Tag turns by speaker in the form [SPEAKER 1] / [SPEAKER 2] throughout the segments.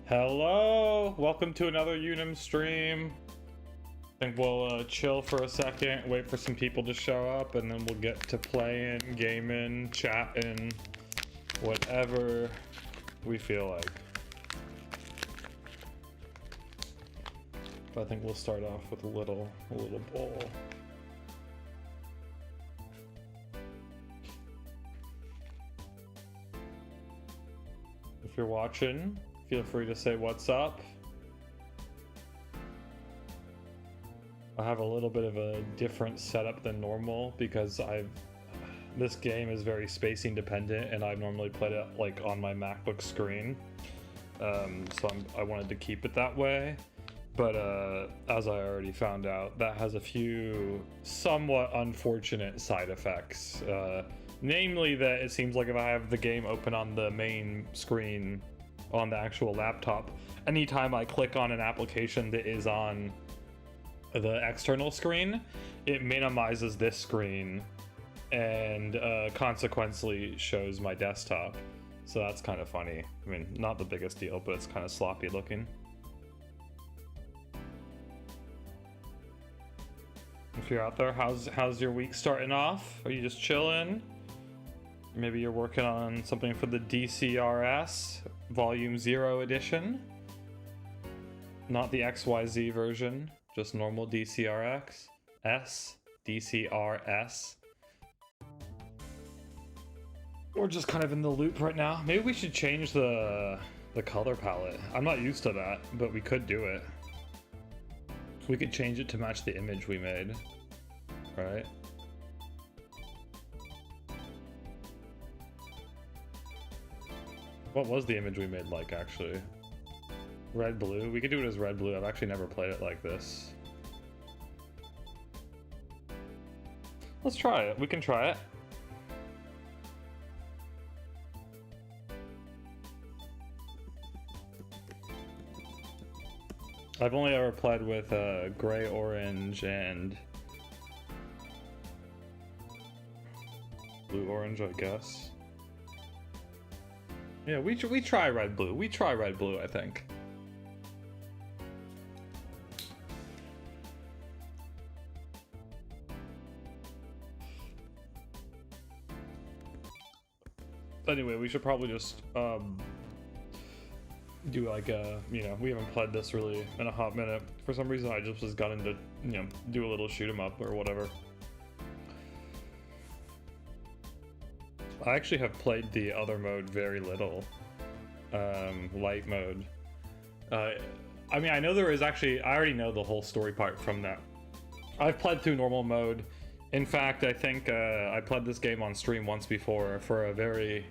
[SPEAKER 1] Hello! Welcome to another Unim stream. I think we'll chill for a second, wait for some people to show up, and then we'll get to playing, gaming, chatting, whatever we feel like. But I think we'll start off with a little bowl. If you're watching, feel free to say what's up. I have a little bit of a different setup than normal because this game is very spacing dependent and I've normally played it like on my MacBook screen. So I wanted to keep it that way. But as I already found out, that has a few somewhat unfortunate side effects. Namely that it seems like if I have the game open on the main screen on the actual laptop, anytime I click on an application that is on the external screen, it minimizes this screen and consequently shows my desktop. So that's kind of funny. I mean, not the biggest deal, but it's kind of sloppy looking. If you're out there, how's your week starting off? Are you just chilling? Maybe you're working on something for the DCRS Volume 0 edition. Not the XYZ version, just normal DCRX. DCRS. We're just kind of in the loop right now. Maybe we should change the color palette. I'm not used to that, but we could do it. We could change it to match the image we made, right? What was the image we made like, actually? Red blue? We could do it as red blue. I've actually never played it like this. Let's try it. We can try it. I've only ever played with gray, orange, and blue, orange, I guess. Yeah, we try red, blue. We try red, blue, I think. Anyway, we should probably just do like a, we haven't played this really in a hot minute. For some reason I just was gunning to, do a little shoot 'em up or whatever. I actually have played the other mode very little. Light mode. I mean, I know there is actually, I already know the whole story part from that. I've played through normal mode. In fact, I think I played this game on stream once before for a very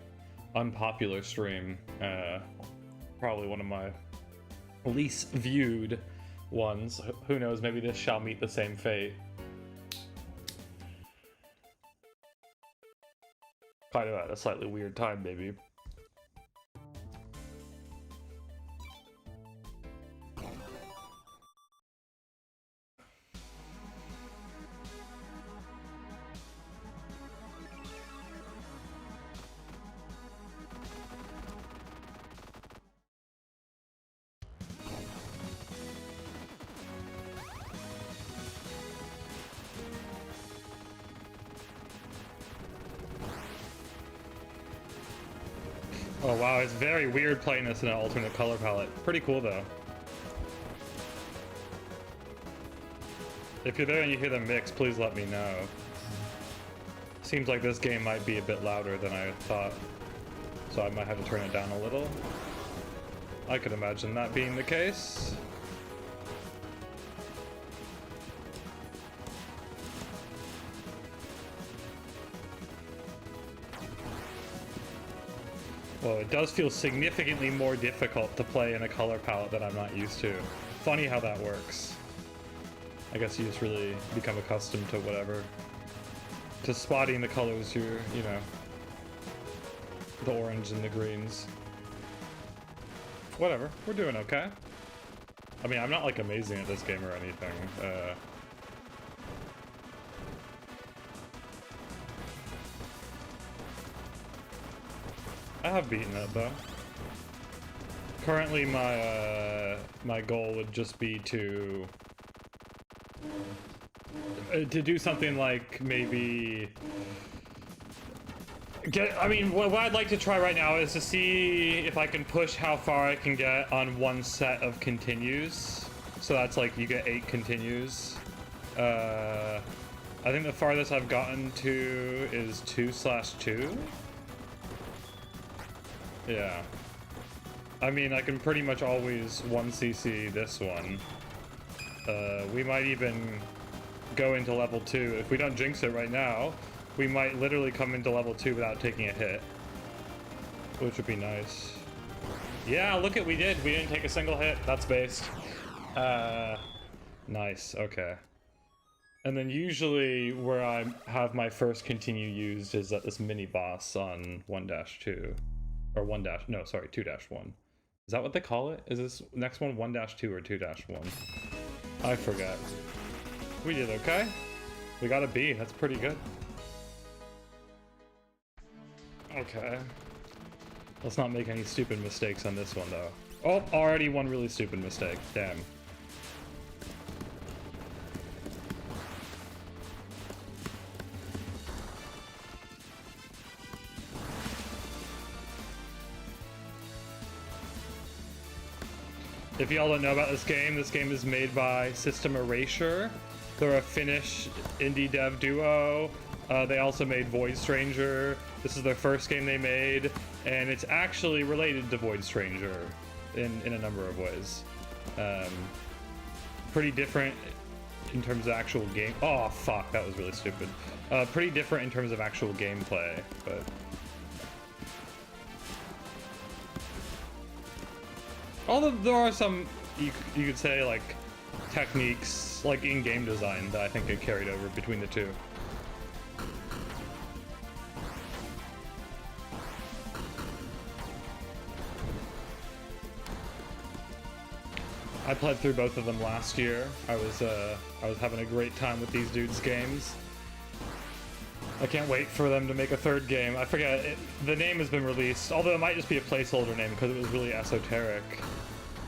[SPEAKER 1] unpopular stream. Probably one of my least viewed ones. Who knows, maybe this shall meet the same fate. Kind of at a slightly weird time, maybe. Oh wow, it's very weird playing this in an alternate color palette. Pretty cool though. If you're there and you hear the mix, please let me know. Seems like this game might be a bit louder than I thought, so I might have to turn it down a little. I could imagine that being the case. Well, it does feel significantly more difficult to play in a color palette that I'm not used to. Funny how that works. I guess you just really become accustomed to whatever. To spotting the colors, the orange and the greens. Whatever, we're doing okay. I mean, I'm not like amazing at this game or anything. I have beaten it though. Currently, my goal would just be to do something like maybe I mean, what I'd like to try right now is to see if I can push how far I can get on one set of continues. So that's like you get 8 continues. I think the farthest I've gotten to is 2/2. Yeah. I mean, I can pretty much always 1cc this one. We might even go into level 2. If we don't jinx it right now, we might literally come into level 2 without taking a hit, which would be nice. Yeah, look at we didn't take a single hit. That's based. Nice. Okay. And then usually where I have my first continue used is at this mini boss on 1-2 or 2-1. Is that what they call it? Is this next one 1-2 or 2-1? I forget. We did okay. We got a B. That's pretty good. Okay. Let's not make any stupid mistakes on this one, though. Oh, already one really stupid mistake. Damn. If y'all don't know about this game is made by System Erasure. They're a Finnish indie dev duo. They also made Void Stranger. This is their first game they made, and it's actually related to Void Stranger in a number of ways. Pretty different in terms of actual game. Oh fuck, that was really stupid. Pretty different in terms of actual gameplay, but. Although there are some, you could say, like, techniques, like in game design, that I think get carried over between the two. I played through both of them last year. I was having a great time with these dudes' games. I can't wait for them to make a third game. I forget, the name has been released, although it might just be a placeholder name because it was really esoteric.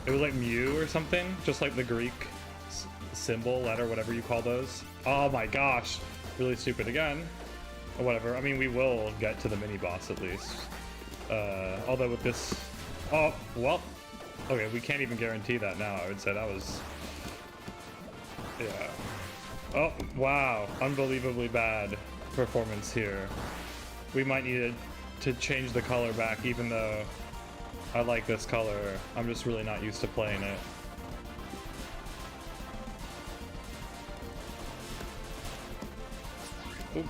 [SPEAKER 1] It was like Mu or something, just like the Greek symbol, letter, whatever you call those. Oh my gosh, really stupid again. Or whatever, I mean, we will get to the mini-boss at least. Although with this... Oh, well, okay, we can't even guarantee that now. I would say that was... Yeah. Oh, wow, unbelievably bad performance here. We might need to change the color back, even though I like this color. I'm just really not used to playing it. Oop.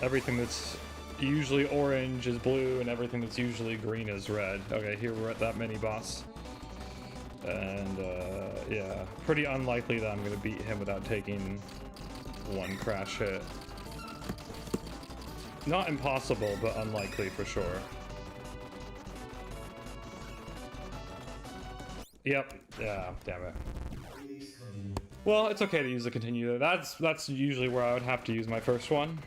[SPEAKER 1] Everything that's usually orange is blue, and everything that's usually green is red. Okay, here we're at that mini boss. And yeah, pretty unlikely that I'm gonna beat him without taking one crash hit. Not impossible, but unlikely for sure. Yep. Yeah, damn it. Well, it's okay to use the continue. That's usually where I would have to use my first one.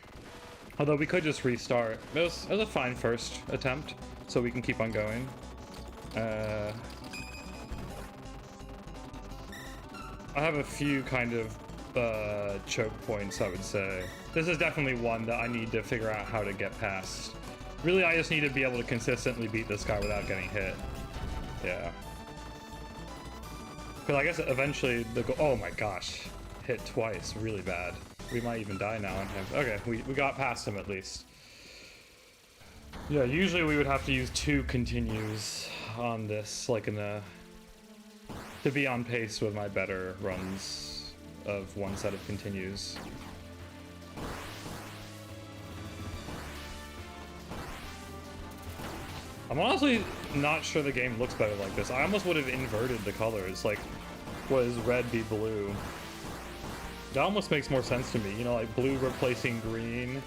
[SPEAKER 1] Although we could just restart. It was a fine first attempt, so we can keep on going. I have a few kind of choke points, I would say. This is definitely one that I need to figure out how to get past. Really, I just need to be able to consistently beat this guy without getting hit. Yeah. Because I guess eventually the oh my gosh, hit twice, really bad. We might even die now on him. Okay, we got past him at least. Yeah, usually we would have to use 2 continues on this, like in the... to be on pace with my better runs of one set of continues. I'm honestly not sure the game looks better like this. I almost would have inverted the colors, like, was red be blue? That almost makes more sense to me, you know, like blue replacing green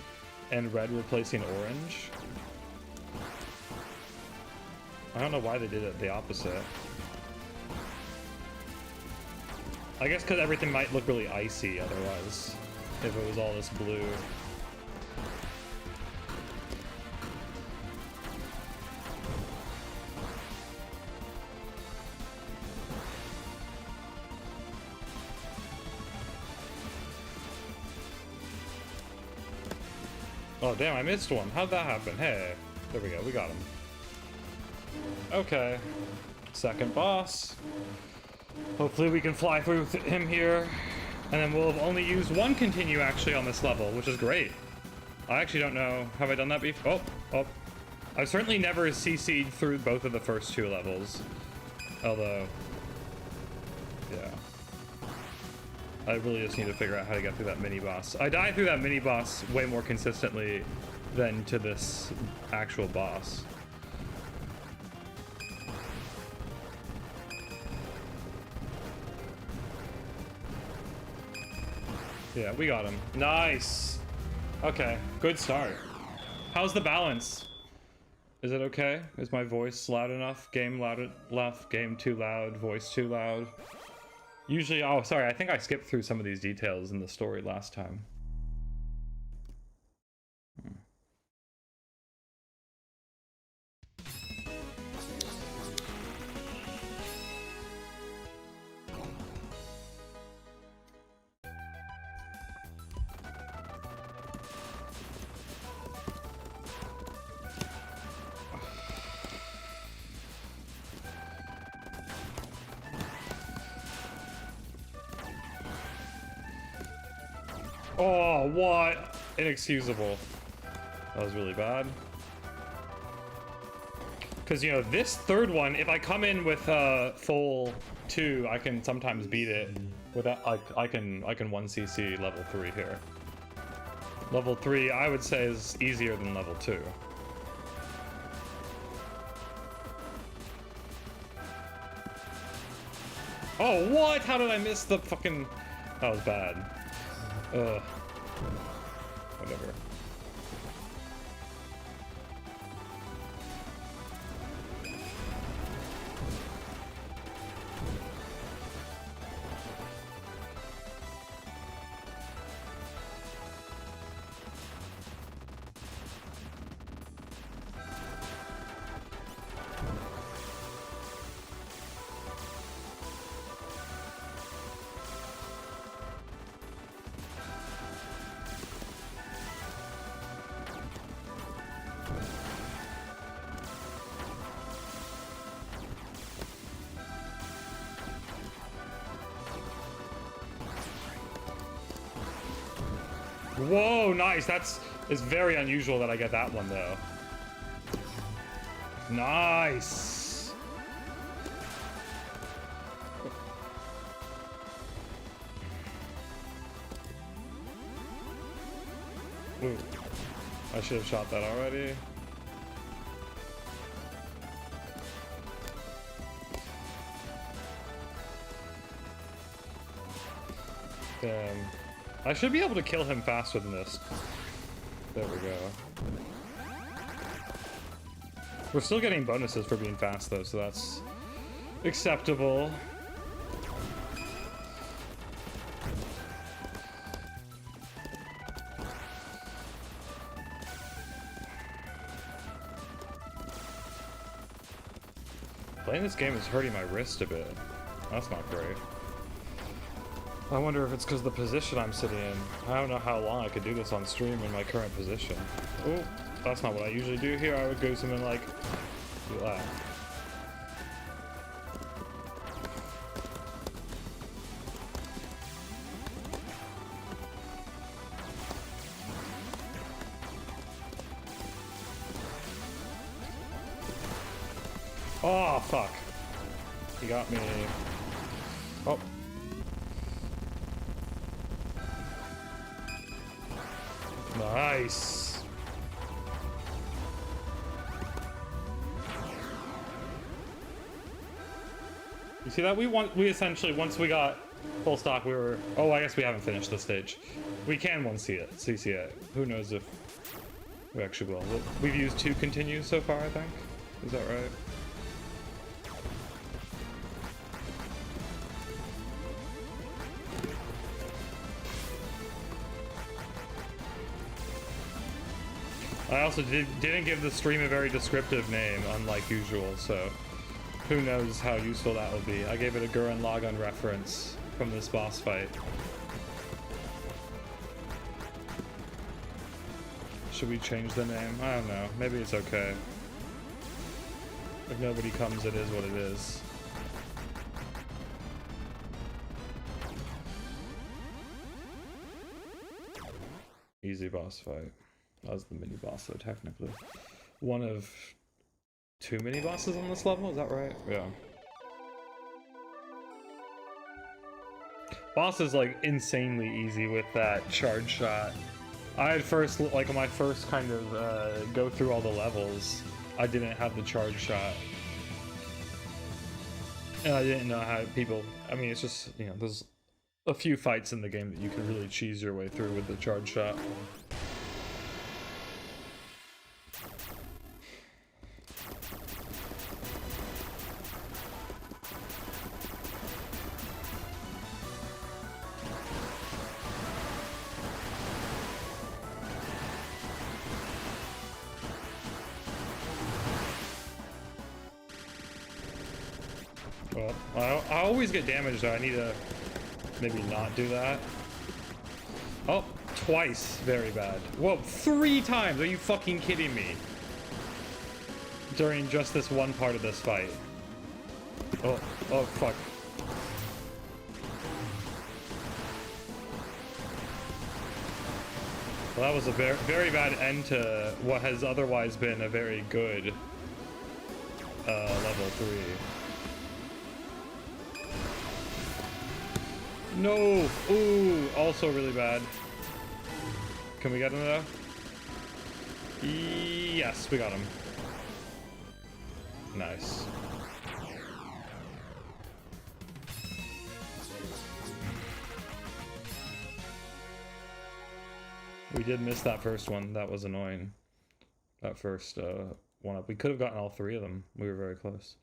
[SPEAKER 1] and red replacing orange. I don't know why they did it the opposite. I guess because everything might look really icy otherwise, if it was all this blue. Oh, damn, I missed one. How'd that happen? Hey, there we go. We got him. Okay. Second boss. Hopefully we can fly through with him here. And then we'll have only used one continue actually on this level, which is great. I actually don't know. Have I done that before? Oh. I've certainly never CC'd through both of the first two levels. Although, yeah. I really just need to figure out how to get through that mini-boss. I die through that mini-boss way more consistently than to this actual boss. Yeah, we got him. Nice! Okay, good start. How's the balance? Is it okay? Is my voice loud enough? Game loud enough? Game too loud? Voice too loud? Usually, oh, sorry, I think I skipped through some of these details in the story last time. Oh, what? Inexcusable. That was really bad. Because, you know, this third one, if I come in with full 2, I can sometimes beat it without, like, I can 1cc level 3 here. Level 3, I would say, is easier than level 2. Oh, what? How did I miss the fucking... That was bad. Ugh. Whatever. Whoa, nice. It's very unusual that I get that one, though. Nice. Ooh. I should have shot that already. Damn. I should be able to kill him faster than this. There we go. We're still getting bonuses for being fast, though, so that's acceptable. Playing this game is hurting my wrist a bit. That's not great. I wonder if it's because of the position I'm sitting in. I don't know how long I could do this on stream in my current position. Oh, that's not what I usually do here. I would go something like that. Oh, fuck. He got me. Oh. Nice. You see that? We essentially, once we got full stock, we were... Oh, I guess we haven't finished the stage. We can CC it. Who knows if we actually will. We've used 2 continues so far, I think. Is that right? I also didn't give the stream a very descriptive name, unlike usual, so who knows how useful that will be. I gave it a Gurren Lagann reference from this boss fight. Should we change the name? I don't know. Maybe it's okay. If nobody comes, it is what it is. Easy boss fight. That was the mini boss though, technically. One of 2 mini bosses on this level, is that right? Yeah. Boss is like insanely easy with that charge shot. I had first, like my first kind of go through all the levels, I didn't have the charge shot. And I didn't know how people, I mean, it's just, you know, there's a few fights in the game that you can really cheese your way through with the charge shot. Well, I always get damaged, so I need to maybe not do that. Oh, twice. Very bad. Whoa, 3 times! Are you fucking kidding me? During just this one part of this fight. Oh, oh, fuck. Well, that was a very, very bad end to what has otherwise been a very good level 3. No! Ooh, also really bad. Can we get him though? Yes, we got him. Nice. We did miss that first one. That was annoying. That first one up. We could have gotten all 3 of them. We were very close.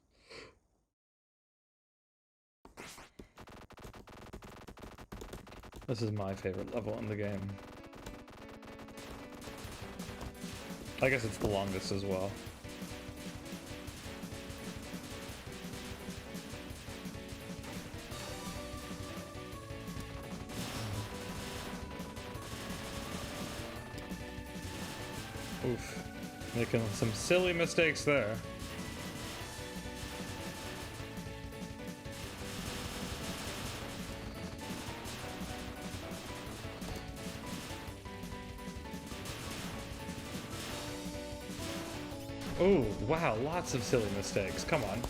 [SPEAKER 1] This is my favorite level in the game. I guess it's the longest as well. Oof. Making some silly mistakes there. Oh, wow, lots of silly mistakes. Come on.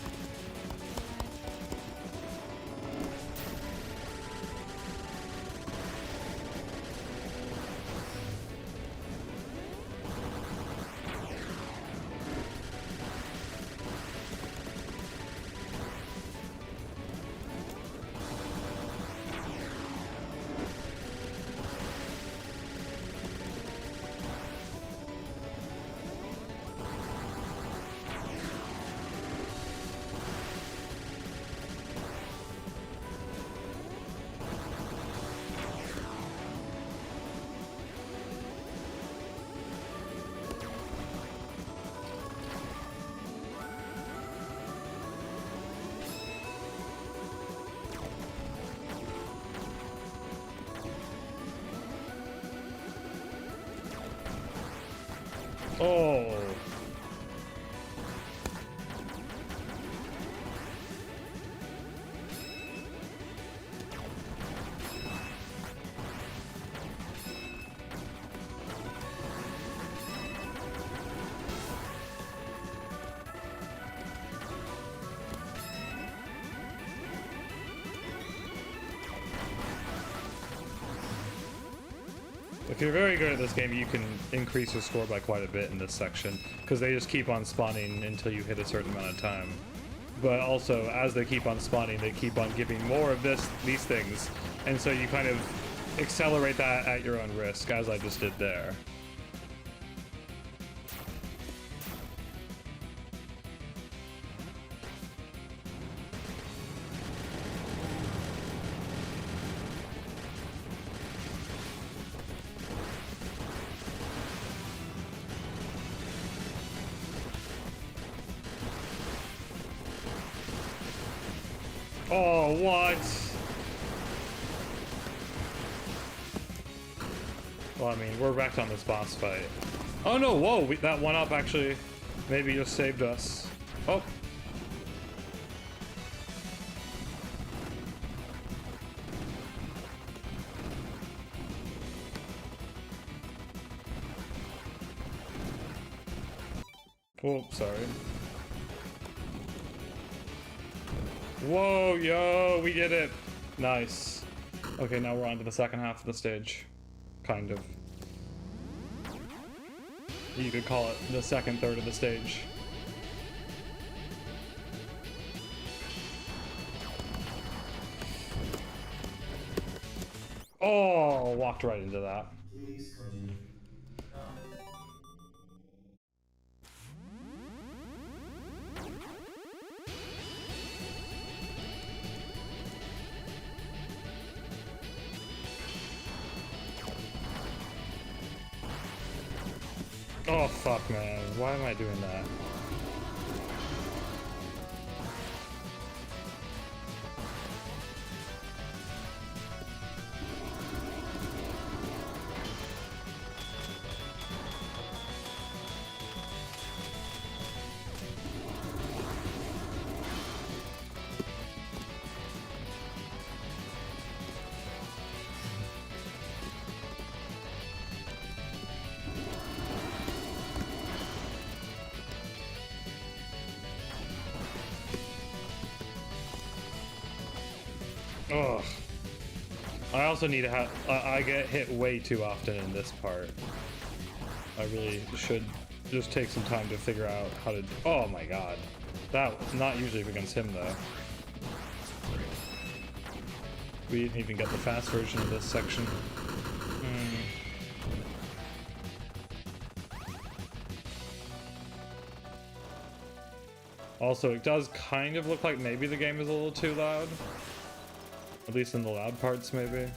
[SPEAKER 1] Oh. If you're very good at this game, you can increase your score by quite a bit in this section, because they just keep on spawning until you hit a certain amount of time. But also, as they keep on spawning, they keep on giving more of these things, and so you kind of accelerate that at your own risk, as I just did there. Oh, what? Well, I mean, we're wrecked on this boss fight. Oh no, whoa, that one up actually maybe just saved us. Oh. Oh, sorry. Whoa, yo, we did it. Nice. Okay, now we're on to the second half of the stage. Kind of. You could call it the second third of the stage. Oh, walked right into that.
[SPEAKER 2] Please continue.
[SPEAKER 1] Oh fuck, man. Why am I doing that? Ugh. I also need to have. I get hit way too often in this part. I really should just take some time to figure out how to. Oh my god. That not usually against him though. We didn't even get the fast version of this section. Also, it does kind of look like maybe the game is a little too loud. At least in the loud parts, maybe.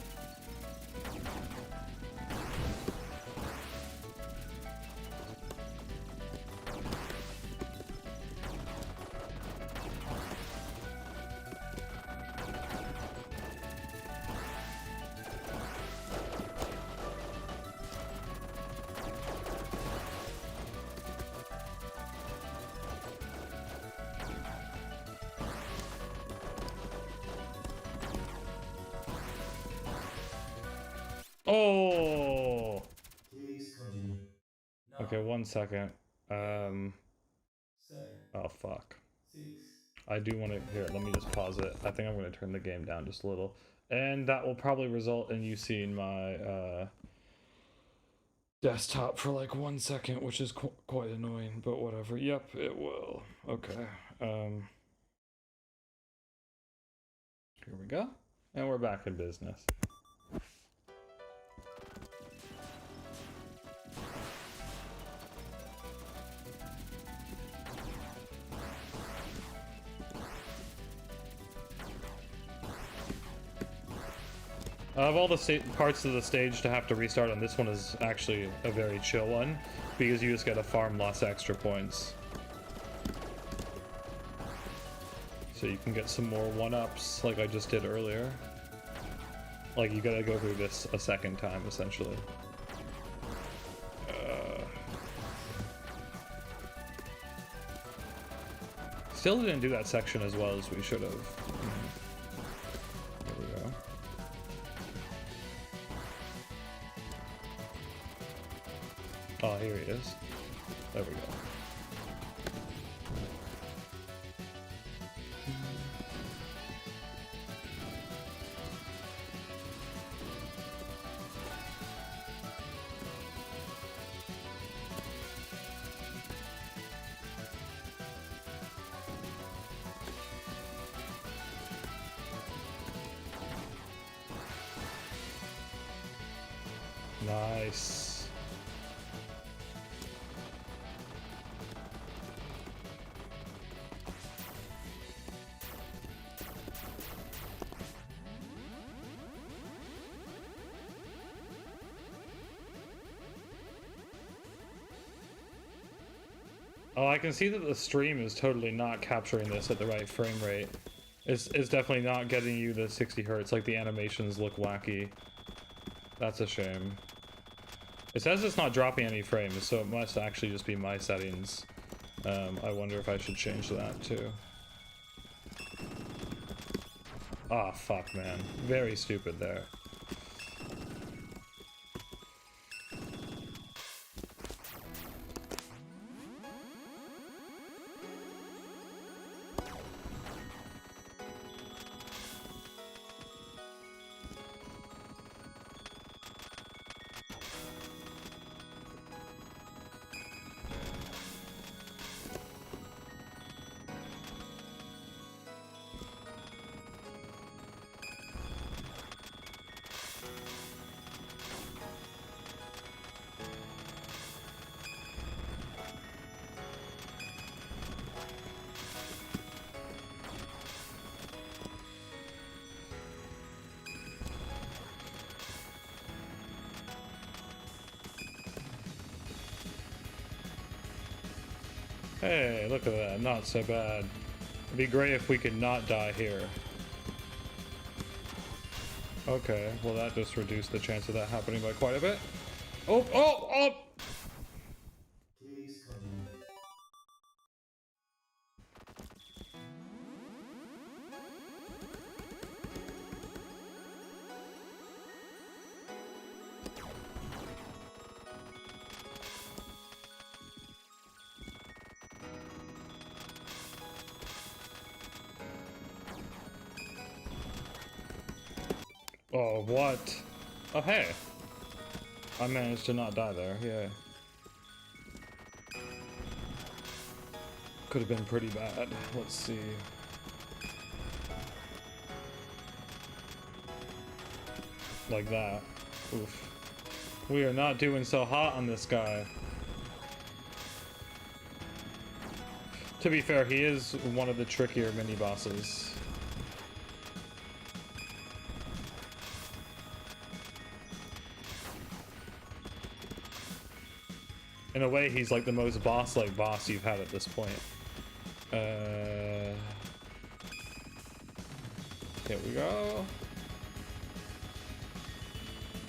[SPEAKER 1] Oh!
[SPEAKER 2] Please continue. Now,
[SPEAKER 1] Okay, 1 second.
[SPEAKER 2] 7,
[SPEAKER 1] Oh fuck.
[SPEAKER 2] 6,
[SPEAKER 1] I do want to, here, let me just pause it. I think I'm going to turn the game down just a little. And that will probably result in you seeing my desktop for like 1 second, which is quite annoying, but whatever. Yep, it will. Okay. Here we go. And we're back in business. Of all the parts of the stage to have to restart on, this one is actually a very chill one, because you just gotta farm lots of extra points. So you can get some more 1-ups, like I just did earlier. Like, you gotta go through this a second time, essentially. Still didn't do that section as well as we should have. There we go. Oh, here he is. There we go. Nice. Oh, I can see that the stream is totally not capturing this at the right frame rate. It's definitely not getting you the 60 hertz, like the animations look wacky. That's a shame. It says it's not dropping any frames, so it must actually just be my settings. I wonder if I should change that too. Ah, fuck, man. Very stupid there. Hey, look at that. Not so bad. It'd be great if we could not die here. Okay, well that just reduced the chance of that happening by quite a bit. Oh, oh, oh!
[SPEAKER 2] Please continue.
[SPEAKER 1] Oh, what? Oh, hey. I managed to not die there, yeah. Could have been pretty bad. Let's see. Like that. Oof. We are not doing so hot on this guy. To be fair, he is one of the trickier mini-bosses. In a way, he's like the most boss-like boss you've had at this point. Here we go.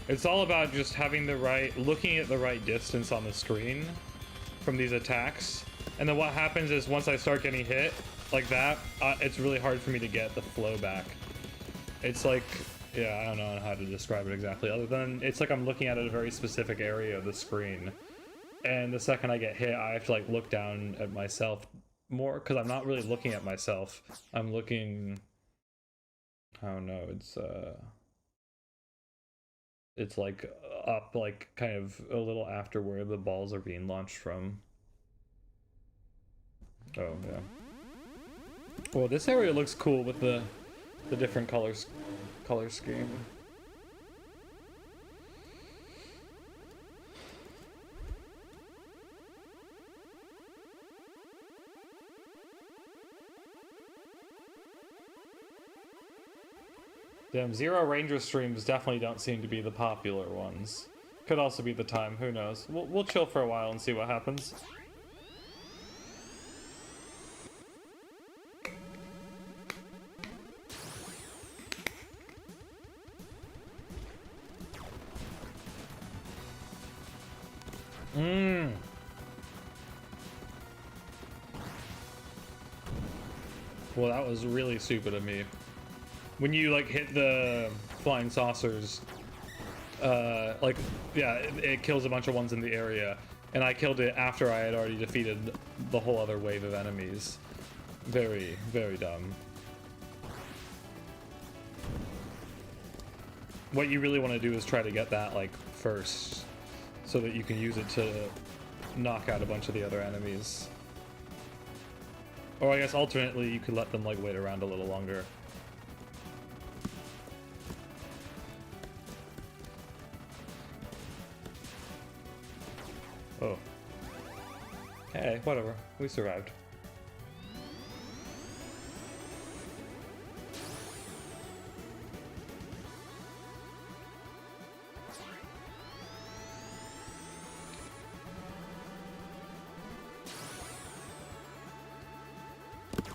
[SPEAKER 1] It's all about just having the right, looking at the right distance on the screen from these attacks. And then what happens is once I start getting hit like that, it's really hard for me to get the flow back. It's like, yeah, I don't know how to describe it exactly, other than it's like I'm looking at a very specific area of the screen. And the second I get hit, I have to like look down at myself more, because I'm not really looking at myself. I'm looking, I don't know, it's like up, like kind of a little after where the balls are being launched from. Oh yeah. Well, this area looks cool with the different color scheme. Damn, ZeroRanger streams definitely don't seem to be the popular ones. Could also be the time, who knows. We'll chill for a while and see what happens. Well, that was really stupid of me. When you like hit the flying saucers, like, yeah, it kills a bunch of ones in the area, and I killed it after I had already defeated the whole other wave of enemies. Very, very dumb. What you really want to do is try to get that like first, so that you can use it to knock out a bunch of the other enemies. Or I guess alternately you could let them like wait around a little longer. Oh. Hey, whatever. We survived.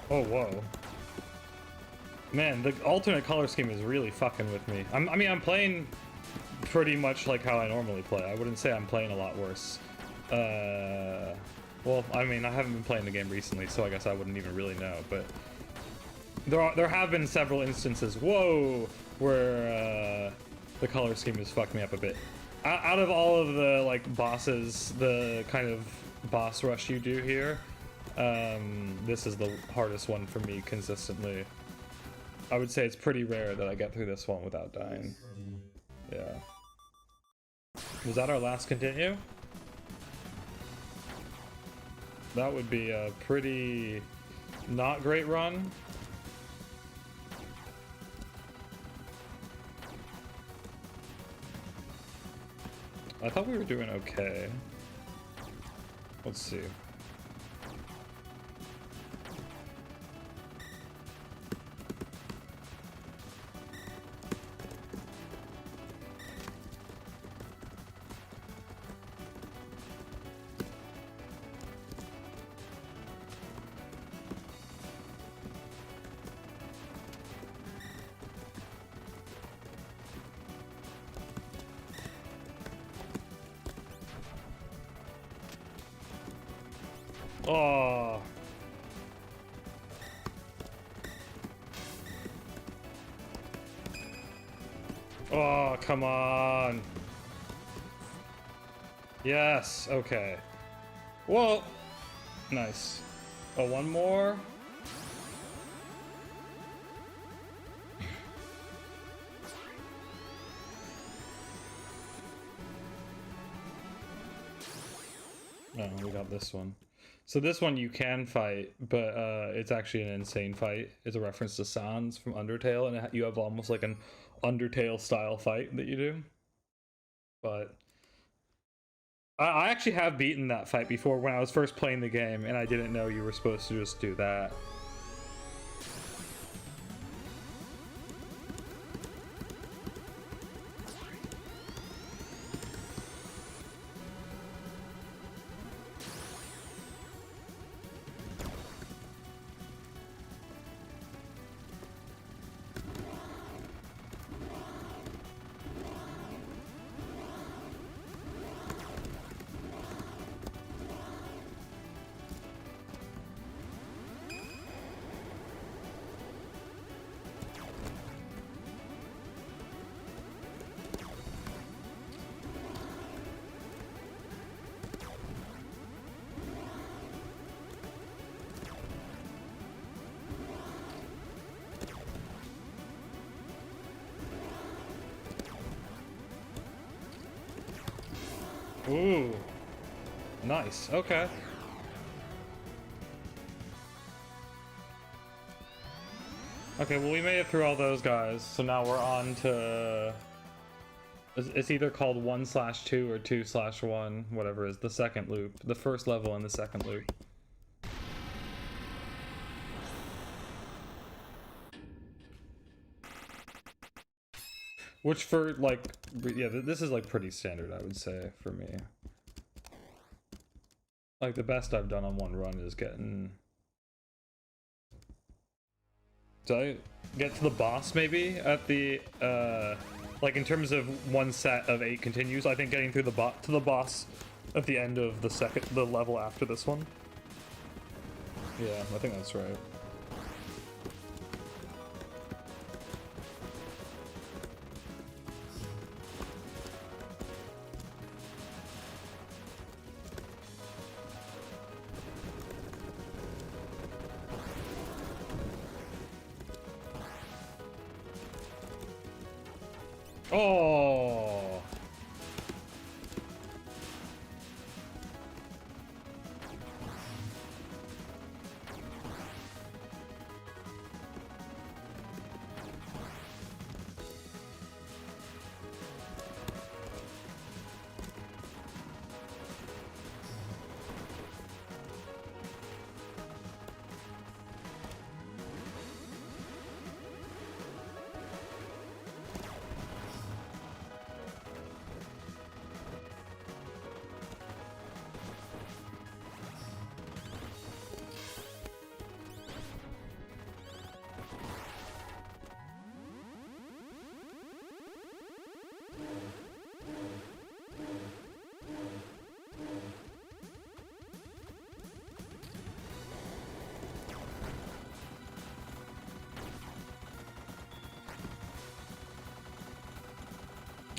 [SPEAKER 1] Oh, whoa. Man, the alternate color scheme is really fucking with me. I mean, I'm playing pretty much like how I normally play. I wouldn't say I'm playing a lot worse. Well, I mean, I haven't been playing the game recently, so I guess I wouldn't even really know, but there have been several instances, whoa, where the color scheme has fucked me up a bit. Out of all of the like bosses, the kind of boss rush you do here, this is the hardest one for me consistently. I would say it's pretty rare that I get through this one without dying. Yeah. Was that our last continue? That would be a pretty not great run. I thought we were doing okay. Let's see. Oh. Oh, come on. Yes, okay. Whoa. Nice. Oh, one more. Oh, we got this one. So this one you can fight, but it's actually an insane fight. It's a reference to Sans from Undertale, and you have almost like an Undertale style fight that you do. But I actually have beaten that fight before when I was first playing the game, and I didn't know you were supposed to just do that. Ooh, nice. Okay. Okay, well, we made it through all those guys, so now we're on to... It's either called 1/2 or 2/1, whatever is the second loop. The first level in the second loop. Which for, like, yeah, this is, like, pretty standard, I would say, for me. Like, the best I've done on one run is getting... Did I get to the boss, maybe, at the, like, in terms of one set of 8 continues, I think getting through to the boss at the end of the level after this one. Yeah, I think that's right. Oh.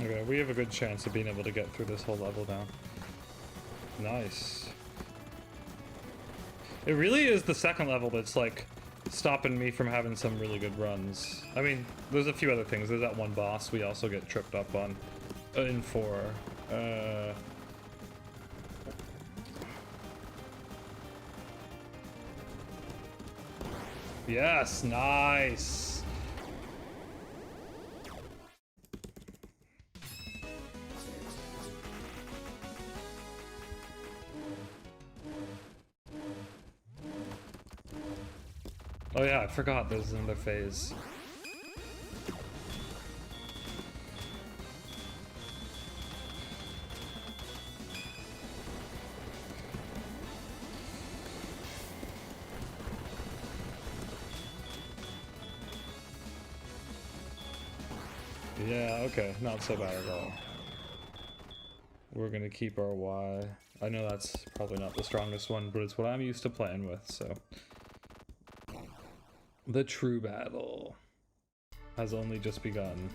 [SPEAKER 1] Okay, we have a good chance of being able to get through this whole level now. Nice. It really is the second level that's like stopping me from having some really good runs. I mean, there's a few other things. There's that one boss we also get tripped up on in 4. Yes, nice. Oh yeah, I forgot there's another phase. Yeah, okay, not so bad at all. We're gonna keep our Y. I know that's probably not the strongest one, but it's what I'm used to playing with, so. The true battle has only just begun.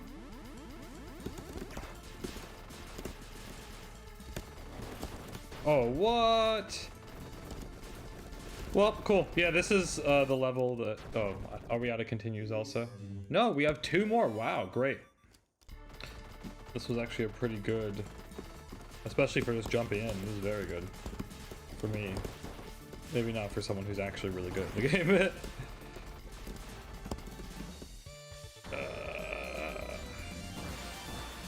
[SPEAKER 1] Oh, what? Well, cool. Yeah, this is the level that... Oh, are we out of continues also? No, we have 2 more. Wow, great. This was actually a pretty good... Especially for just jumping in. This is very good. For me. Maybe not for someone who's actually really good at the game.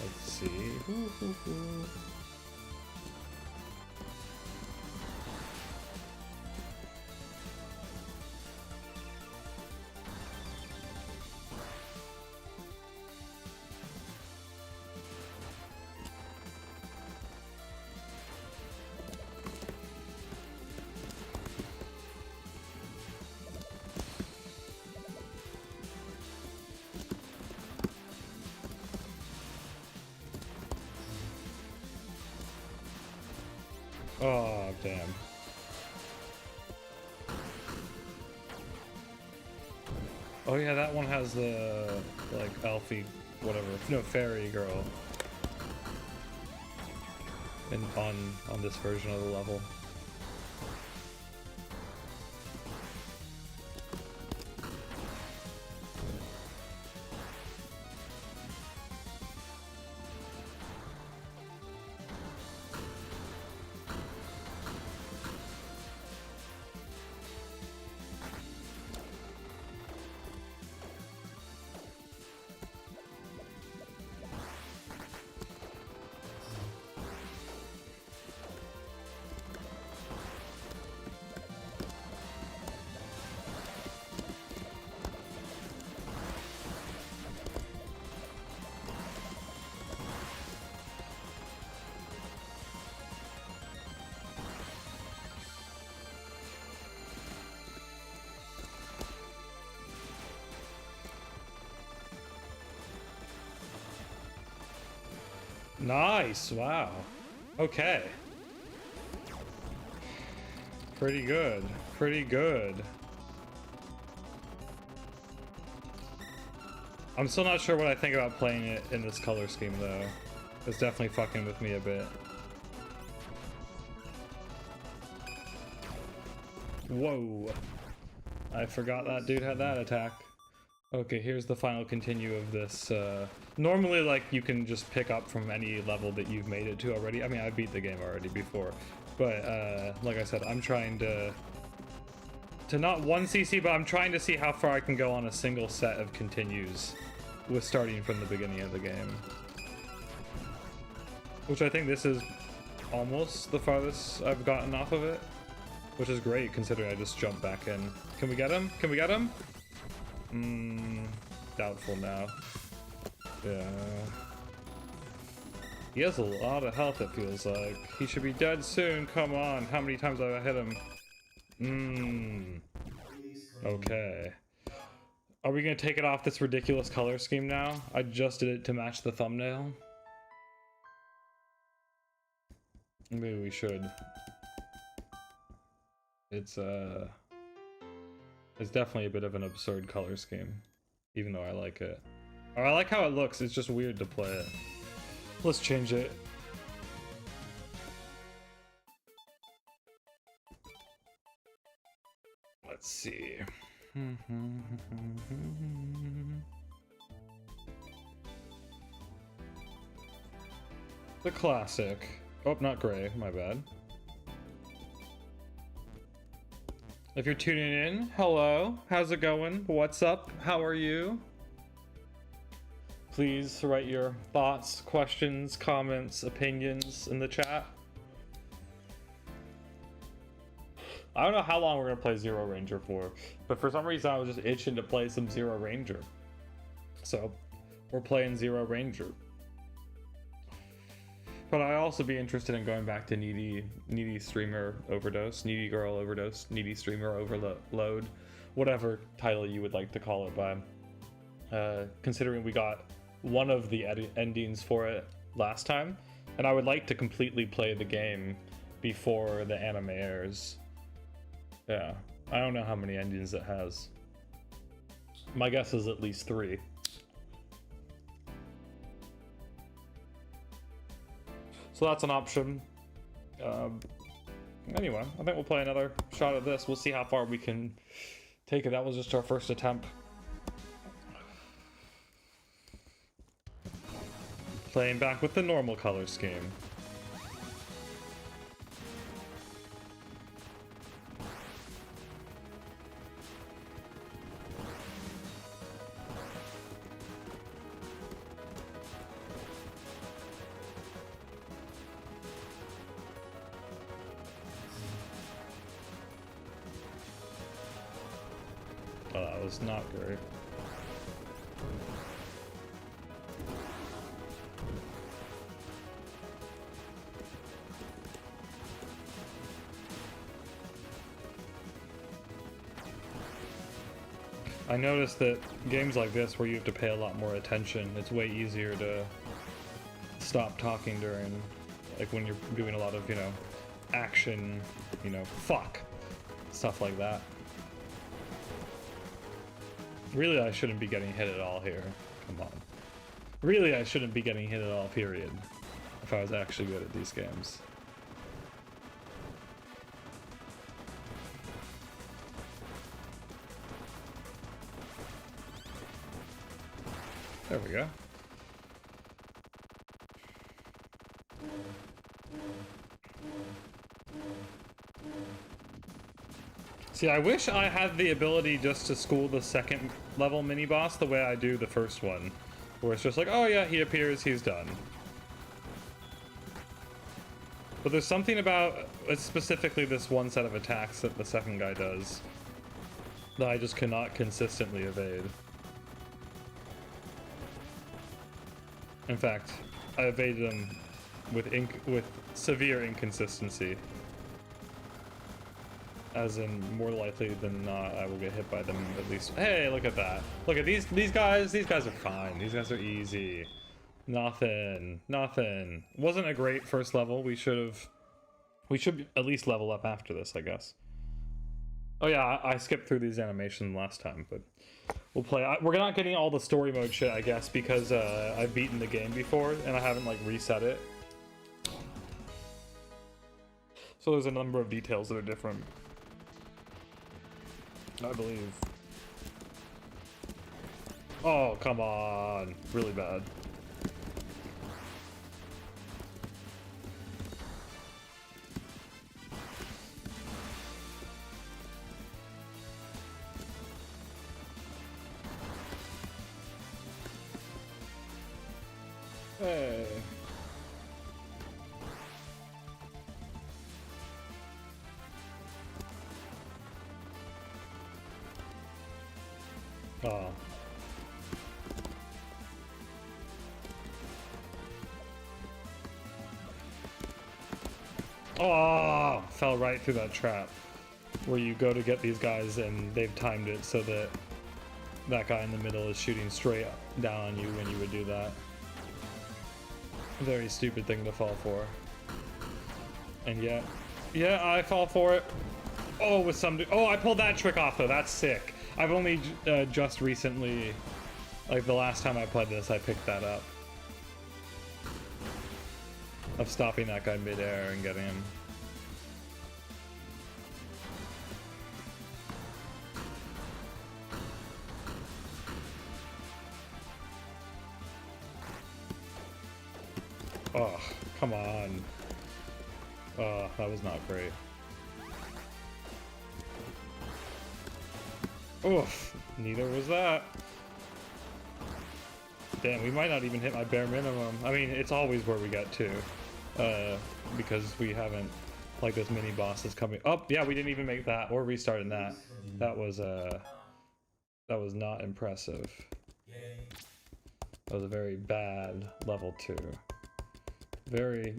[SPEAKER 1] Let's see. Oh, damn. Oh yeah, that one has the, like, Elfie, whatever, no, fairy girl. On this version of the level. Nice, wow. Okay. Pretty good. Pretty good. I'm still not sure what I think about playing it in this color scheme though. It's definitely fucking with me a bit. Whoa. I forgot that dude had that attack. Okay, here's the final continue of this. Normally, like, you can just pick up from any level that you've made it to already. I mean, I beat the game already before. But, like I said, I'm trying to not 1cc, but I'm trying to see how far I can go on a single set of continues with starting from the beginning of the game. Which I think this is almost the farthest I've gotten off of it. Which is great, considering I just jumped back in. Can we get him? Can we get him? Doubtful now. Yeah. He has a lot of health, it feels like. He should be dead soon, come on. How many times have I hit him? Okay. Are we gonna take it off this ridiculous color scheme now? I just did it to match the thumbnail. Maybe we should. It's definitely a bit of an absurd color scheme, even though I like it. Or I like how it looks, it's just weird to play it. Let's change it. Let's see. The classic. Oh, not gray, my bad. If you're tuning in, hello, how's it going? What's up? How are you? Please write your thoughts, questions, comments, opinions in the chat. I don't know how long we're gonna play ZeroRanger for, but for some reason I was just itching to play some ZeroRanger. So, we're playing ZeroRanger. But I'd also be interested in going back to needy streamer overdose, needy girl overdose, needy streamer overload, whatever title you would like to call it by. Considering we got one of the endings for it last time, and I would like to completely play the game before the anime airs. Yeah, I don't know how many endings it has. My guess is at least 3. So that's an option. Anyway, I think we'll play another shot of this. We'll see how far we can take it. That was just our first attempt. Playing back with the normal color scheme. Oh, that was not great. I noticed that games like this where you have to pay a lot more attention, it's way easier to stop talking during, like when you're doing a lot of, you know, action, you know, stuff like that. Really, I shouldn't be getting hit at all here. Come on. Really, I shouldn't be getting hit at all, period. If I was actually good at these games. There we go. See, I wish I had the ability just to school the second level mini-boss the way I do the first one. Where it's just like, oh yeah, he appears, he's done. But there's something about, specifically this one set of attacks that the second guy does, that I just cannot consistently evade. In fact, I evaded them with severe inconsistency. As in, more likely than not, I will get hit by them at least. Hey, look at that. Look at these guys. These guys are fine. These guys are easy. Nothing. Wasn't a great first level. We should at least level up after this, I guess. Oh yeah, I skipped through these animations last time, but we'll play. We're not getting all the story mode shit, I guess, because I've beaten the game before and I haven't like reset it. So there's a number of details that are different, I believe. Oh, come on. Really bad. Hey. Oh. Oh, fell right through that trap where you go to get these guys and they've timed it so that that guy in the middle is shooting straight down on you when you would do that. Very stupid thing to fall for. And yet, yeah, I fall for it. Oh, with some, oh, I pulled that trick off though. That's sick. I've only just recently, like the last time I played this, I picked that up. of stopping that guy midair and getting him. Oh, come on. Oh, that was not great. Oof, neither was that. Damn, we might not even hit my bare minimum. I mean, it's always where we get to. Because we haven't, like, this mini boss is coming. Oh, yeah, we didn't even make that or restarting that. That was not impressive. That was a very bad level 2. Very,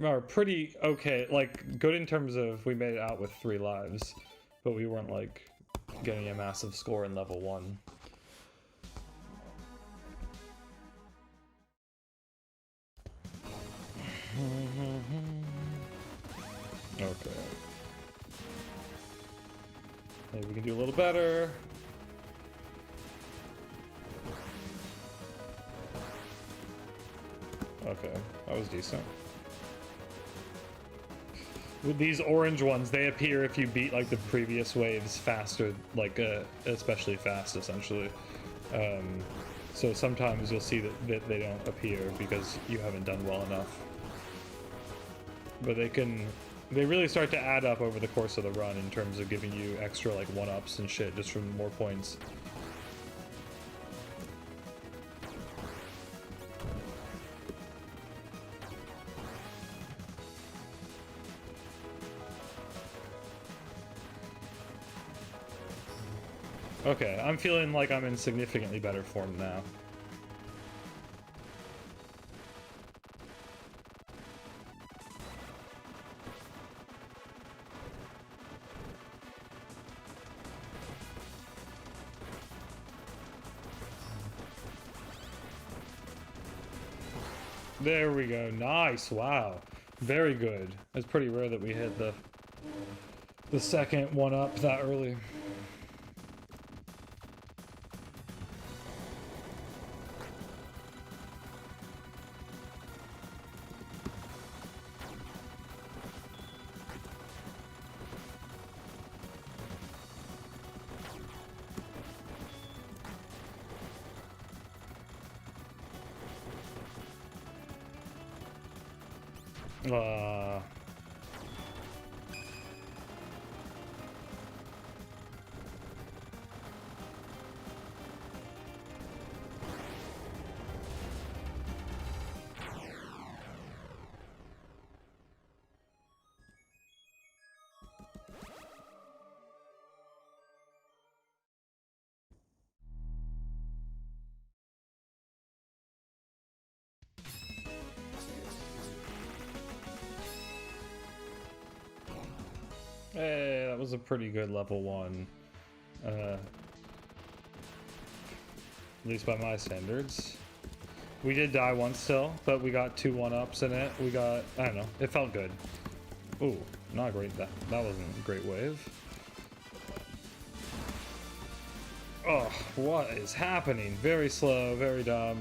[SPEAKER 1] or pretty okay, like, good in terms of we made it out with 3 lives, but we weren't, like, getting a massive score in level 1. Okay. Maybe we can do a little better. Okay, that was decent. With these orange ones, they appear if you beat like the previous waves faster, like especially fast, essentially. So sometimes you'll see that they don't appear because you haven't done well enough. But they really start to add up over the course of the run in terms of giving you extra like 1-ups and shit just from more points. Okay, I'm feeling like I'm in significantly better form now. There we go. Nice. Wow. Very good. It's pretty rare that we hit the second 1-up that early. Hey, that was a pretty good level 1. At least by my standards. We did die once still, but we got 2 1-ups in it. We got, I don't know, it felt good. Ooh, not great. That wasn't a great wave. Oh, what is happening? Very slow, very dumb.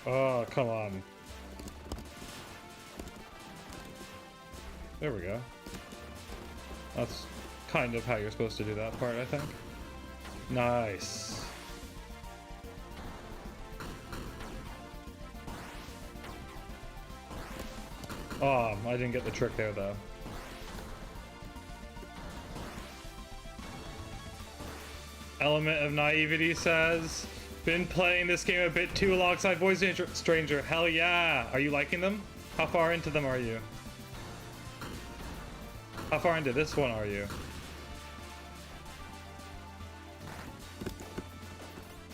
[SPEAKER 1] Oh, come on. There we go. That's kind of how you're supposed to do that part, I think. Nice. Oh, I didn't get the trick there, though. Element of Naivety says, been playing this game a bit too alongside Voice Stranger. Hell yeah. Are you liking them? How far into them are you? How far into this one are you?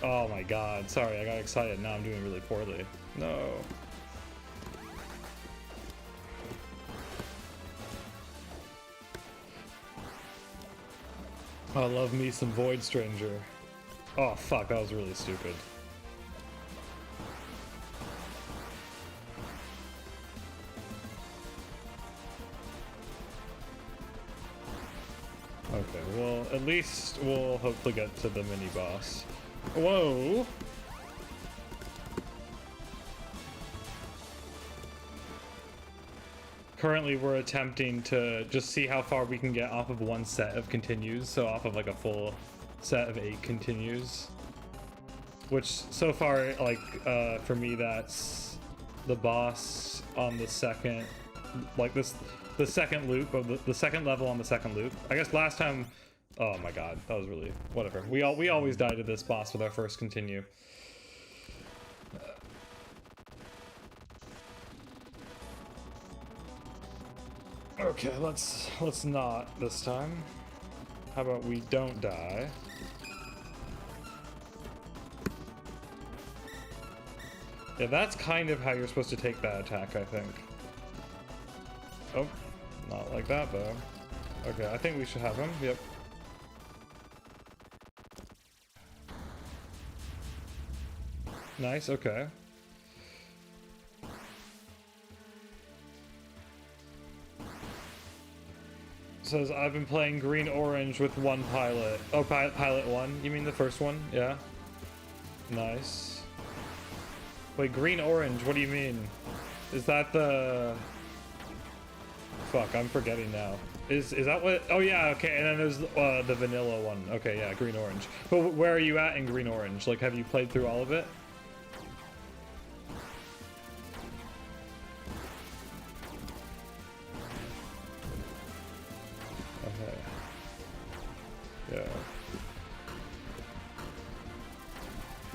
[SPEAKER 1] Oh my god. Sorry, I got excited. Now I'm doing really poorly. No. I love me some Void Stranger. Oh fuck, that was really stupid. Okay, well, at least we'll hopefully get to the mini boss. Whoa! Currently, we're attempting to just see how far we can get off of one set of continues, so off of like a full set of 8 continues. Which, so far, like, for me, that's the boss on the second, like the second loop of the second level on the second loop. I guess last time, oh my god, that was really, whatever. We always die to this boss with our first continue. Okay, let's not this time. How about we don't die? Yeah, that's kind of how you're supposed to take that attack, I think. Oh, not like that though. Okay, I think we should have him. Yep. Nice, okay. Says, I've been playing Green Orange with one pilot. Oh, pilot 1? You mean the first one? Yeah. Nice. Wait, Green Orange, what do you mean? Is that the... Fuck, I'm forgetting now. Is that what... Oh yeah, okay, and then there's the vanilla one. Okay, yeah, Green Orange. But where are you at in Green Orange? Like, have you played through all of it? Yeah.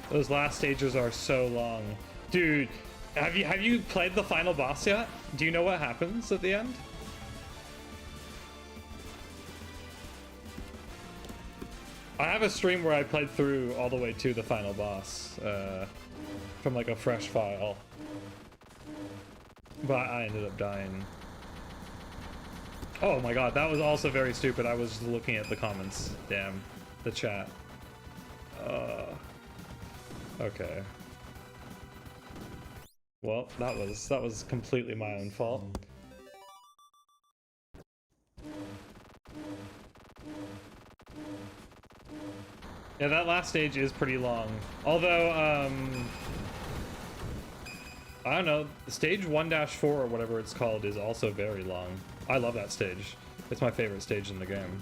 [SPEAKER 1] Those last stages are so long. Dude, have you played the final boss yet? Do you know what happens at the end? I have a stream where I played through all the way to the final boss, from like a fresh file. But I ended up dying. Oh my god, that was also very stupid. I was just looking at the comments. Damn. The chat. Okay. Well, that was completely my own fault. Yeah, that last stage is pretty long. Although, I don't know, stage 1-4 or whatever it's called is also very long. I love that stage. It's my favorite stage in the game.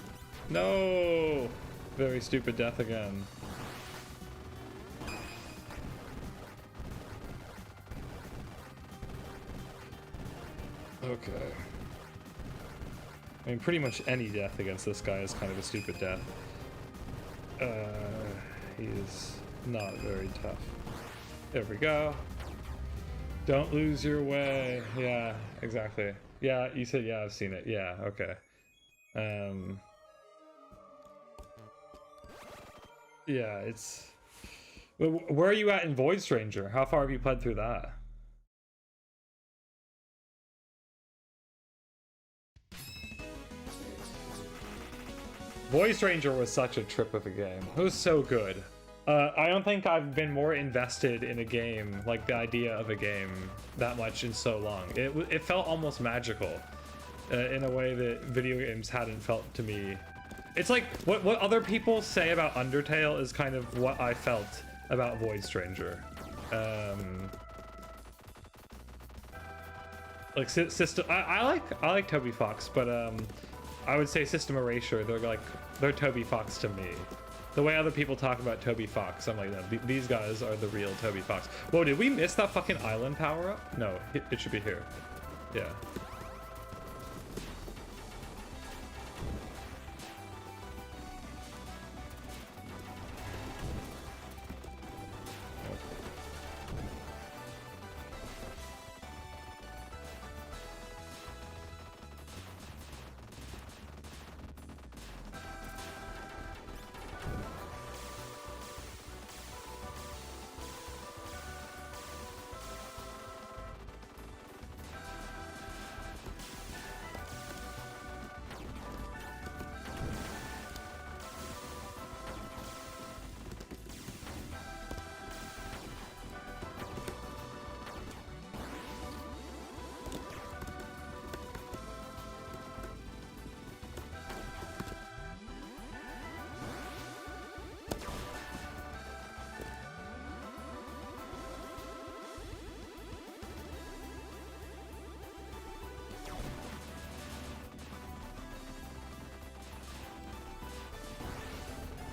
[SPEAKER 1] No! Very stupid death again. Okay. I mean, pretty much any death against this guy is kind of a stupid death. He is not very tough. There we go. Don't lose your way. Yeah, exactly. Yeah, you said, yeah, I've seen it. Yeah, okay. Yeah, it's... Where are you at in Void Stranger? How far have you played through that? Void Stranger was such a trip of a game. It was so good. I don't think I've been more invested in a game, like the idea of a game, that much in so long. It felt almost magical in a way that video games hadn't felt to me. It's like what other people say about Undertale is kind of what I felt about Void Stranger. Like system, I like Toby Fox, but I would say System Erasure, they're Toby Fox to me. The way other people talk about Toby Fox, I'm like, no, these guys are the real Toby Fox. Whoa, did we miss that fucking island power-up? No, it should be here. Yeah.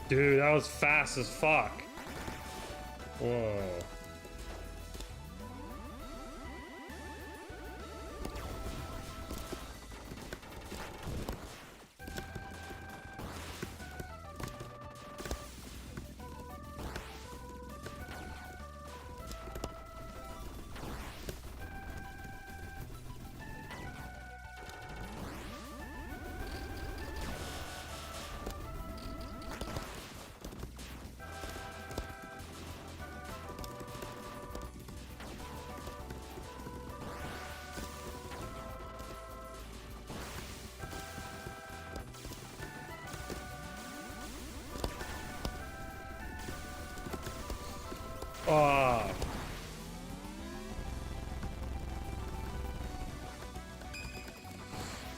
[SPEAKER 1] Dude, that was fast as fuck. Whoa. Oh.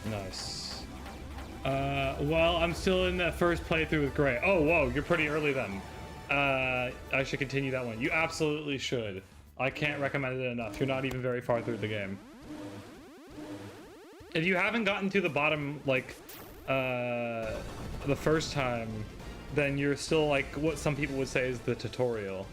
[SPEAKER 1] Nice. Well, I'm still in that first playthrough with Gray. Oh, whoa, you're pretty early then. I should continue that one. You absolutely should. I can't recommend it enough. You're not even very far through the game. If you haven't gotten to the bottom, like, the first time, then you're still, like, what some people would say is the tutorial.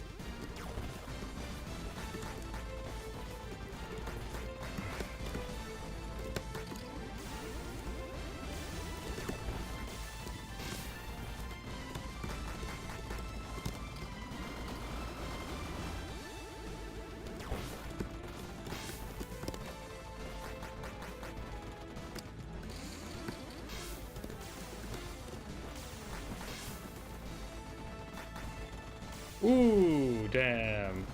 [SPEAKER 1] Ooh, damn.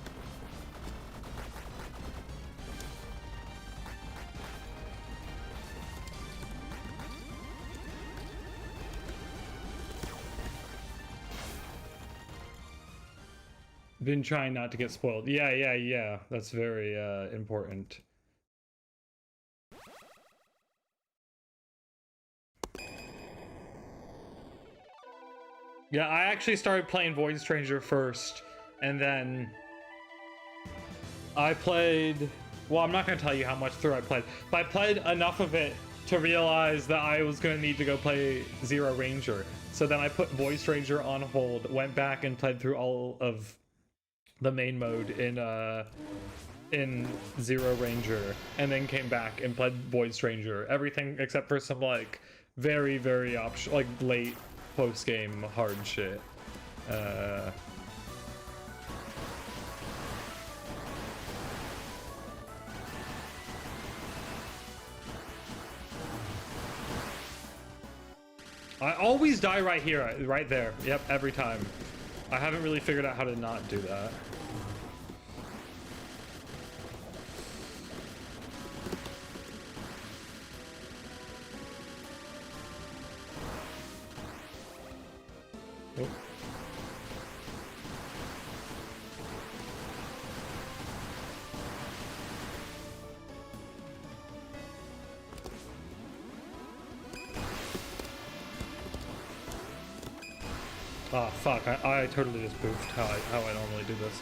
[SPEAKER 1] Been trying not to get spoiled. Yeah. That's very important. Yeah, I actually started playing Void Stranger first, and then I played, well, I'm not going to tell you how much through I played, but I played enough of it to realize that I was going to need to go play ZeroRanger. So then I put Void Stranger on hold, went back and played through all of the main mode in ZeroRanger, and then came back and played Void Stranger. Everything except for some, like, very, very like, late post-game hard shit. I always die right here, right there. Yep, every time. I haven't really figured out how to not do that. Oh. Ah, fuck, I totally just boofed how I normally do this.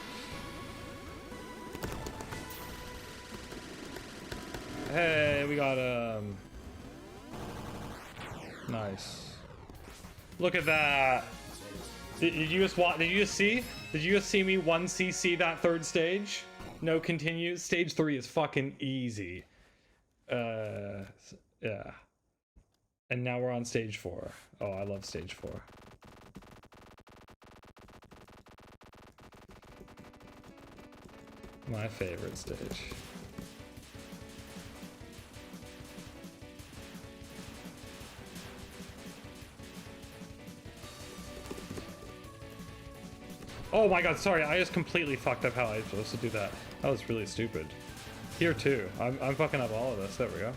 [SPEAKER 1] Hey, we got, nice. Look at that. Did you just watch, did you just see me 1cc that third stage? No continues. Stage 3 is fucking easy. Yeah. And now we're on stage 4. Oh, I love stage 4. My favorite stage. Oh my god, sorry, I just completely fucked up how I was supposed to do that. That was really stupid. Here too. I'm fucking up all of this. There we go.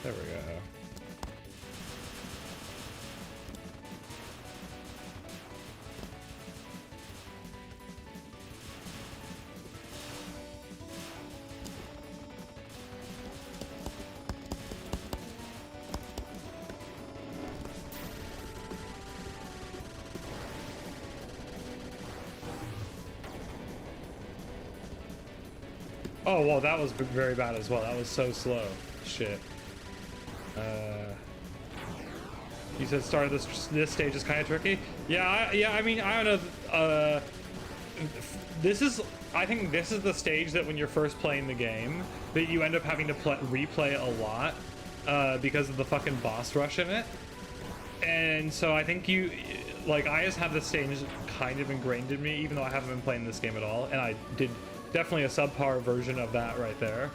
[SPEAKER 1] There we go. Oh, well, that was very bad as well. That was so slow. Shit. You said start of this stage is kind of tricky. Yeah, I mean, I don't know. I think this is the stage that when you're first playing the game, that you end up having to replay a lot because of the fucking boss rush in it. And so I think I just have this stage kind of ingrained in me, even though I haven't been playing this game at all. And I did definitely a subpar version of that right there.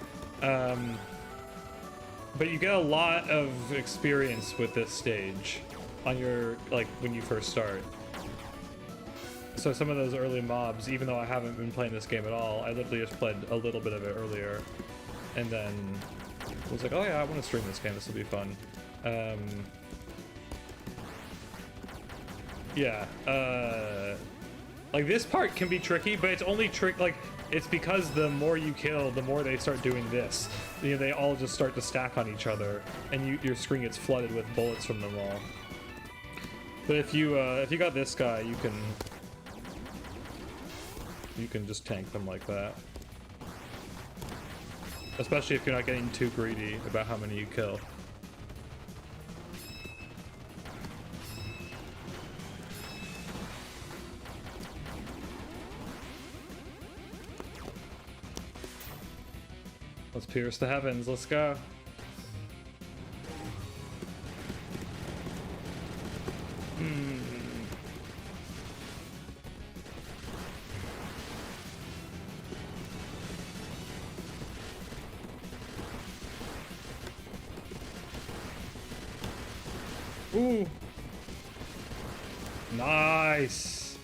[SPEAKER 1] But you get a lot of experience with this stage on your, like, when you first start. So some of those early mobs, even though I haven't been playing this game at all, I literally just played a little bit of it earlier. And then was like, oh yeah, I want to stream this game, this will be fun. Like this part can be tricky, but it's only it's because the more you kill, the more they start doing this. You know, they all just start to stack on each other, and your screen gets flooded with bullets from them all. But if you got this guy, you can just tank them like that. Especially if you're not getting too greedy about how many you kill. Let's pierce the heavens, let's go. Ooh. Nice.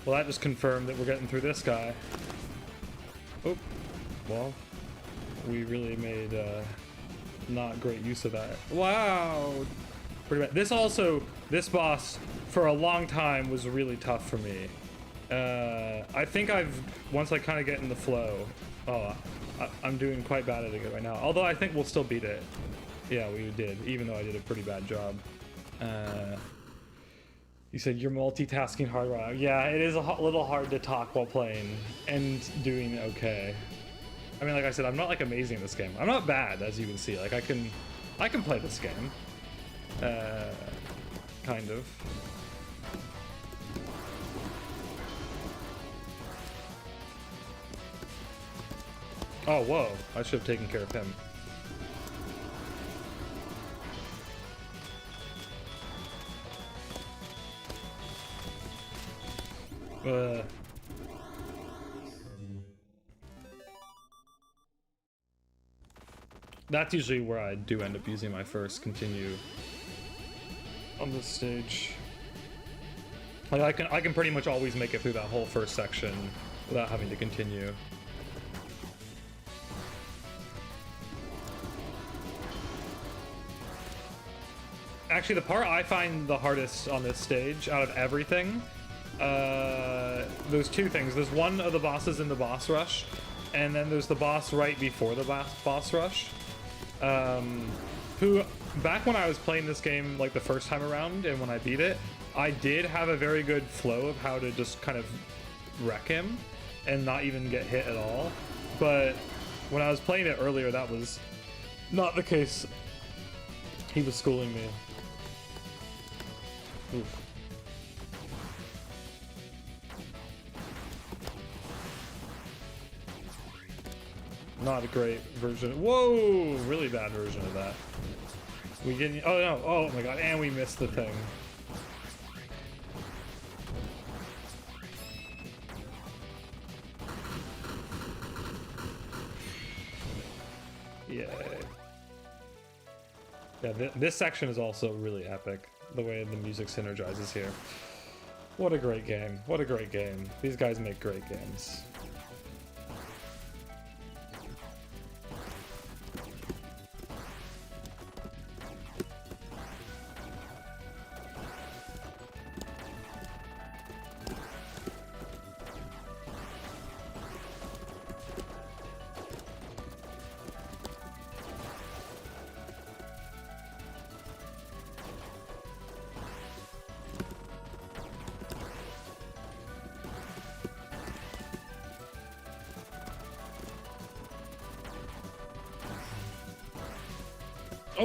[SPEAKER 1] Well, that just confirmed that we're getting through this guy. Oh, well, we really made not great use of that. Wow. Pretty bad. This boss for a long time was really tough for me. I think once I kind of get in the flow, I'm doing quite bad at it right now. Although I think we'll still beat it. Yeah, we did, even though I did a pretty bad job. You said you're multitasking hard right now. Yeah, it is a little hard to talk while playing and doing okay. I mean, like I said, I'm not like amazing at this game. I'm not bad, as you can see. Like I can play this game. Kind of. Oh, whoa. I should have taken care of him. That's usually where I do end up using my first continue on this stage. Like I can pretty much always make it through that whole first section without having to continue. Actually, the part I find the hardest on this stage out of everything, there's two things. There's one of the bosses in the boss rush, and then there's the boss right before the boss rush. Who, back when I was playing this game like the first time around and when I beat it, I did have a very good flow of how to just kind of wreck him and not even get hit at all. But when I was playing it earlier, that was not the case. He was schooling me. Oof. Not a great version. Whoa! Really bad version of that. We getting? Oh no! Oh my god! And we missed the thing. Yay! Yeah, this section is also really epic. The way the music synergizes here. What a great game! What a great game! These guys make great games.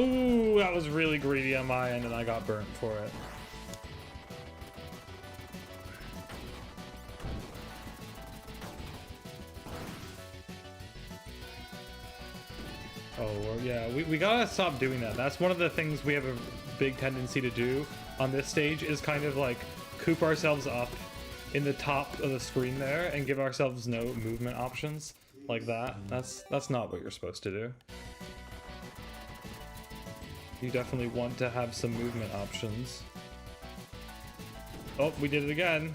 [SPEAKER 1] Oh, that was really greedy on my end, and I got burnt for it. Oh, well, yeah, we gotta stop doing that. That's one of the things we have a big tendency to do on this stage, is kind of like coop ourselves up in the top of the screen there and give ourselves no movement options like that. That's not what you're supposed to do. You definitely want to have some movement options. Oh, we did it again.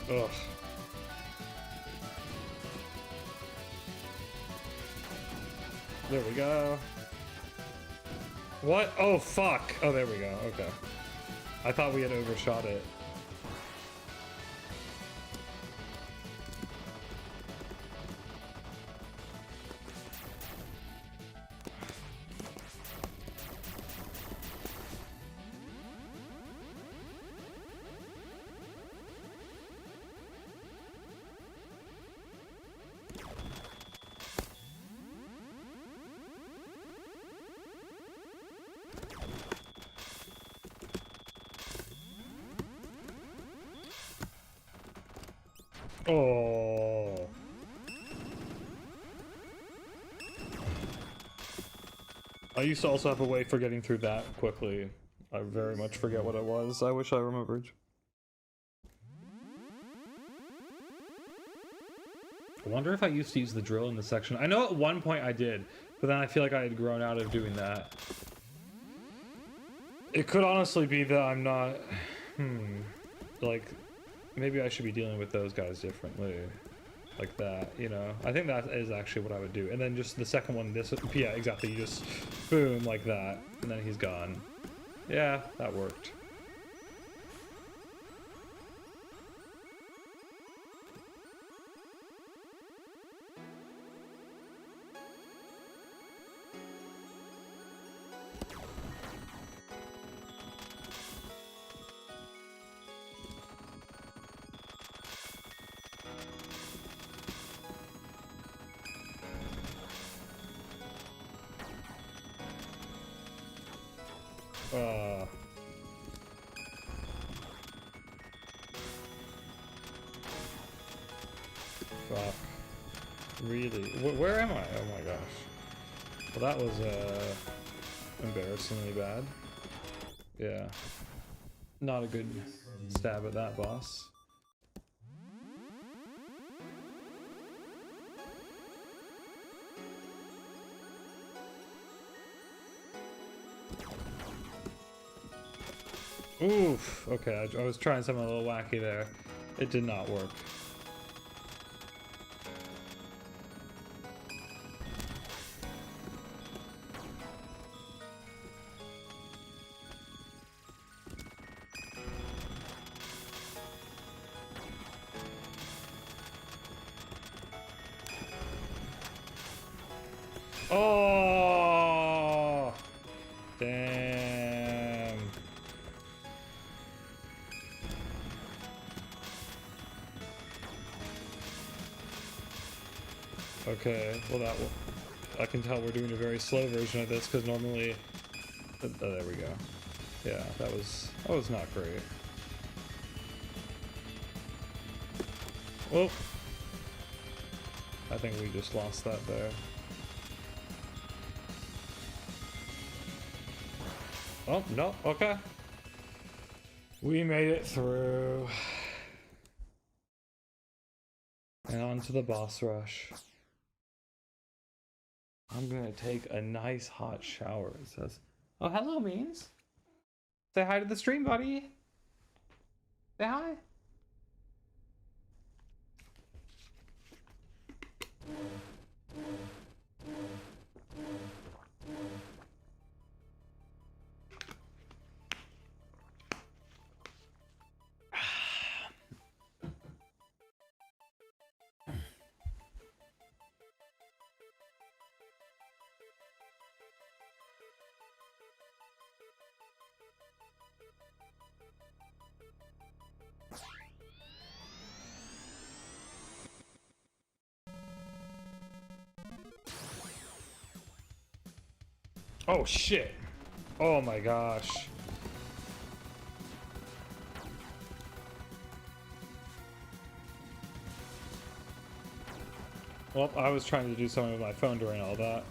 [SPEAKER 1] Ugh. There we go. What? Oh, fuck. Oh, there we go. Okay. I thought we had overshot it. Oh. I used to also have a way for getting through that quickly. I very much forget what it was. I wish I remembered. I wonder if I used to use the drill in this section. I know at one point I did, but then I feel like I had grown out of doing that. It could honestly be that I'm not... Like, maybe I should be dealing with those guys differently. Like that, you know? I think that is actually what I would do. And then just the second one, this... Yeah, exactly. You just... Boom, like that. And then he's gone. Yeah, that worked. Fuck. Really? Where am I? Oh my gosh. Well, that was, embarrassingly bad. Yeah. Not a good stab at that boss. Oof. Okay, I was trying something a little wacky there. It did not work. Oh! Damn. Okay, well I can tell we're doing a very slow version of this because normally... Oh, there we go. Yeah, that was not great. Oh! I think we just lost that there. Oh, no, okay. We made it through. And on to the boss rush. I'm gonna take a nice hot shower, it says. Oh, hello, Means. Say hi to the stream, buddy. Say hi. Oh shit. Oh my gosh. Well, I was trying to do something with my phone during all that.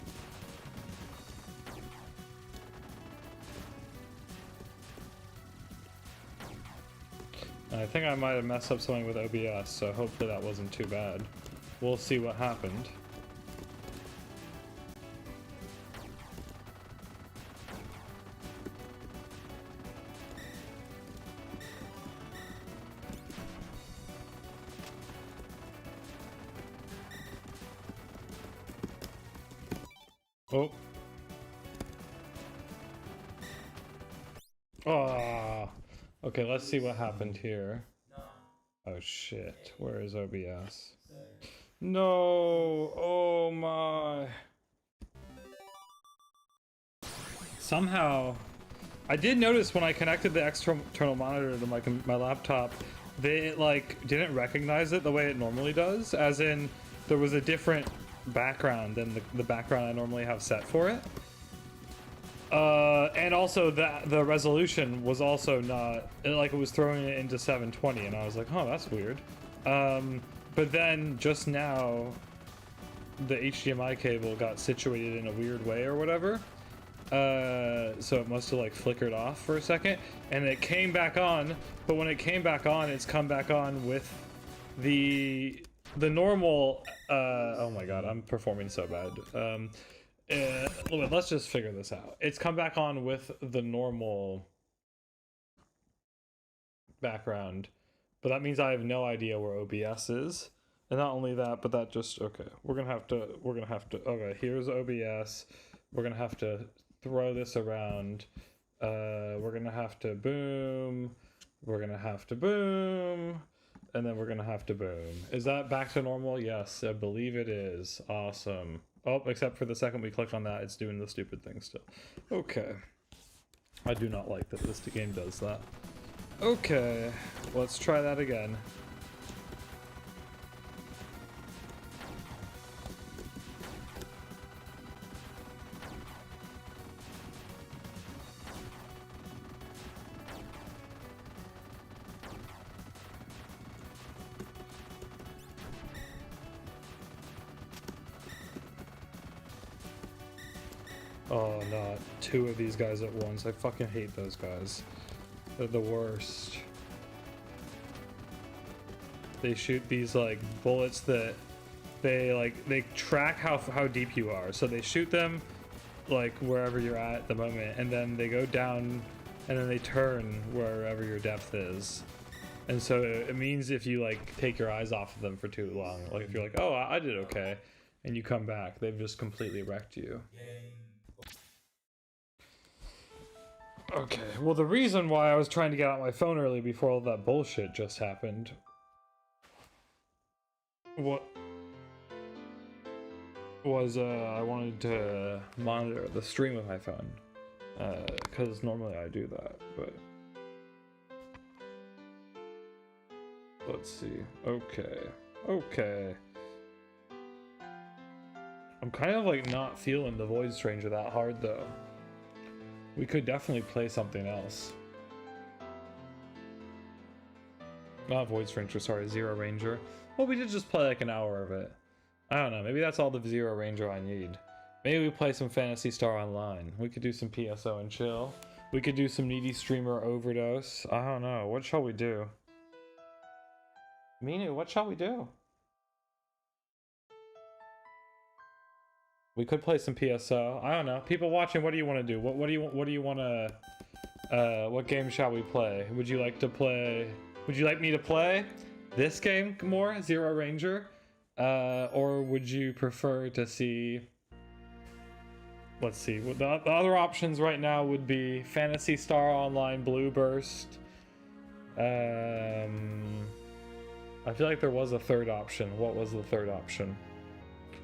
[SPEAKER 1] I think I might have messed up something with OBS, so hopefully that wasn't too bad. We'll see what happened. Oh. Oh. Okay, let's see what happened here. Oh shit. Where is OBS? No. Oh my. Somehow, I did notice when I connected the external monitor to my laptop, it like didn't recognize it the way it normally does, as in there was a different background than the background I normally have set for it. And also the resolution was also not, like, it was throwing it into 720, and I was like, oh, that's weird. But then just now the HDMI cable got situated in a weird way or whatever. So it must have like flickered off for a second, and it came back on. But when it came back on, it's come back on with the normal. Oh my god, I'm performing so bad. Let's just figure this out. It's come back on with the normal background, but that means I have no idea where OBS is. And not only that, but that just, okay, we're gonna have to, okay, here's OBS. We're gonna have to throw this around. We're gonna have to boom. We're gonna have to boom. And then we're gonna have to boom. Is that back to normal? Yes, I believe it is. Awesome. Oh, except for the second we click on that, it's doing the stupid thing still. Okay. I do not like that this game does that. Okay, let's try that again. Oh, not two of these guys at once. I fucking hate those guys. They're the worst. They shoot these like bullets that they track how deep you are. So they shoot them like wherever you're at the moment, and then they go down and then they turn wherever your depth is. And so it means if you like take your eyes off of them for too long, like if you're like, oh, I did okay, and you come back, they've just completely wrecked you. Okay, well, the reason why I was trying to get out my phone early before all that bullshit just happened. What was, I wanted to monitor the stream with my phone. Because normally I do that, but... Let's see. Okay. Okay. I'm kind of like not feeling the Void Stranger that hard, though. We could definitely play something else. Not Void Stranger, sorry, ZeroRanger. Well, we did just play like an hour of it. I don't know, maybe that's all the ZeroRanger I need. Maybe we play some Phantasy Star Online. We could do some PSO and chill. We could do some Needy Streamer Overdose. I don't know, what shall we do? Minu, what shall we do? We could play some PSO. I don't know. People watching, what do you want to do? What do you want to... what game shall we play? Would you like to play... Would you like me to play this game more? ZeroRanger? Or would you prefer to see... Let's see. The other options right now would be Phantasy Star Online Blue Burst. I feel like there was a third option. What was the third option?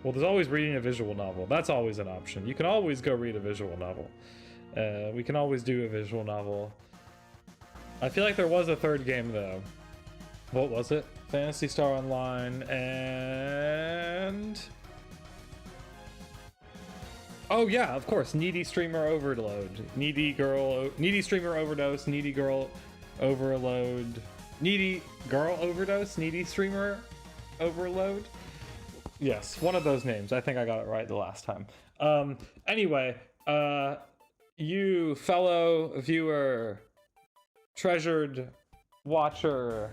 [SPEAKER 1] Well, there's always reading a visual novel. That's always an option. You can always go read a visual novel. We can always do a visual novel. I feel like there was a third game, though. What was it? Phantasy Star Online and... Oh yeah, of course. Needy streamer overload. Needy streamer overdose. Needy girl overload. Needy girl overdose. Needy streamer overload. Yes, one of those names. I think I got it right the last time. Anyway, you fellow viewer, treasured watcher,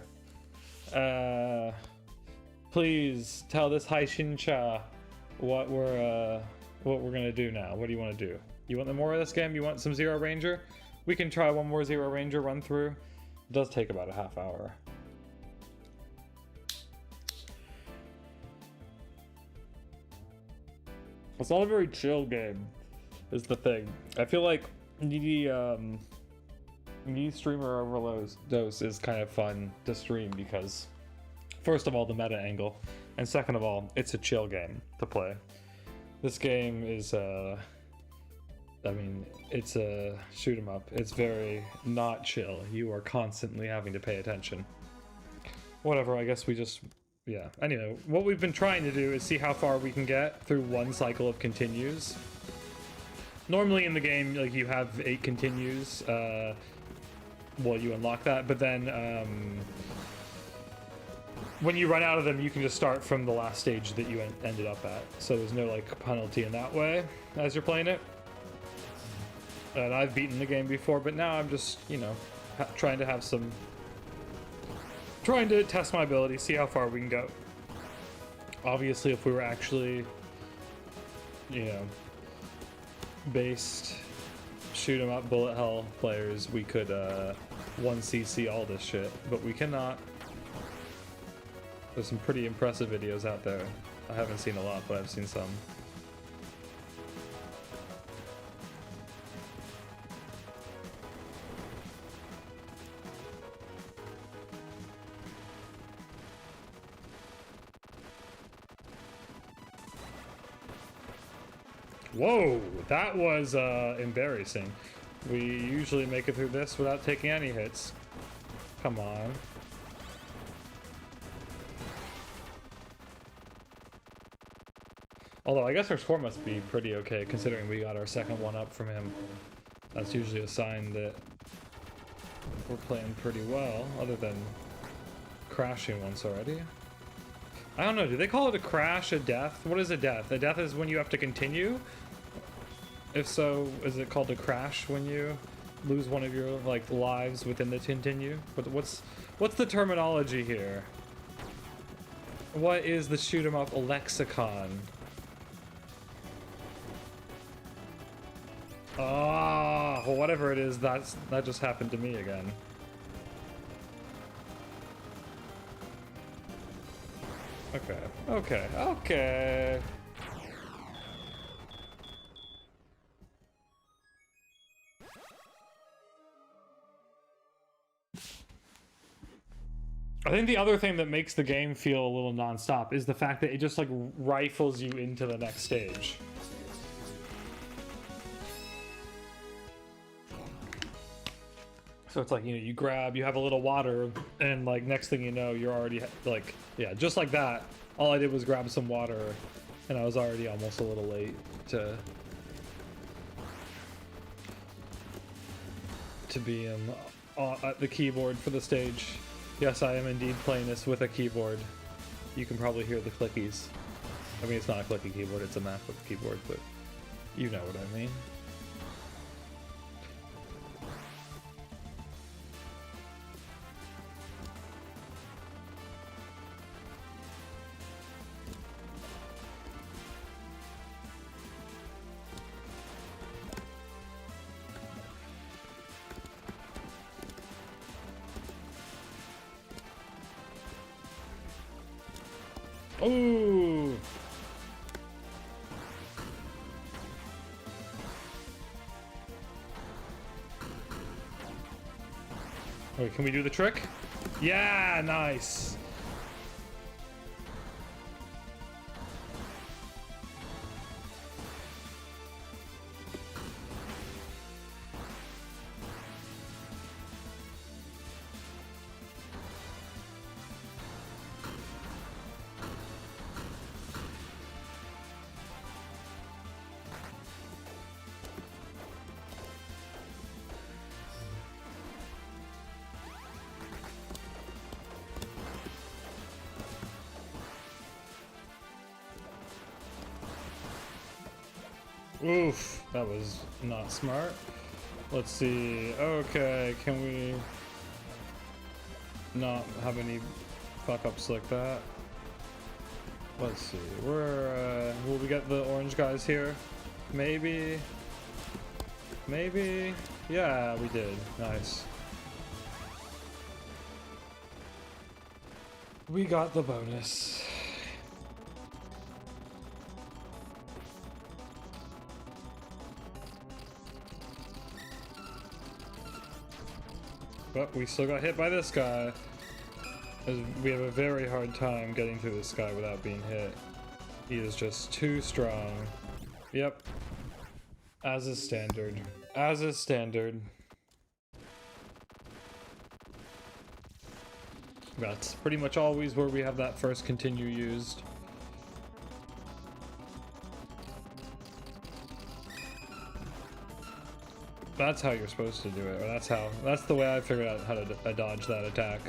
[SPEAKER 1] please tell this Haishinsha what we're gonna do now. What do you want to do? You want more of this game? You want some ZeroRanger? We can try one more ZeroRanger run through. It does take about a half hour. It's not a very chill game, is the thing. I feel like needy streamer overdose is kind of fun to stream because, first of all, the meta angle, and second of all, it's a chill game to play. This game is I mean, it's a shoot 'em up. It's very not chill. You are constantly having to pay attention. Whatever, I guess we just, yeah. Anyway, what we've been trying to do is see how far we can get through one cycle of continues. Normally in the game, like, you have 8 continues, well, you unlock that, but then when you run out of them, you can just start from the last stage that you ended up at. So there's no, like, penalty in that way as you're playing it. And I've beaten the game before, but now I'm just, you know, trying to test my ability, see how far we can go. Obviously, if we were actually, you know, based shoot 'em up bullet hell players, we could 1cc all this shit, but we cannot. There's some pretty impressive videos out there. I haven't seen a lot, but I've seen some. Whoa, that was embarrassing. We usually make it through this without taking any hits. Come on. Although I guess our score must be pretty okay considering we got our second one up from him. That's usually a sign that we're playing pretty well, other than crashing once already. I don't know, do they call it a crash, a death? What is a death? A death is when you have to continue? If so, is it called a crash when you lose one of your, like, lives within the continue? But what's the terminology here? What is the shoot 'em up lexicon? Ah, well, whatever it is, that just happened to me again. Okay. I think the other thing that makes the game feel a little non-stop is the fact that it just, like, rifles you into the next stage. So it's like, you know, you have a little water, and, like, next thing you know, you're already, like, yeah, just like that. All I did was grab some water, and I was already almost a little late to be at the keyboard for the stage. Yes, I am indeed playing this with a keyboard. You can probably hear the clickies. I mean, it's not a clicky keyboard, it's a MacBook keyboard, but you know what I mean. Ooh! Wait, can we do the trick? Yeah, nice! Oof, that was not smart. Let's see. Okay, can we not have any fuck ups like that? Let's see. Will we get the orange guys here? Maybe. Maybe. Yeah, we did. Nice. We got the bonus. But we still got hit by this guy. We have a very hard time getting through this guy without being hit. He is just too strong. Yep. As is standard. As is standard. That's pretty much always where we have that first continue used. That's how you're supposed to do it, or that's the way I figured out how to dodge that attack.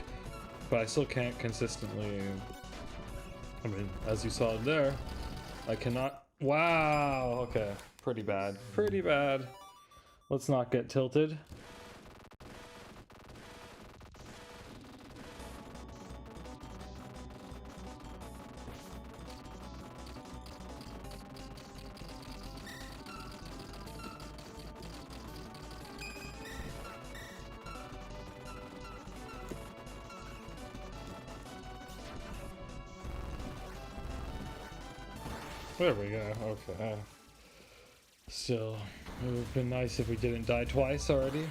[SPEAKER 1] But I still can't consistently, I mean, as you saw there, I cannot, wow, okay, pretty bad, pretty bad. Let's not get tilted. There we go, okay. Still, it would have been nice if we didn't die twice already.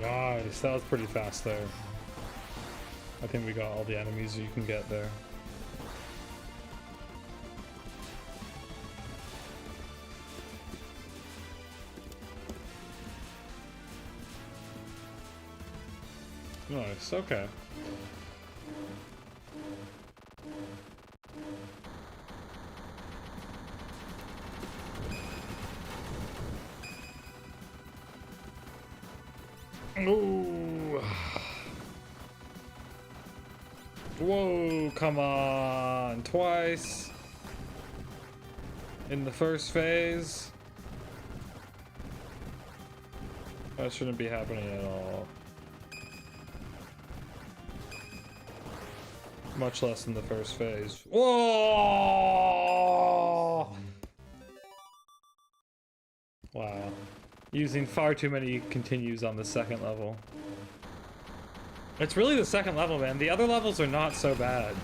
[SPEAKER 1] Nice, that was pretty fast there. I think we got all the enemies you can get there. Nice, okay. Ooh. Whoa, come on. Twice. In the first phase. That shouldn't be happening at all. Much less in the first phase. Whoa! Wow. Using far too many continues on the second level. It's really the second level, man. The other levels are not so bad.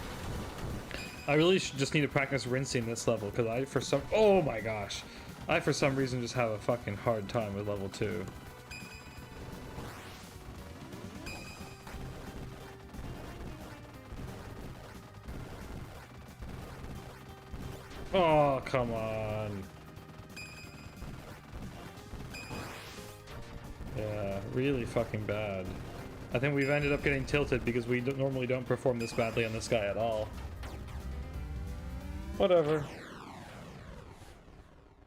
[SPEAKER 1] I really just need to practice rinsing this level, because oh my gosh. I for some reason just have a fucking hard time with level 2. Oh, come on. Yeah, really fucking bad. I think we've ended up getting tilted because we normally don't perform this badly on this guy at all. Whatever.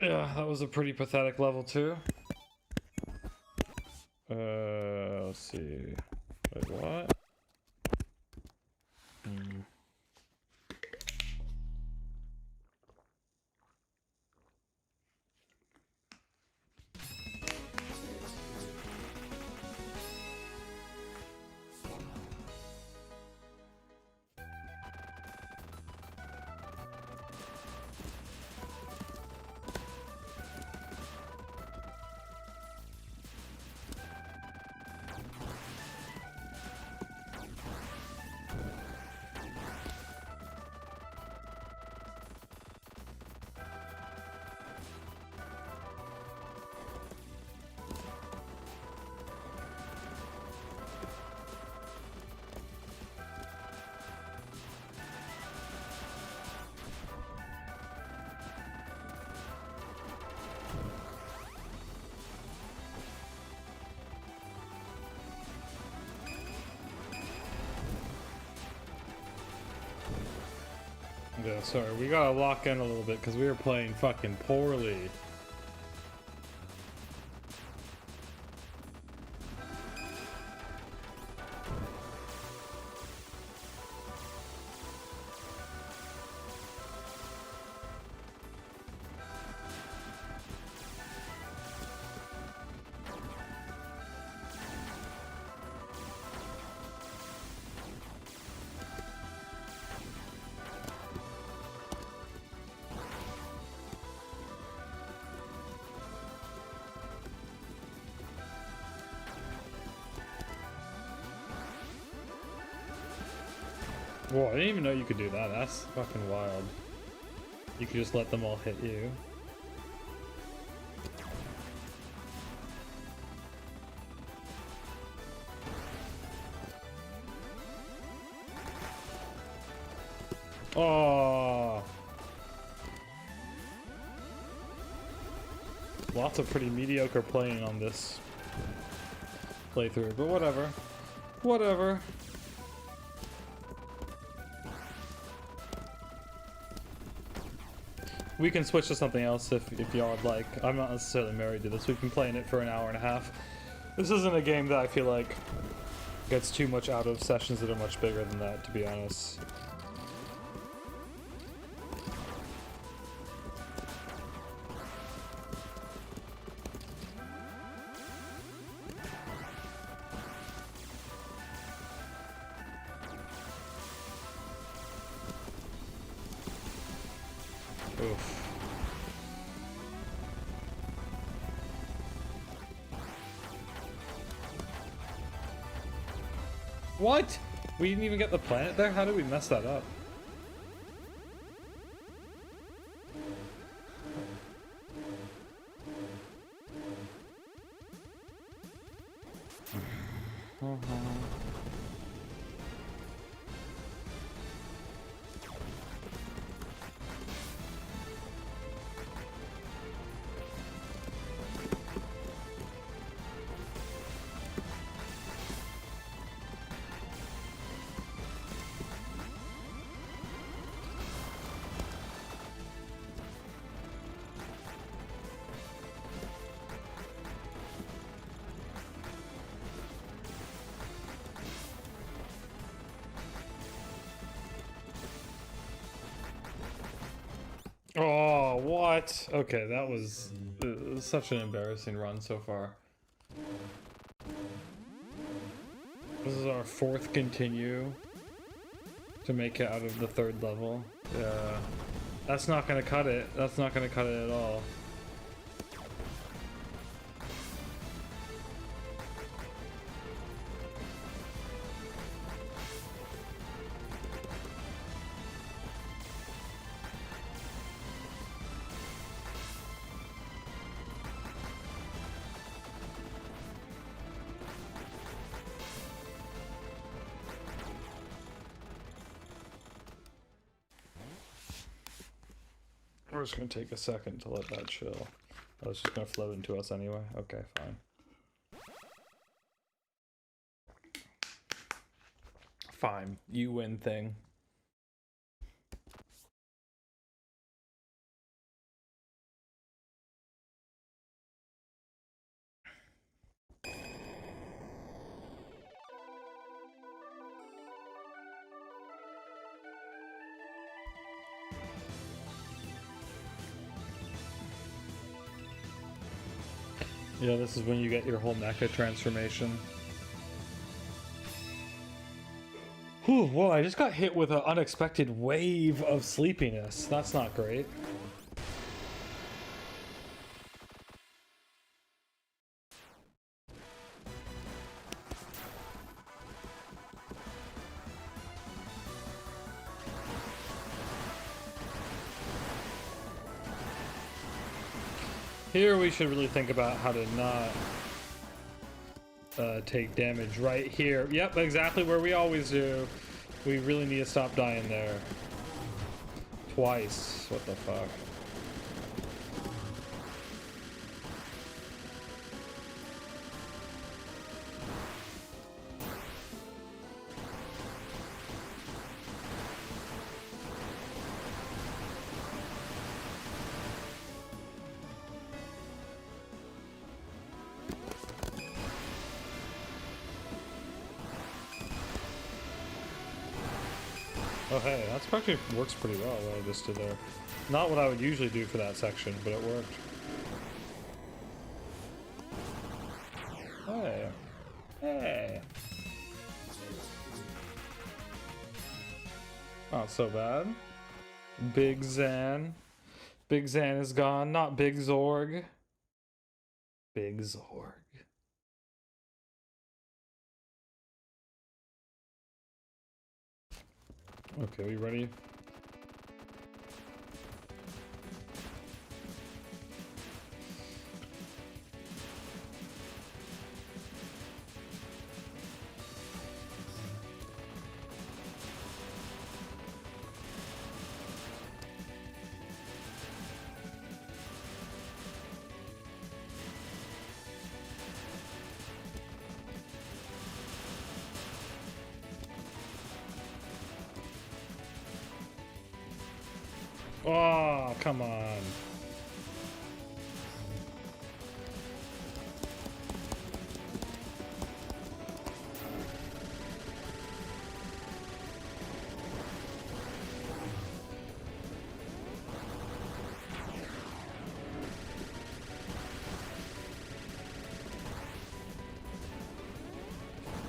[SPEAKER 1] Yeah, that was a pretty pathetic level 2. Let's see. Wait, what? Yeah, sorry, we gotta lock in a little bit because we were playing fucking poorly. Whoa, I didn't even know you could do that. That's fucking wild. You could just let them all hit you. Oh, lots of pretty mediocre playing on this playthrough, but whatever. Whatever. We can switch to something else if y'all would like. I'm not necessarily married to this. We've been playing it for an hour and a half. This isn't a game that I feel like gets too much out of sessions that are much bigger than that, to be honest. Oof. What? We didn't even get the planet there? How did we mess that up? Oh, what? Okay, that was such an embarrassing run so far. This is our 4th continue to make it out of the 3rd level. Yeah, that's not gonna cut it. That's not gonna cut it at all. We're just gonna take a second to let that chill. Oh, it's just gonna float into us anyway? Okay, fine. Fine, you win thing. Yeah, this is when you get your whole mecha transformation. Whew, well, I just got hit with an unexpected wave of sleepiness. That's not great. Here we should really think about how to not take damage right here. Yep, exactly where we always do. We really need to stop dying there. Twice. What the fuck? Oh hey, that's actually works pretty well what I just did there. Not what I would usually do for that section, but it worked. Hey. Hey. Not so bad. Big Zan. Big Zan is gone, not Big Zorg. Big Zorg. Okay, we ready? Oh, come on.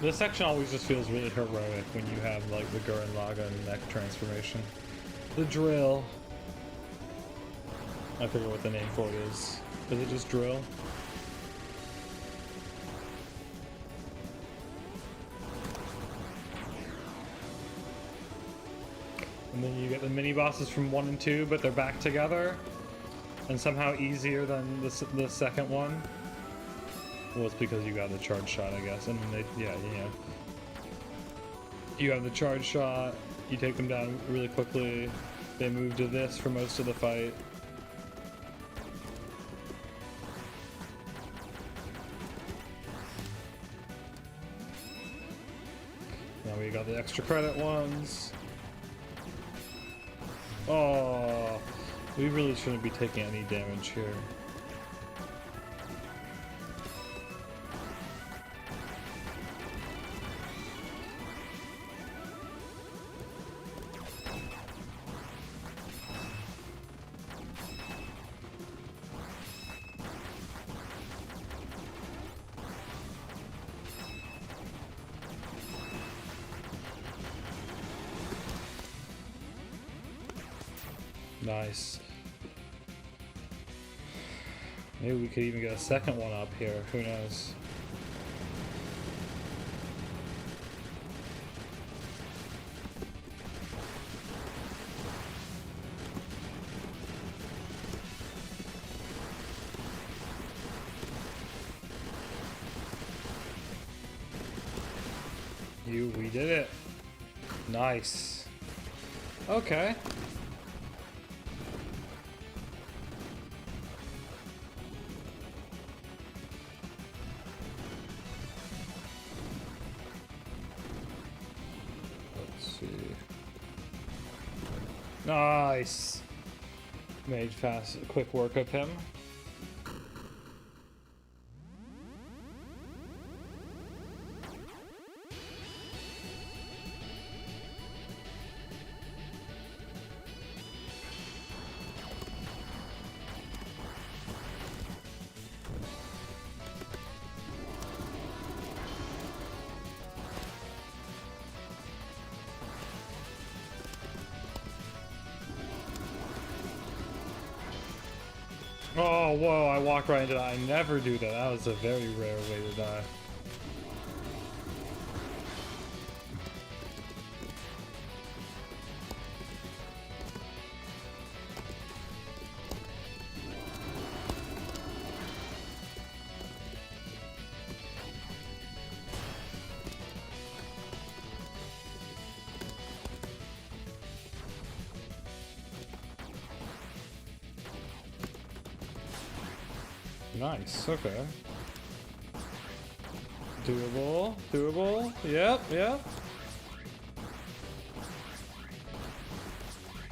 [SPEAKER 1] This section always just feels really heroic when you have like the Gurren Lagann neck transformation. The drill. I forget what the name for it is. Is it just drill? And then you get the mini bosses from 1 and 2, but they're back together. And somehow easier than the second one. Well, it's because you got the charge shot, I guess. And then they, yeah, you know. You have the charge shot, you take them down really quickly. They move to this for most of the fight. Now we got the extra credit ones. Oh, we really shouldn't be taking any damage here. Nice. Maybe we could even get a second one up here. Who knows? We did it. Nice. Okay. Nice. Made fast, quick work of him. Oh, whoa, I walked right into that. I never do that. That was a very rare way to die. Nice, okay. Doable, doable. Yep, yep.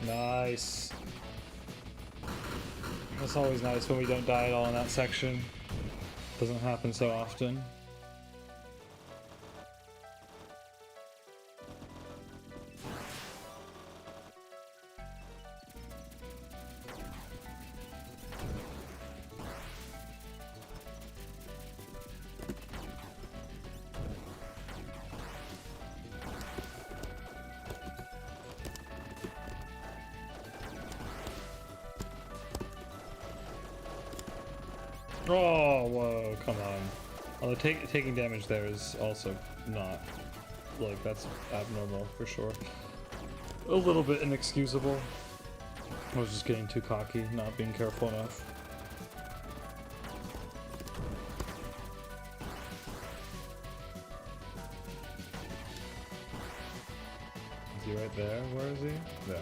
[SPEAKER 1] Nice. That's always nice when we don't die at all in that section. Doesn't happen so often. Oh, whoa, come on. Although taking damage there is also not, like, that's abnormal for sure. A little bit inexcusable. I was just getting too cocky, not being careful enough. Is he right there? Where is he? Yeah.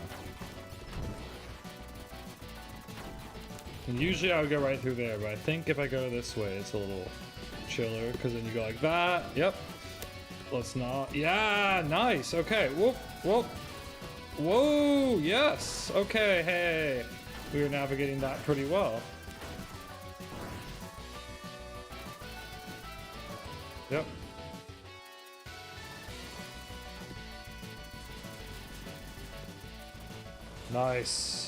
[SPEAKER 1] And usually I would go right through there, but I think if I go this way, it's a little chiller, because then you go like that. Yep. Let's not. Yeah, nice. Okay. Whoop, whoop. Whoa, yes. Okay, hey. We are navigating that pretty well. Yep. Nice.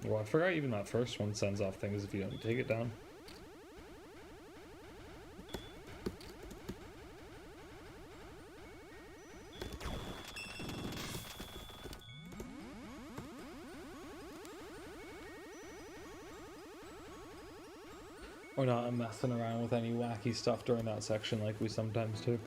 [SPEAKER 1] Well, I forgot even that first one sends off things if you don't take it down. We're not messing around with any wacky stuff during that section like we sometimes do.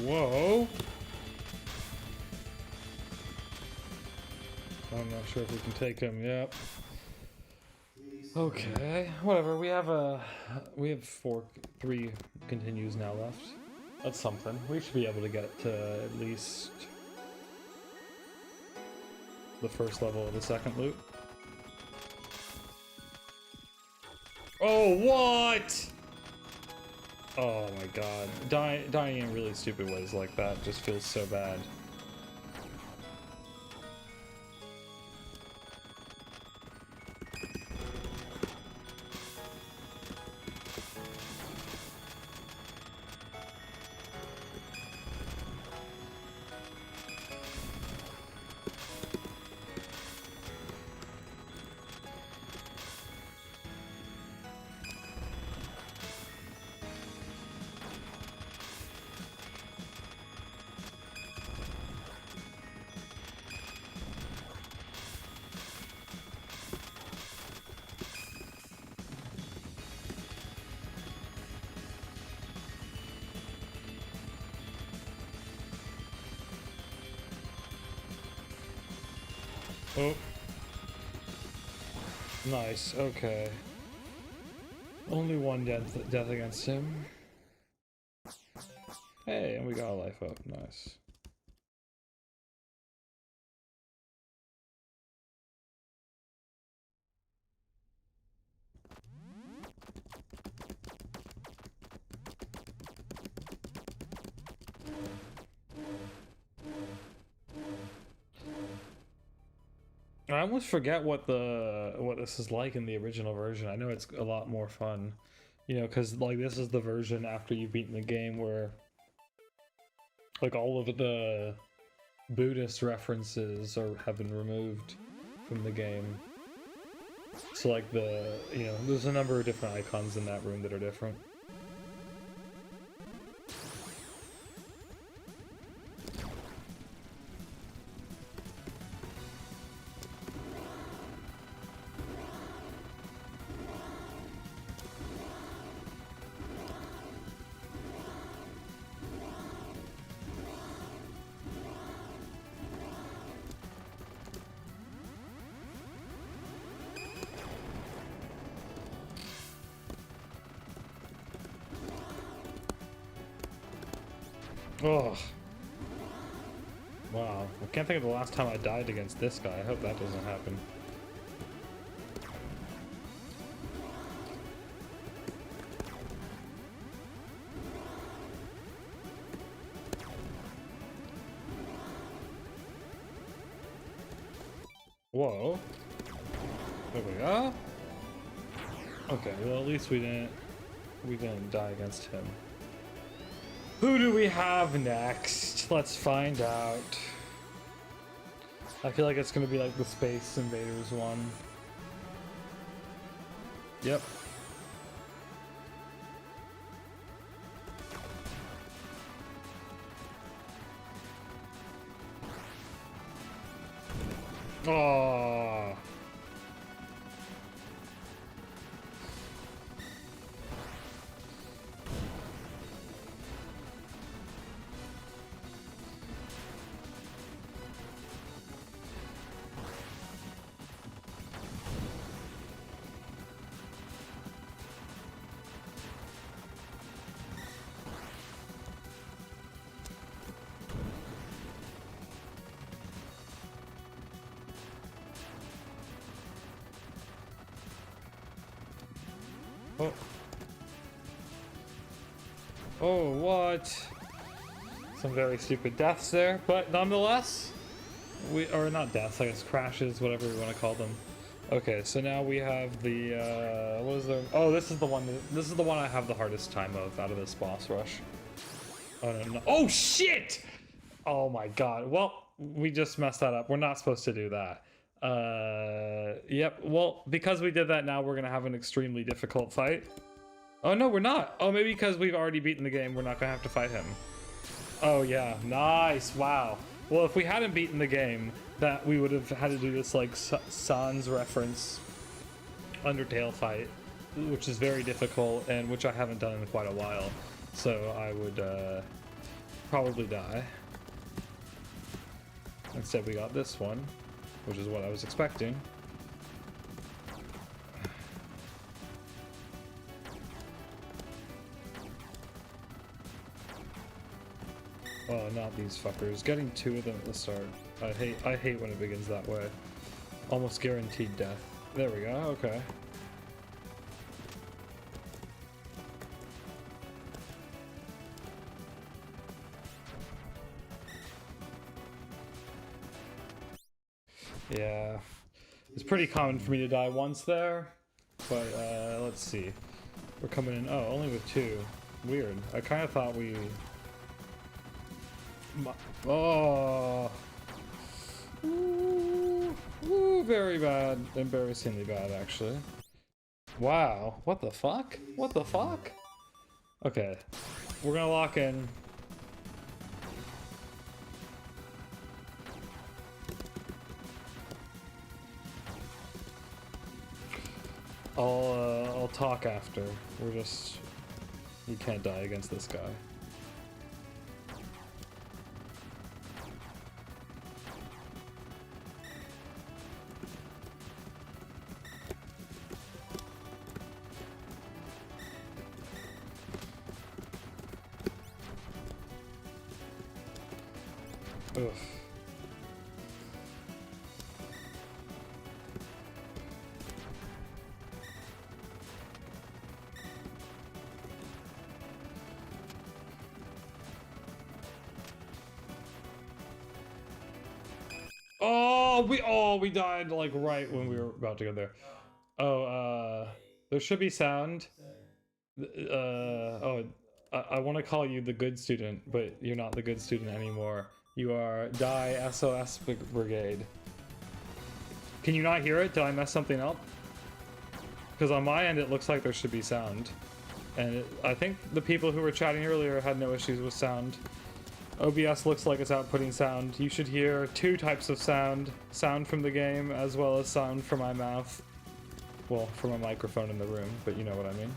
[SPEAKER 1] Whoa! I'm not sure if we can take him. Yep. Okay, whatever. We have 3 continues now left. That's something. We should be able to get to at least the first level of the second loop. Oh, what? Oh my god. Dying in really stupid ways like that just feels so bad. Oh. Nice, okay. Only one death against him. Hey, and we got a life up, nice. I almost forget what this is like in the original version. I know it's a lot more fun, you know, because like this is the version after you've beaten the game where like all of the Buddhist references have been removed from the game. So like there's a number of different icons in that room that are different. Oh. Wow. I can't think of the last time I died against this guy. I hope that doesn't happen. Whoa. There we go. Okay, well at least we didn't die against him. Who do we have next? Let's find out. I feel like it's gonna be like the Space Invaders one. Yep. Oh. Oh. Oh, what? Some very stupid deaths there, but nonetheless, or not deaths, I guess crashes, whatever you want to call them. Okay, so now we have the, what is there? Oh, this is the one I have the hardest time of out of this boss rush. Oh, no. Oh, shit! Oh my god. Well, we just messed that up. We're not supposed to do that. Yep. Well, because we did that, now we're gonna have an extremely difficult fight. Oh no, we're not. Oh, maybe because we've already beaten the game, we're not gonna have to fight him. Oh yeah, nice. Wow. Well, if we hadn't beaten the game, that we would have had to do this like Sans reference Undertale fight, which is very difficult and which I haven't done in quite a while. So I would probably die. Instead, we got this one, which is what I was expecting. Oh, not these fuckers. Getting two of them at the start. I hate when it begins that way. Almost guaranteed death. There we go, okay. Yeah. It's pretty common for me to die once there, but let's see. We're coming in, oh, only with two. Weird. I kind of thought we... Oh! Ooh, ooh, very bad. Embarrassingly bad, actually. Wow. What the fuck? What the fuck? Okay. We're gonna lock in. I'll talk after. We're just... You can't die against this guy. Ugh. We died like right when we were about to go there. Oh, there should be sound. I want to call you the good student, but you're not the good student anymore. You are Die SOS Brigade. Can you not hear it? Did I mess something up? Because on my end it looks like there should be sound. And I think the people who were chatting earlier had no issues with sound. OBS looks like it's outputting sound. You should hear two types of sound. Sound from the game as well as sound from my mouth. Well, from a microphone in the room, but you know what I mean.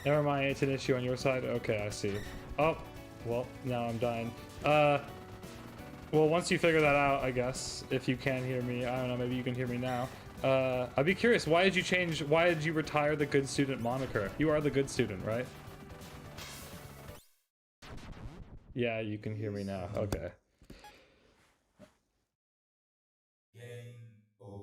[SPEAKER 1] Never mind, it's an issue on your side? Okay, I see. Oh, well, now I'm dying. Well, once you figure that out, I guess, if you can hear me, I don't know, maybe you can hear me now. I'd be curious, why did you retire the good student moniker? You are the good student, right? Yeah, you can hear me now. Okay.
[SPEAKER 2] Game over.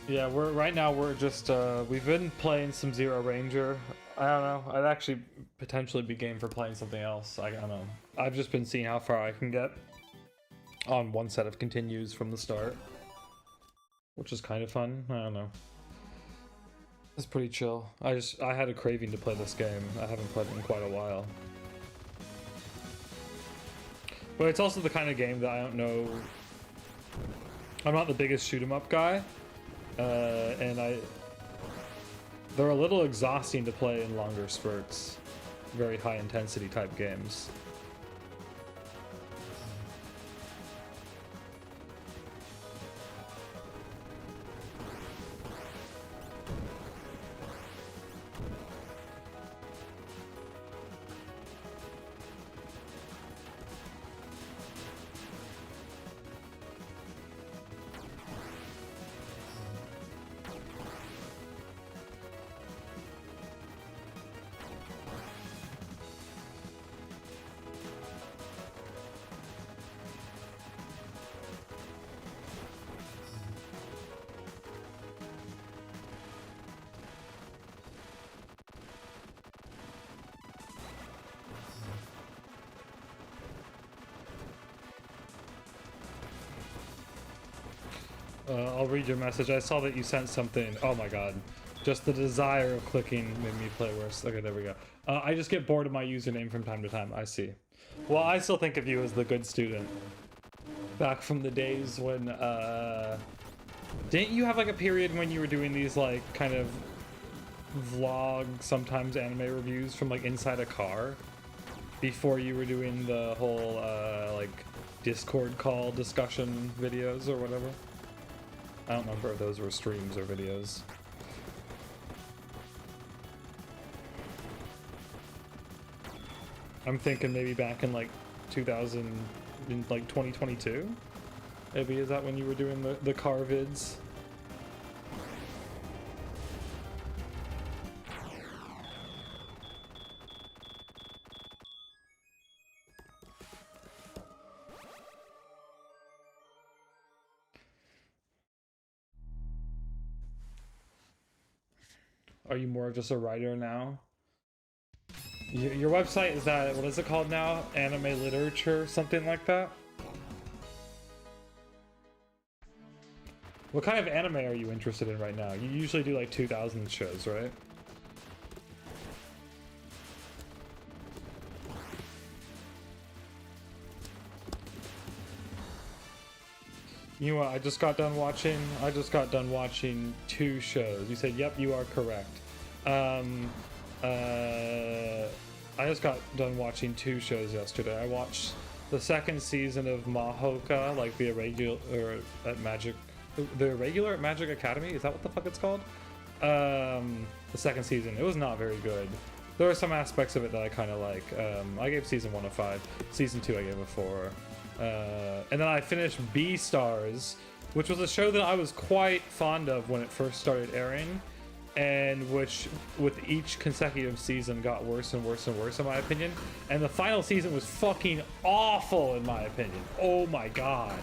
[SPEAKER 1] Yeah, right now we're just we've been playing some ZeroRanger. I don't know. I'd actually potentially be game for playing something else. I don't know. I've just been seeing how far I can get on one set of continues from the start, which is kind of fun. I don't know. It's pretty chill. I had a craving to play this game. I haven't played it in quite a while. But it's also the kind of game that I don't know. I'm not the biggest shoot 'em up guy. And they're a little exhausting to play in longer spurts. Very high intensity type games. I'll read your message. I saw that you sent something. Oh my god. Just the desire of clicking made me play worse. Okay, there we go. I just get bored of my username from time to time. I see. Well, I still think of you as the good student. Back from the days when, didn't you have like a period when you were doing these like kind of vlog, sometimes anime reviews from like inside a car? Before you were doing the whole like Discord call discussion videos or whatever? I don't remember if those were streams or videos. I'm thinking maybe back in like 2022? Maybe, is that when you were doing the car vids? Are you more of just a writer now? Your website, is that, what is it called now? Anime literature, something like that? What kind of anime are you interested in right now? You usually do like 2000 shows, right? You know what, I just got done watching 2 shows. You said, yep, you are correct. I just got done watching 2 shows yesterday. I watched the 2nd season of Mahoka, like the irregular at Magic Academy. Is that what the fuck it's called? The 2nd season. It was not very good. There are some aspects of it that I kind of like. I gave season 1 a 5. Season 2 I gave a 4. And then I finished B-Stars, which was a show that I was quite fond of when it first started airing, and which with each consecutive season got worse and worse and worse in my opinion, and the final season was fucking awful in my opinion. Oh my god.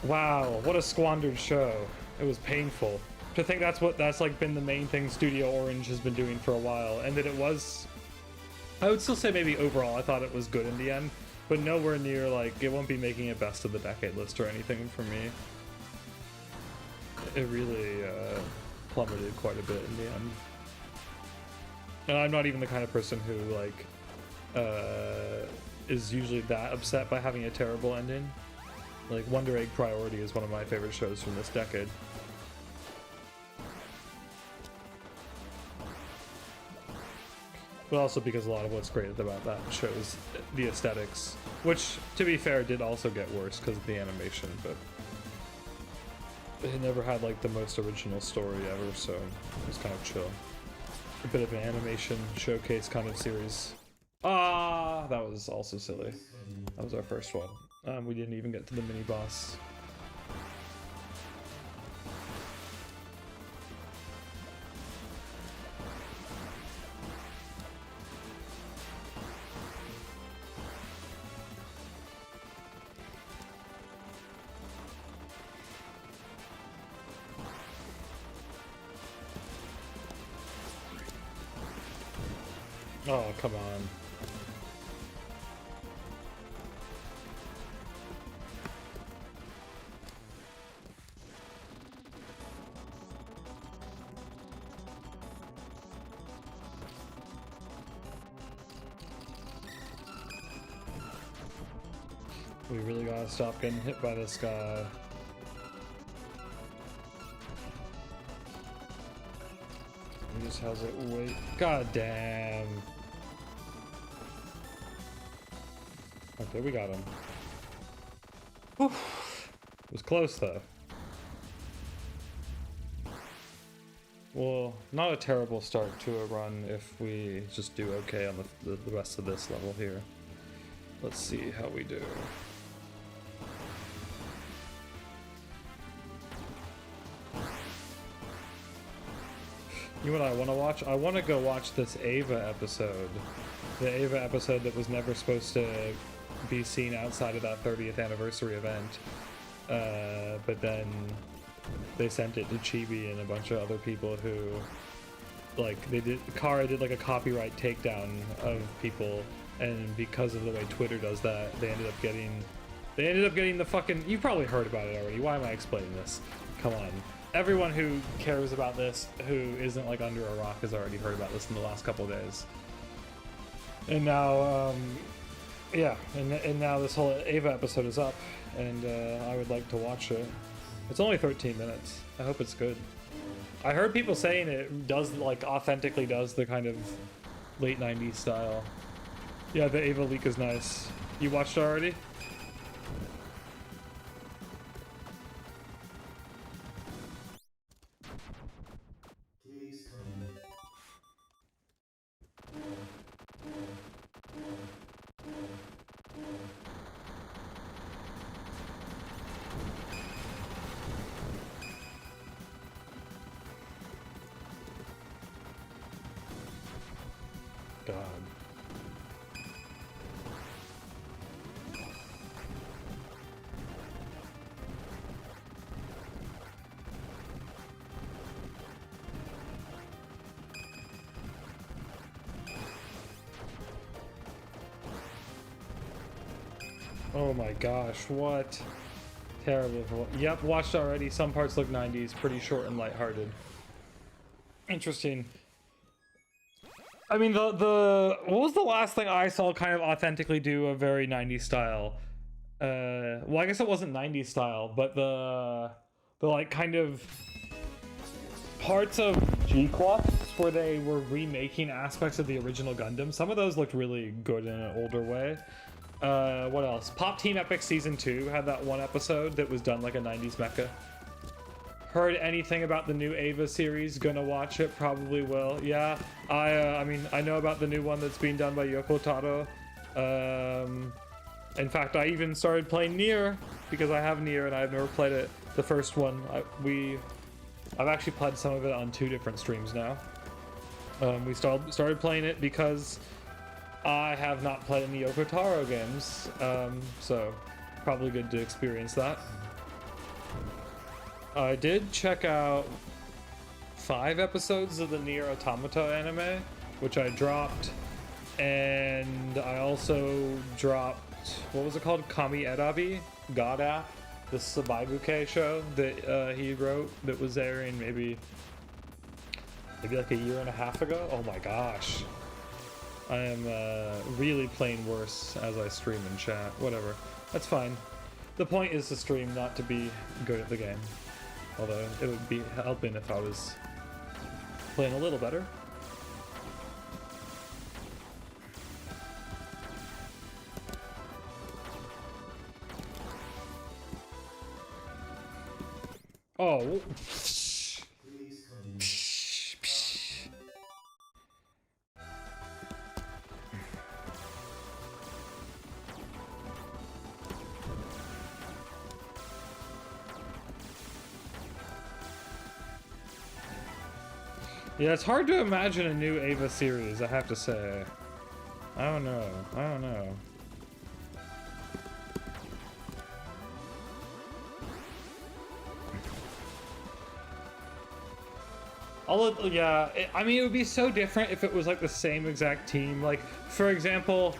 [SPEAKER 1] Wow, what a squandered show. It was painful to think that's like been the main thing Studio Orange has been doing for a while, and that it was, I would still say maybe overall I thought it was good in the end, but nowhere near, like, it won't be making a best of the decade list or anything for me. It really plummeted quite a bit in the end. And I'm not even the kind of person who, like, is usually that upset by having a terrible ending. Like, Wonder Egg Priority is one of my favorite shows from this decade. but also because a lot of what's great about that show is the aesthetics, which, to be fair, did also get worse because of the animation, but it never had like the most original story ever, so it was kind of chill. A bit of an animation showcase kind of series. Ah, that was also silly. That was our first one. We didn't even get to the mini boss. Oh, come on. We really gotta stop getting hit by this guy. He just has it way. God damn. Okay, we got him. Whew. It was close though. Well, not a terrible start to a run if we just do okay on the rest of this level here. Let's see how we do. You know what I want to watch? I want to go watch this Ava episode. The Ava episode that was never supposed to be seen outside of that 30th anniversary event. But then they sent it to Chibi and a bunch of other people who, like, Kara did like a copyright takedown of people, and because of the way Twitter does that, they ended up getting the fucking, you've probably heard about it already. Why am I explaining this? Come on. Everyone who cares about this, who isn't like under a rock, has already heard about this in the last couple of days. And now, yeah, and now this whole Ava episode is up, and I would like to watch it. It's only 13 minutes. I hope it's good. I heard people saying it does, like, authentically does the kind of late 90s style. Yeah, the Ava leak is nice. You watched it already? God. Oh my gosh, what? Terrible. Yep, watched already. Some parts look 90s, pretty short and lighthearted. Interesting. I mean, what was the last thing I saw kind of authentically do a very 90s style? Well, I guess it wasn't 90s style, but the like kind of parts of G-Quaps where they were remaking aspects of the original Gundam. Some of those looked really good in an older way. What else? Pop Team Epic Season 2 had that one episode that was done like a 90s mecha. Heard anything about the new Ava series? Gonna watch it, probably will. Yeah, I mean, I know about the new one that's being done by Yoko Taro. In fact, I even started playing Nier, because I have Nier and I've never played it. The first one, I've actually played some of it on 2 different streams now. We started playing it because I have not played any Yoko Taro games, so probably good to experience that. I did check out 5 episodes of the Nier Automata anime, which I dropped, and I also dropped, what was it called? Kami Erabi? God App? The Sabaibuke show that he wrote that was airing maybe like a year and a half ago. Oh my gosh. I am really playing worse as I stream and chat. Whatever. That's fine. The point is to stream, not to be good at the game. Although it would be helping if I was playing a little better. Oh.
[SPEAKER 2] Please continue.
[SPEAKER 1] Yeah, it's hard to imagine a new Ava series, I have to say. I don't know. I don't know. Yeah, I mean, it would be so different if it was like the same exact team. Like, for example,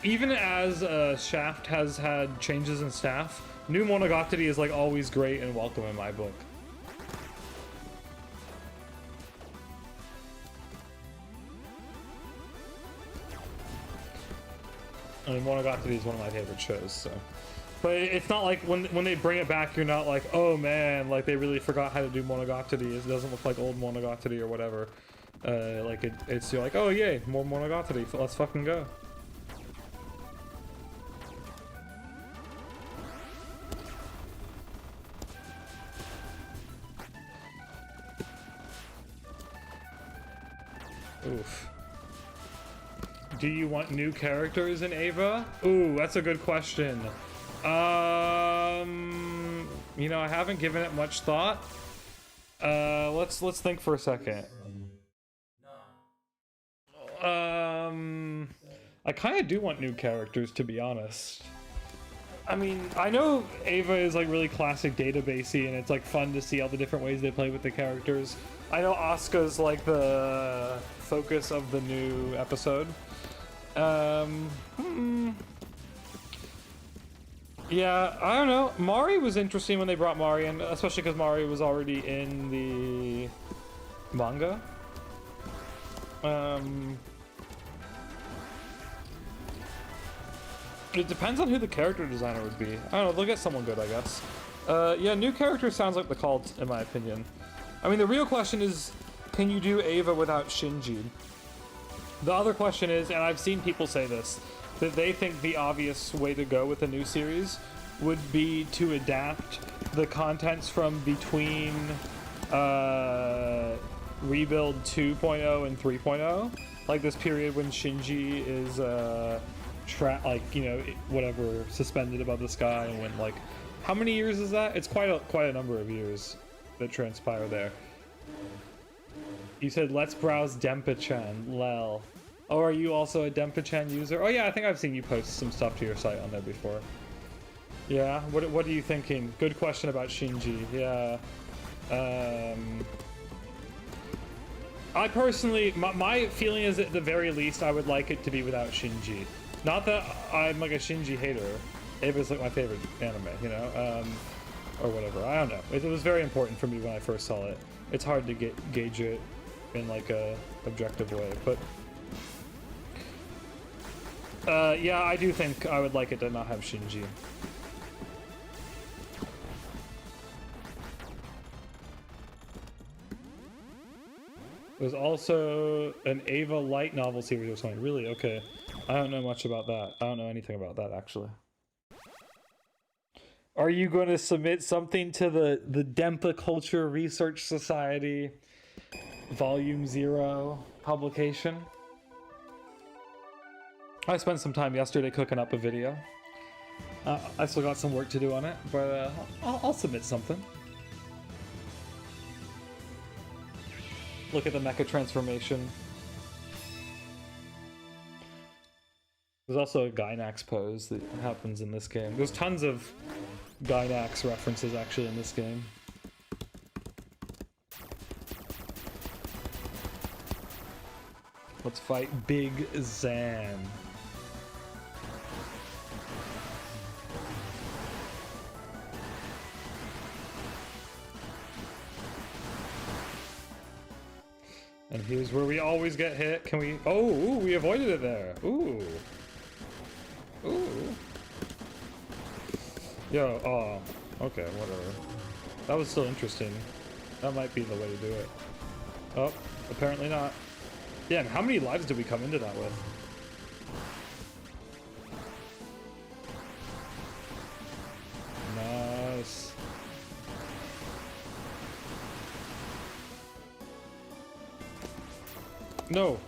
[SPEAKER 1] even as Shaft has had changes in staff, new Monogatari is like always great and welcome in my book. I mean, Monogatari is one of my favorite shows, so. But it's not like when they bring it back, you're not like, oh man, like they really forgot how to do Monogatari. It doesn't look like old Monogatari or whatever. Like it's you're like, oh yay, more Monogatari. Let's fucking go. Oof. Do you want new characters in Ava? Ooh, that's a good question. You know, I haven't given it much thought. Let's think for a second. I kind of do want new characters, to be honest. I mean, I know Ava is like really classic databasey, and it's like fun to see all the different ways they play with the characters. I know Asuka's like the focus of the new episode. Yeah, I don't know. Mari was interesting when they brought Mari in, especially because Mari was already in the manga. It depends on who the character designer would be. I don't know, they'll get someone good, I guess. Yeah, new character sounds like the call, in my opinion. I mean, the real question is, can you do Ava without Shinji? The other question is, and I've seen people say this, that they think the obvious way to go with a new series would be to adapt the contents from between Rebuild 2.0 and 3.0. Like this period when Shinji is like, you know, whatever, suspended above the sky, and went like, how many years is that? It's quite a number of years that transpire there. You said let's browse Dempa-chan, lel. Oh, are you also a Dempa-chan user? Oh yeah, I think I've seen you post some stuff to your site on there before. Yeah, what are you thinking? Good question about Shinji. Yeah. I personally, my feeling is at the very least I would like it to be without Shinji. Not that I'm like a Shinji hater. Ava's like my favorite anime, you know? Or whatever, I don't know. It was very important for me when I first saw it. It's hard to gauge it in like a objective way, but yeah, I do think I would like it to not have Shinji. There's also an Ava light novel series or something. Really? Okay. I don't know much about that. I don't know anything about that, actually. Are you going to submit something to the Dempa Culture Research Society Volume 0 publication? I spent some time yesterday cooking up a video. I still got some work to do on it, but I'll submit something. Look at the mecha transformation. There's also a Gynax pose that happens in this game. There's tons of Gynax references actually in this game. Let's fight Big Zan. And here's where we always get hit. Can we... Oh, ooh, we avoided it there. Ooh. Ooh. Yo, oh. Okay, whatever. That was still interesting. That might be the way to do it. Oh, apparently not. Yeah, and how many lives did we come into that with? Nice. No.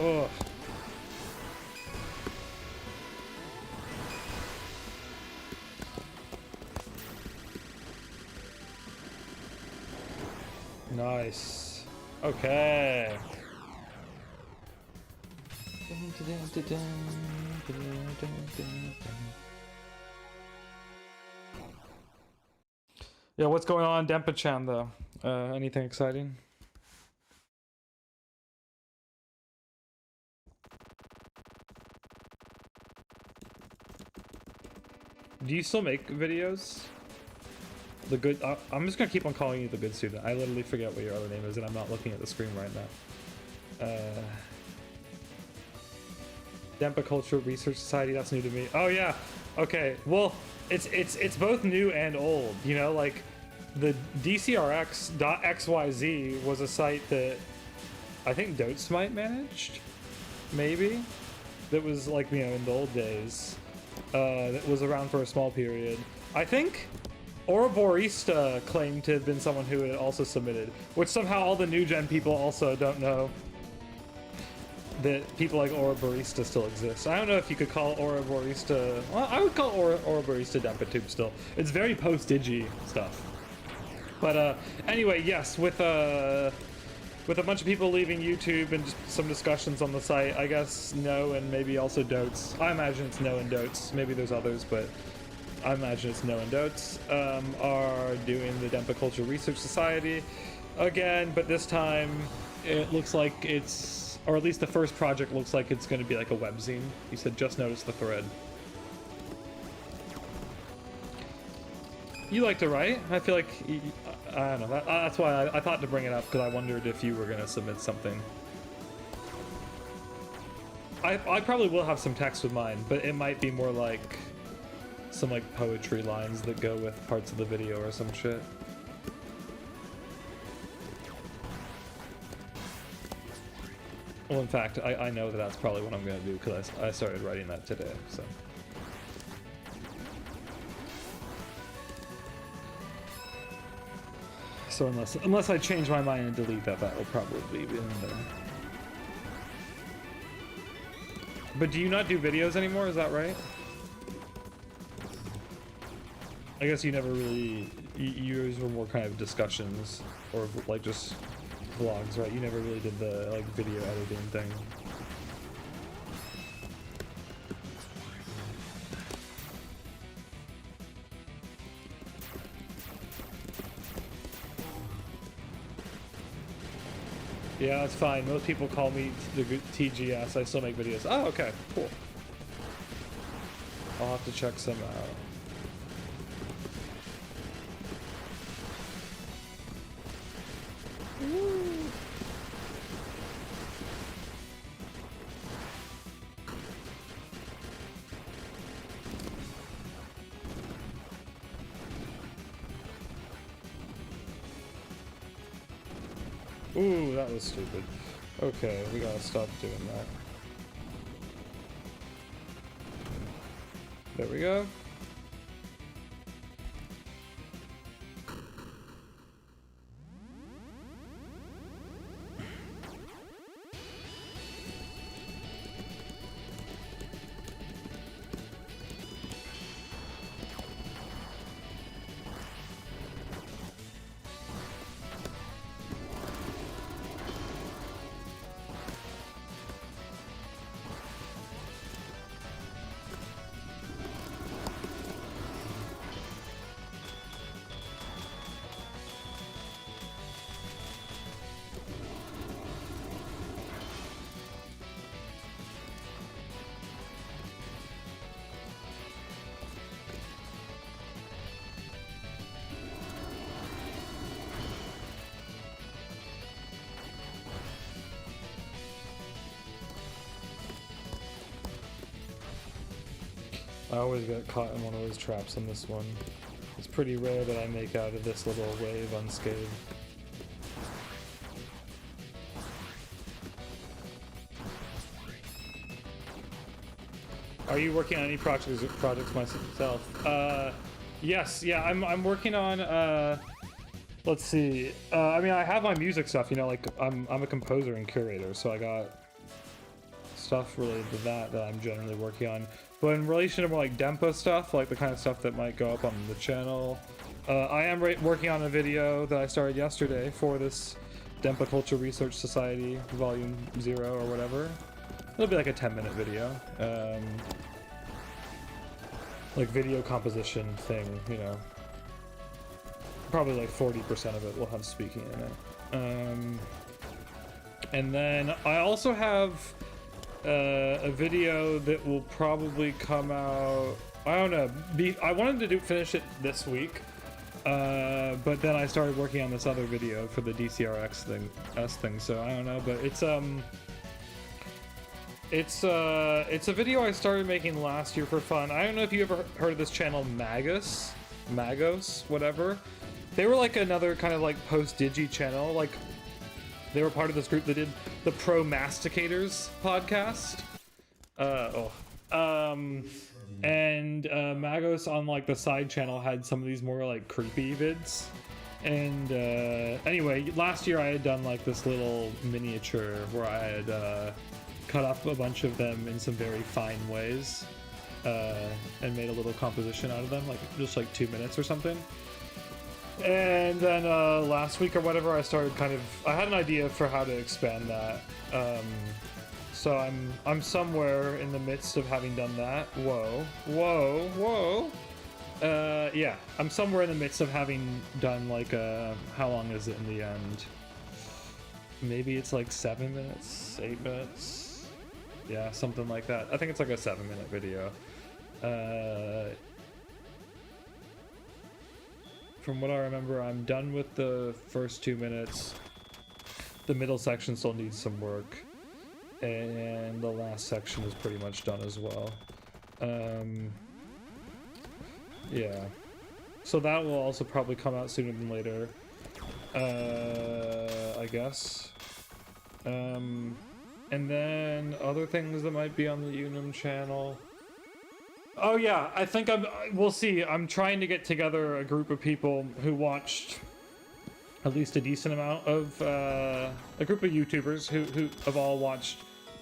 [SPEAKER 1] Ugh. Nice. Okay. Yeah, what's going on, Dempa-chan, though? Anything exciting? Do you still make videos? The good. I'm just gonna keep on calling you the good student. I literally forget what your other name is, and I'm not looking at the screen right now. Dempa Cultural Research Society. That's new to me. Oh yeah. Okay. Well, it's both new and old. You know, like the DCRX.xyz was a site that I think Dotes might managed, maybe. That was like, you know, in the old days. That was around for a small period. I think Ouroborista claimed to have been someone who had also submitted, which somehow all the new gen people also don't know that people like Ouroborista still exist. I don't know if you could call Ouroborista. Well, I would call Ouroborista DempaTube still. It's very post-digi stuff. But anyway, yes, with a bunch of people leaving YouTube and just some discussions on the site, I guess No and maybe also Dotes. I imagine it's No and Dotes. Maybe there's others, but I imagine it's No and Dotes are doing the Dempa Culture Research Society again, but this time it looks like it's, or at least the first project looks like it's going to be like a webzine. He said, just notice the thread. You like to write? I feel like, I don't know, that's why I thought to bring it up, because I wondered if you were going to submit something. I probably will have some text with mine, but it might be more like some like poetry lines that go with parts of the video or some shit. Well, in fact, I know that that's probably what I'm going to do, because I started writing that today, so. So unless I change my mind and delete that, that will probably be in there. But do you not do videos anymore? Is that right? I guess you never really. Yours were more kind of discussions or like just vlogs, right? You never really did the like video editing thing. Yeah, that's fine. Most people call me the TGS. I still make videos. Oh, okay, cool. I'll have to check some out. Ooh, that was stupid. Okay, we gotta stop doing that. There we go. I always get caught in one of those traps on this one. It's pretty rare that I make out of this little wave unscathed. Are you working on any projects myself? Yes, yeah, I'm working on Let's see. I mean, I have my music stuff, you know, like I'm a composer and curator, so I got stuff related to that I'm generally working on. But in relation to more like Dempa stuff, like the kind of stuff that might go up on the channel, I am working on a video that I started yesterday for this Dempa Culture Research Society Volume 0 or whatever. It'll be like a 10-minute video. Like video composition thing, you know. Probably like 40% of it will have speaking in it. And then I also have a video that will probably come out, I don't know, I wanted to finish it this week, but then I started working on this other video for the DCRX thing, so I don't know, but it's a video I started making last year for fun. I don't know if you ever heard of this channel Magos, whatever. They were like another kind of like post-digi channel, like they were part of this group that did the Pro Masticators podcast. And Magos on like the side channel had some of these more like creepy vids. And anyway, last year I had done like this little miniature where I had cut up a bunch of them in some very fine ways and made a little composition out of them, like just like 2 minutes or something. And then last week or whatever, I started I had an idea for how to expand that. So I'm somewhere in the midst of having done that. Whoa. Yeah, I'm somewhere in the midst of having done like how long is it in the end? Maybe it's like 7 minutes, 8 minutes. Yeah, something like that. I think it's like a 7-minute video. From what I remember, I'm done with the first 2 minutes. The middle section still needs some work. And the last section is pretty much done as well. Yeah. So that will also probably come out sooner than later. I guess. And then other things that might be on the Unum channel. Oh yeah, I think we'll see. I'm trying to get together a group of people who watched at least a decent amount of, a group of YouTubers who have all watched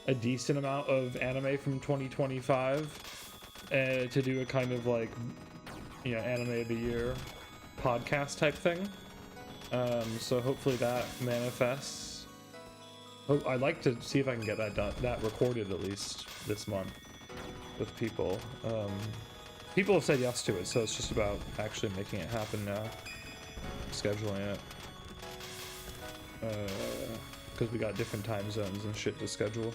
[SPEAKER 1] a decent amount of anime from 2025 to do a kind of like, you know, anime of the year podcast type thing. So hopefully that manifests. I'd like to see if I can get that recorded at least this month with people. People have said yes to it, so it's just about actually making it happen now, scheduling it, because we got different time zones and shit to schedule.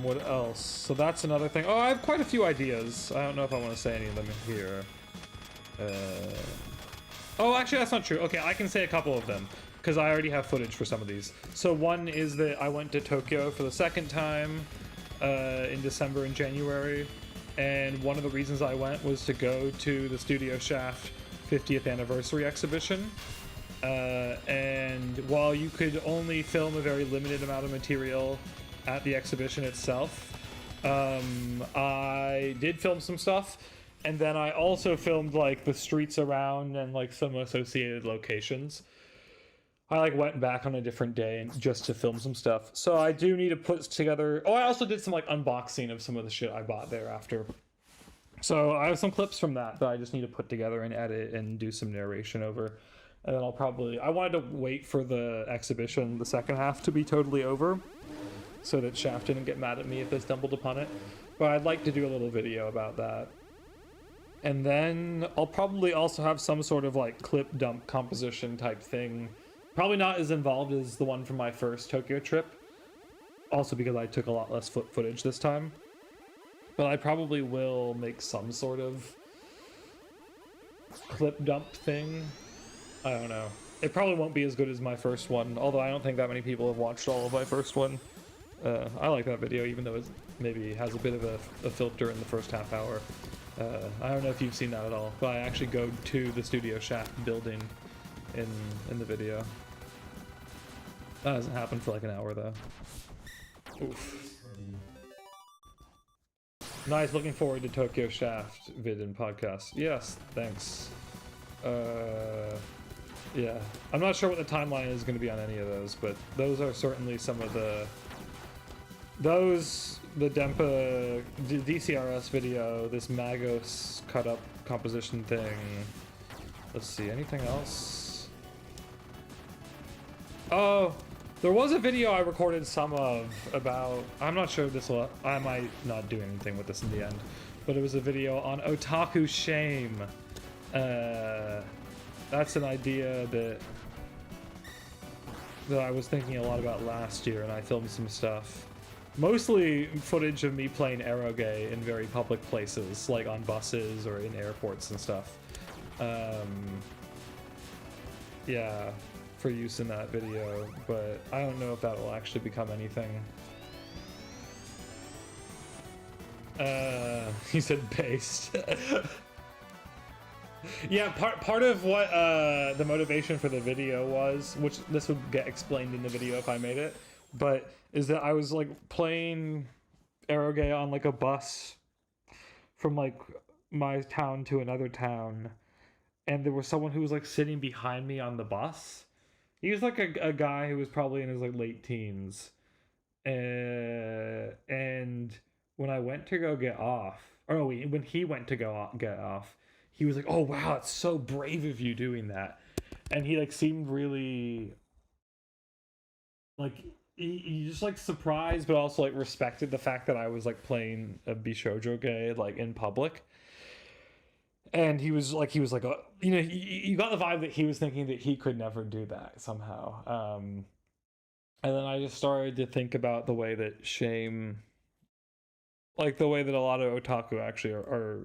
[SPEAKER 1] What else? So that's another thing. Oh, I have quite a few ideas. I don't know if I want to say any of them here. Oh, actually, that's not true. Okay, I can say a couple of them, because I already have footage for some of these. So one is that I went to Tokyo for the second time in December and January, and one of the reasons I went was to go to the Studio Shaft 50th anniversary exhibition. And while you could only film a very limited amount of material at the exhibition itself, I did film some stuff. And then I also filmed like the streets around and like some associated locations. I like went back on a different day just to film some stuff. So I do need to put together. Oh, I also did some like unboxing of some of the shit I bought there after. So I have some clips from that I just need to put together and edit and do some narration over. And then I wanted to wait for the exhibition, the second half, to be totally over, so that Shaft didn't get mad at me if they stumbled upon it. But I'd like to do a little video about that. And then I'll probably also have some sort of like clip dump composition type thing. Probably not as involved as the one from my first Tokyo trip. Also because I took a lot less footage this time. But I probably will make some sort of clip dump thing. I don't know. It probably won't be as good as my first one, although I don't think that many people have watched all of my first one. I like that video, even though it maybe has a bit of a filter in the first half hour. I don't know if you've seen that at all, but I actually go to the Studio Shaft building in the video. That hasn't happened for like an hour though. Oof. Nice, looking forward to Tokyo Shaft vid and podcast. Yes, thanks. Yeah, I'm not sure what the timeline is going to be on any of those, but those are certainly some of the Dempa DCRS video, this Magos cut up composition thing. Let's see, anything else? Oh, there was a video I recorded some of about, I'm not sure this will, I might not do anything with this in the end, but it was a video on otaku shame. That's an idea that I was thinking a lot about last year, and I filmed some stuff. Mostly footage of me playing eroge in very public places, like on buses or in airports and stuff. Yeah, for use in that video, but I don't know if that will actually become anything. He said based. Yeah, part of what the motivation for the video was, which this would get explained in the video if I made it, but is that I was like playing eroge on like a bus from like my town to another town, and there was someone who was like sitting behind me on the bus. He was like a guy who was probably in his like late teens, and when I went to go get off, or no, when he went to get off, he was like, "Oh wow, it's so brave of you doing that," and he like seemed really like he just like surprised, but also like respected the fact that I was like playing a bishoujo like in public. And he was like, you know, you got the vibe that he was thinking that he could never do that somehow. And then I just started to think about the way that shame, like the way that a lot of otaku actually are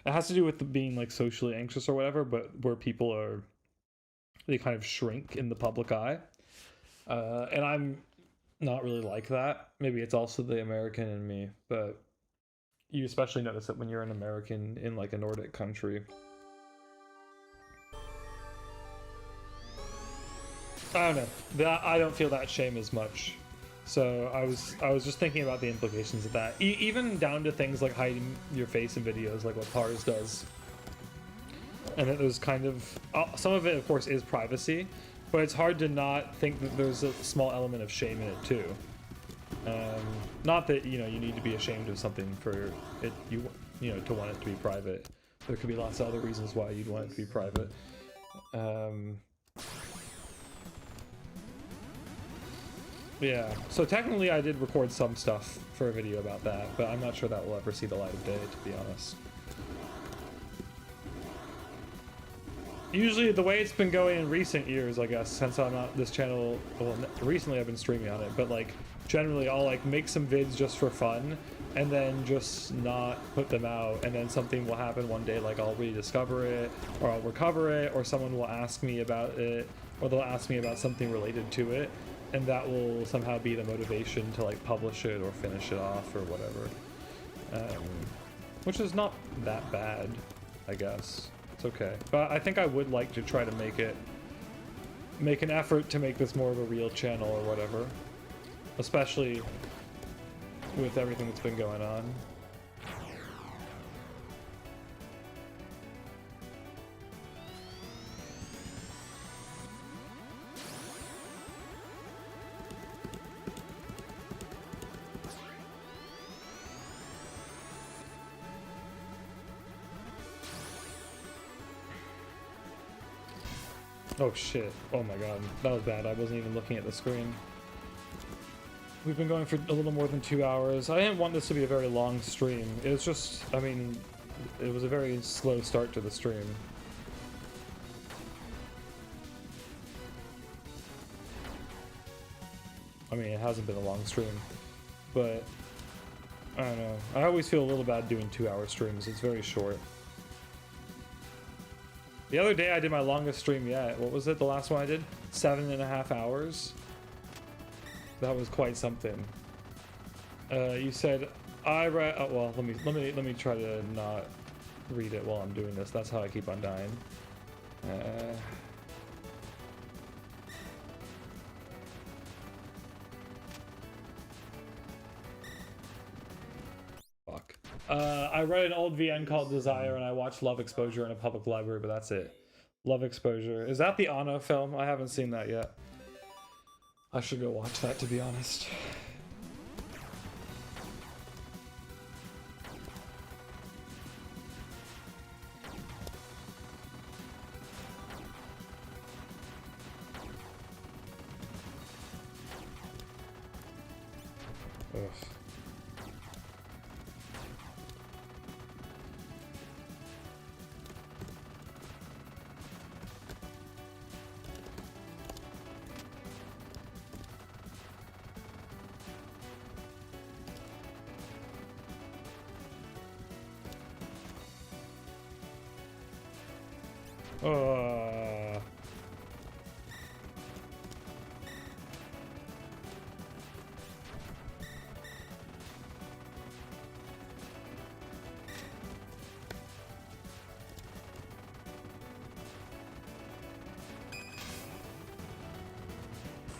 [SPEAKER 1] it has to do with being like socially anxious or whatever, but where people they kind of shrink in the public eye. And I'm not really like that. Maybe it's also the American in me, but you especially notice it when you're an American in like a Nordic country. I don't know. I don't feel that shame as much. So I was just thinking about the implications of that. Even down to things like hiding your face in videos, like what Pars does. And it was kind of some of it, of course, is privacy, but it's hard to not think that there's a small element of shame in it too. Not that you need to be ashamed of something for it, to want it to be private. There could be lots of other reasons why you'd want it to be private. Yeah, so technically I did record some stuff for a video about that, but I'm not sure that will ever see the light of day, to be honest. Usually the way it's been going in recent years, I guess, since I'm not this channel, well, recently I've been streaming on it, but like generally I'll like make some vids just for fun and then just not put them out, and then something will happen one day, like I'll rediscover it or I'll recover it, or someone will ask me about it, or they'll ask me about something related to it, and that will somehow be the motivation to like publish it or finish it off or whatever. Which is not that bad, I guess. It's okay. But I think I would like to try to make an effort to make this more of a real channel or whatever. Especially with everything that's been going on. Oh shit. Oh my god. That was bad. I wasn't even looking at the screen. We've been going for a little more than 2 hours. I didn't want this to be a very long stream. It was just, I mean, it was a very slow start to the stream. I mean, it hasn't been a long stream, but I don't know. I always feel a little bad doing 2-hour streams. It's very short. The other day I did my longest stream yet. What was it? The last one I did? 7.5 hours. That was quite something. You said I read. Oh, well, let me try to not read it while I'm doing this. That's how I keep on dying. Fuck. I read an old VN called Desire, and I watched Love Exposure in a public library, but that's it. Love Exposure. Is that the Anno film? I haven't seen that yet. I should go watch that, to be honest. Ugh.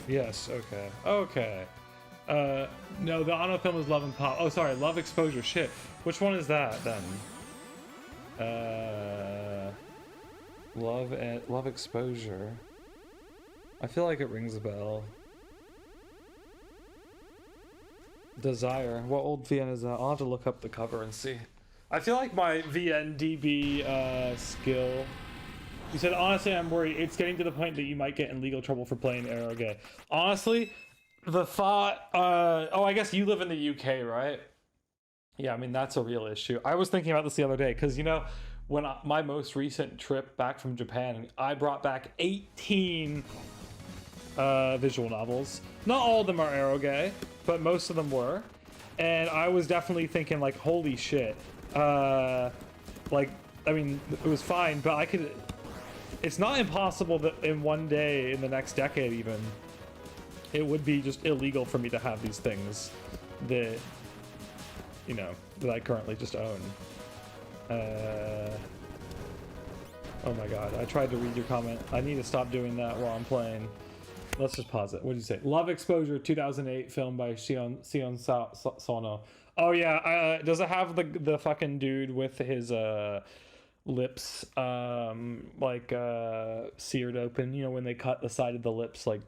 [SPEAKER 1] Yes, okay. Okay. No, the Anno film is Love and Pop. Oh, sorry, Love Exposure. Shit. Which one is that, then? Love Exposure. I feel like it rings a bell. Desire. What old VN is that? I'll have to look up the cover and see. I feel like my VNDB skill... You said, honestly, I'm worried. It's getting to the point that you might get in legal trouble for playing Aerogay. Honestly, the thought... oh, I guess you live in the UK, right? Yeah, I mean, that's a real issue. I was thinking about this the other day, because, you know, when my most recent trip back from Japan, I brought back 18 visual novels. Not all of them are Aerogay, but most of them were. And I was definitely thinking, like, holy shit. Like, I mean, it was fine, but I could... It's not impossible that in one day, in the next decade even, it would be just illegal for me to have these things that, you know, that I currently just own. Oh my god, I tried to read your comment. I need to stop doing that while I'm playing. Let's just pause it. What did you say? Love Exposure, 2008, film by Sion Sono. Oh yeah, does it have the fucking dude with his lips like seared open, you know, when they cut the side of the lips, like,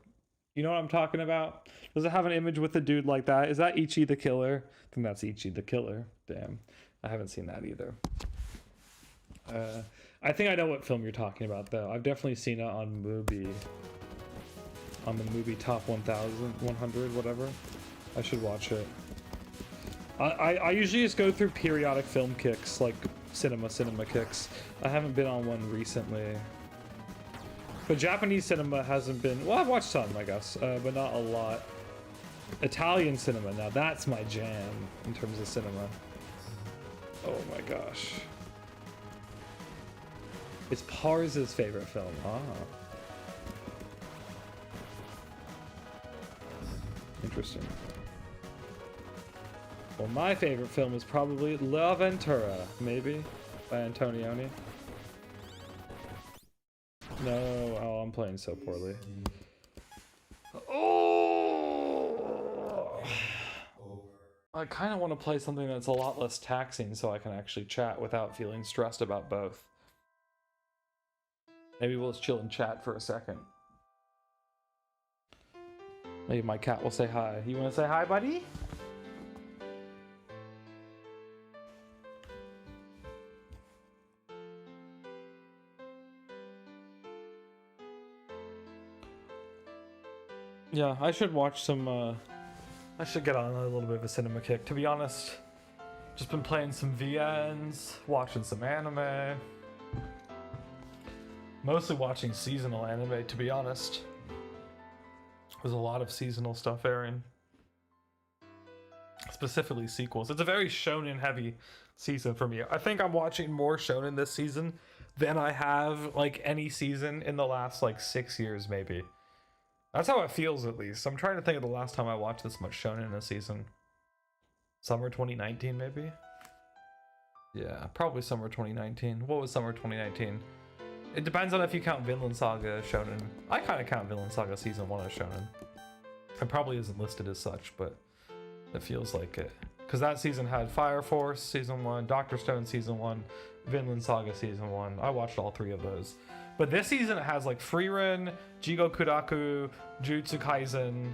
[SPEAKER 1] you know what I'm talking about? Does it have an image with a dude like that? Is that Ichi the Killer? I think that's Ichi the Killer. Damn, I haven't seen that either. I think I know what film you're talking about, though. I've definitely seen it on Mubi, on the Mubi Top 100, whatever. I should watch it. I usually just go through periodic film kicks, like cinema kicks. I haven't been on one recently. But Japanese cinema hasn't been... Well, I've watched some, I guess, but not a lot. Italian cinema, now that's my jam in terms of cinema. Oh my gosh. It's Pars's favorite film. Ah. Interesting. Well, my favorite film is probably La Ventura, maybe, by Antonioni. No, oh, I'm playing so poorly. Oh! I kind of want to play something that's a lot less taxing so I can actually chat without feeling stressed about both. Maybe we'll just chill and chat for a second. Maybe my cat will say hi. You want to say hi, buddy? Yeah, I should watch some, I should get on a little bit of a cinema kick, to be honest. Just been playing some VNs, watching some anime. Mostly watching seasonal anime, to be honest. There's a lot of seasonal stuff airing. Specifically sequels. It's a very shonen heavy season for me. I think I'm watching more shonen this season than I have, like, any season in the last, like, 6 years, maybe. That's how it feels, at least. I'm trying to think of the last time I watched this much shonen in a season. Summer 2019, maybe? Yeah, probably summer 2019. What was summer 2019? It depends on if you count Vinland Saga as shonen. I kind of count Vinland Saga Season 1 as shonen. It probably isn't listed as such, but it feels like it. because that season had Fire Force season 1, Doctor Stone season 1, Vinland Saga season 1. I watched all 3 of those. But this season it has like Frieren, Jigo Kuraku, Jujutsu Kaisen.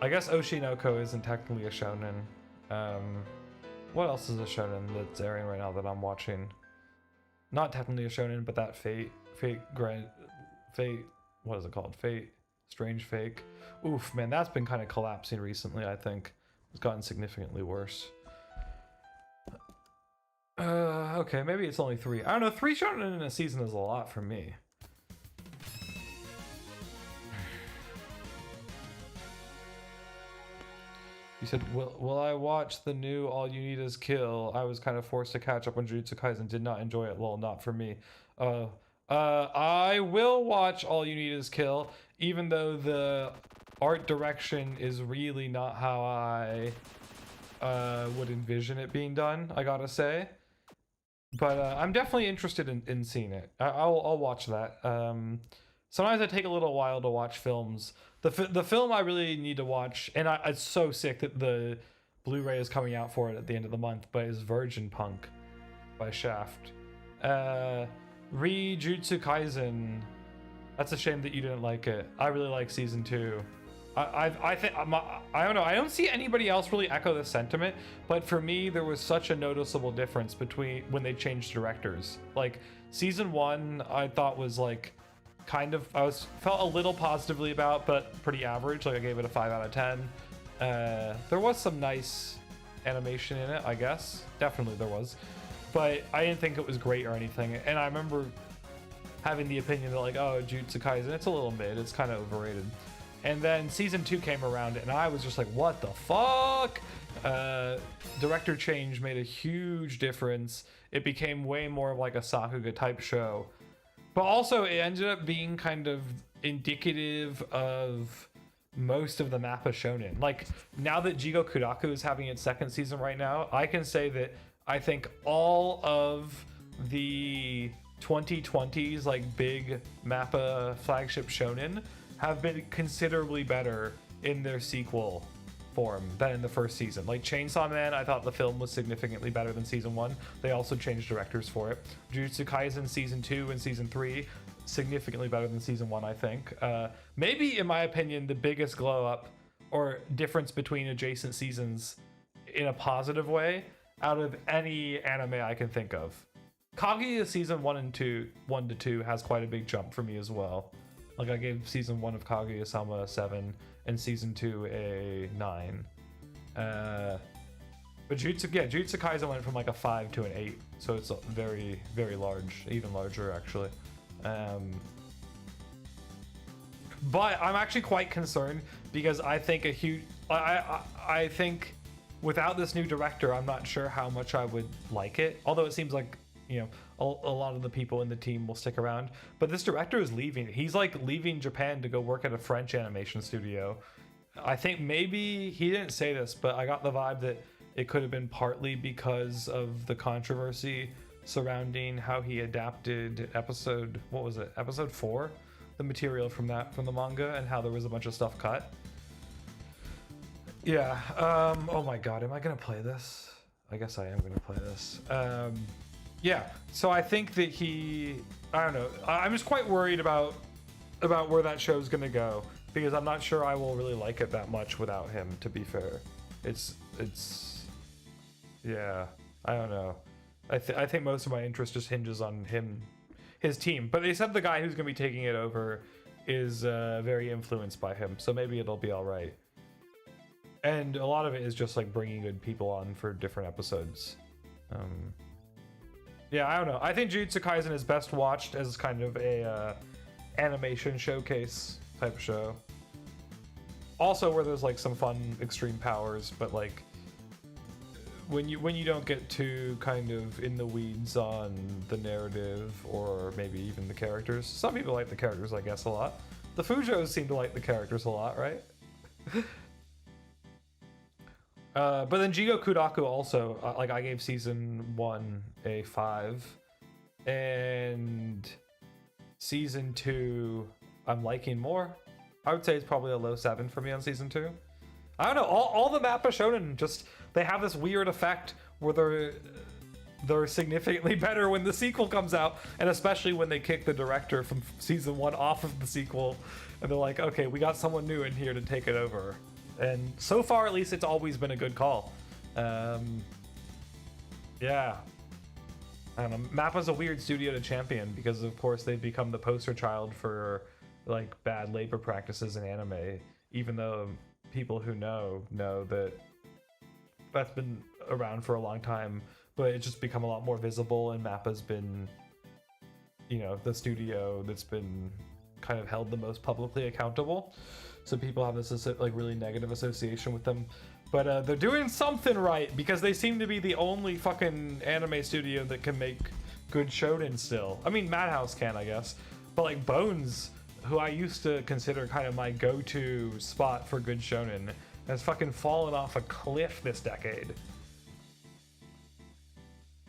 [SPEAKER 1] I guess Oshinoko isn't technically a shonen. What else is a shonen that's airing right now that I'm watching? Not technically a shonen, but that Fate, what is it called? Fate, Strange Fake. Oof, man, that's been kind of collapsing recently, I think. It's gotten significantly worse. Okay, maybe it's only 3. I don't know, 3 shonen in a season is a lot for me. You said, will I watch the new All You Need Is Kill? I was kind of forced to catch up on Jujutsu Kaisen, did not enjoy it. Lol, not for me. I will watch All You Need Is Kill, even though the art direction is really not how I would envision it being done, I gotta say. But I'm definitely interested in seeing it. I'll watch that. Sometimes I take a little while to watch films. The film I really need to watch, and it's so sick that the Blu-ray is coming out for it at the end of the month, but is Virgin Punk by Shaft. Jujutsu Kaisen. That's a shame that you didn't like it. I really like season 2. I think I don't know. I don't see anybody else really echo this sentiment, but for me, there was such a noticeable difference between when they changed directors. Like season 1, I thought was like kind of felt a little positively about, but pretty average. Like I gave it a 5 out of 10. There was some nice animation in it, I guess. Definitely there was, but I didn't think it was great or anything. And I remember having the opinion that like, oh, Jujutsu Kaisen, it's a little mid. It's kind of overrated. And then season 2 came around and I was just like, what the fuck? Director change made a huge difference. It became way more of like a Sakuga type show. But also it ended up being kind of indicative of most of the Mappa shonen. Like now that Jigo Kuraku is having its 2nd season right now, I can say that I think all of the 2020s like big Mappa flagship shonen have been considerably better in their sequel form than in the first season. Like Chainsaw Man, I thought the film was significantly better than season 1. They also changed directors for it. Jujutsu Kaisen season 2 and season 3, significantly better than season 1, I think. Maybe, in my opinion, the biggest glow up or difference between adjacent seasons in a positive way out of any anime I can think of. Kaguya season 1 to 2 has quite a big jump for me as well. Like I gave season 1 of Kaguya-sama a 7 and season 2 a 9. But Jujutsu Kaisen went from like a 5 to an 8, so it's very, very large, even larger actually. But I'm actually quite concerned because I think I think without this new director, I'm not sure how much I would like it. Although it seems like, you know, a lot of the people in the team will stick around, but this director is leaving. He's like leaving Japan to go work at a French animation studio. I think maybe he didn't say this, but I got the vibe that it could have been partly because of the controversy surrounding how he adapted episode 4, the material from the manga, and how there was a bunch of stuff cut. Yeah. Oh my god, am I gonna play this? I guess I am gonna play this. Yeah, so I think that I don't know, I'm just quite worried about where that show's gonna go, because I'm not sure I will really like it that much without him, to be fair. It's yeah, I don't know. I think most of my interest just hinges on his team, but they said the guy who's gonna be taking it over is very influenced by him, so maybe it'll be all right. And a lot of it is just like bringing good people on for different episodes. Yeah, I don't know. I think Jujutsu Kaisen is best watched as kind of a animation showcase type show. Also, where there's like some fun extreme powers, but like when you don't get too kind of in the weeds on the narrative or maybe even the characters. Some people like the characters, I guess, a lot. The Fujos seem to like the characters a lot, right? But then Jigo Kuraku also, like I gave season 1 a 5, and season 2 I'm liking more. I would say it's probably a low 7 for me on season 2. I don't know. All the Mappa Shonen just they have this weird effect where they're significantly better when the sequel comes out, and especially when they kick the director from season 1 off of the sequel, and they're like, okay, we got someone new in here to take it over. And so far, at least, it's always been a good call. Yeah. I don't know. Mappa's a weird studio to champion because, of course, they've become the poster child for like bad labor practices in anime, even though people who know that that's been around for a long time, but it's just become a lot more visible, and Mappa's been, you know, the studio that's been kind of held the most publicly accountable. So people have this like really negative association with them. But they're doing something right, because they seem to be the only fucking anime studio that can make good shonen still. I mean, Madhouse can, I guess. But like Bones, who I used to consider kind of my go-to spot for good shonen, has fucking fallen off a cliff this decade.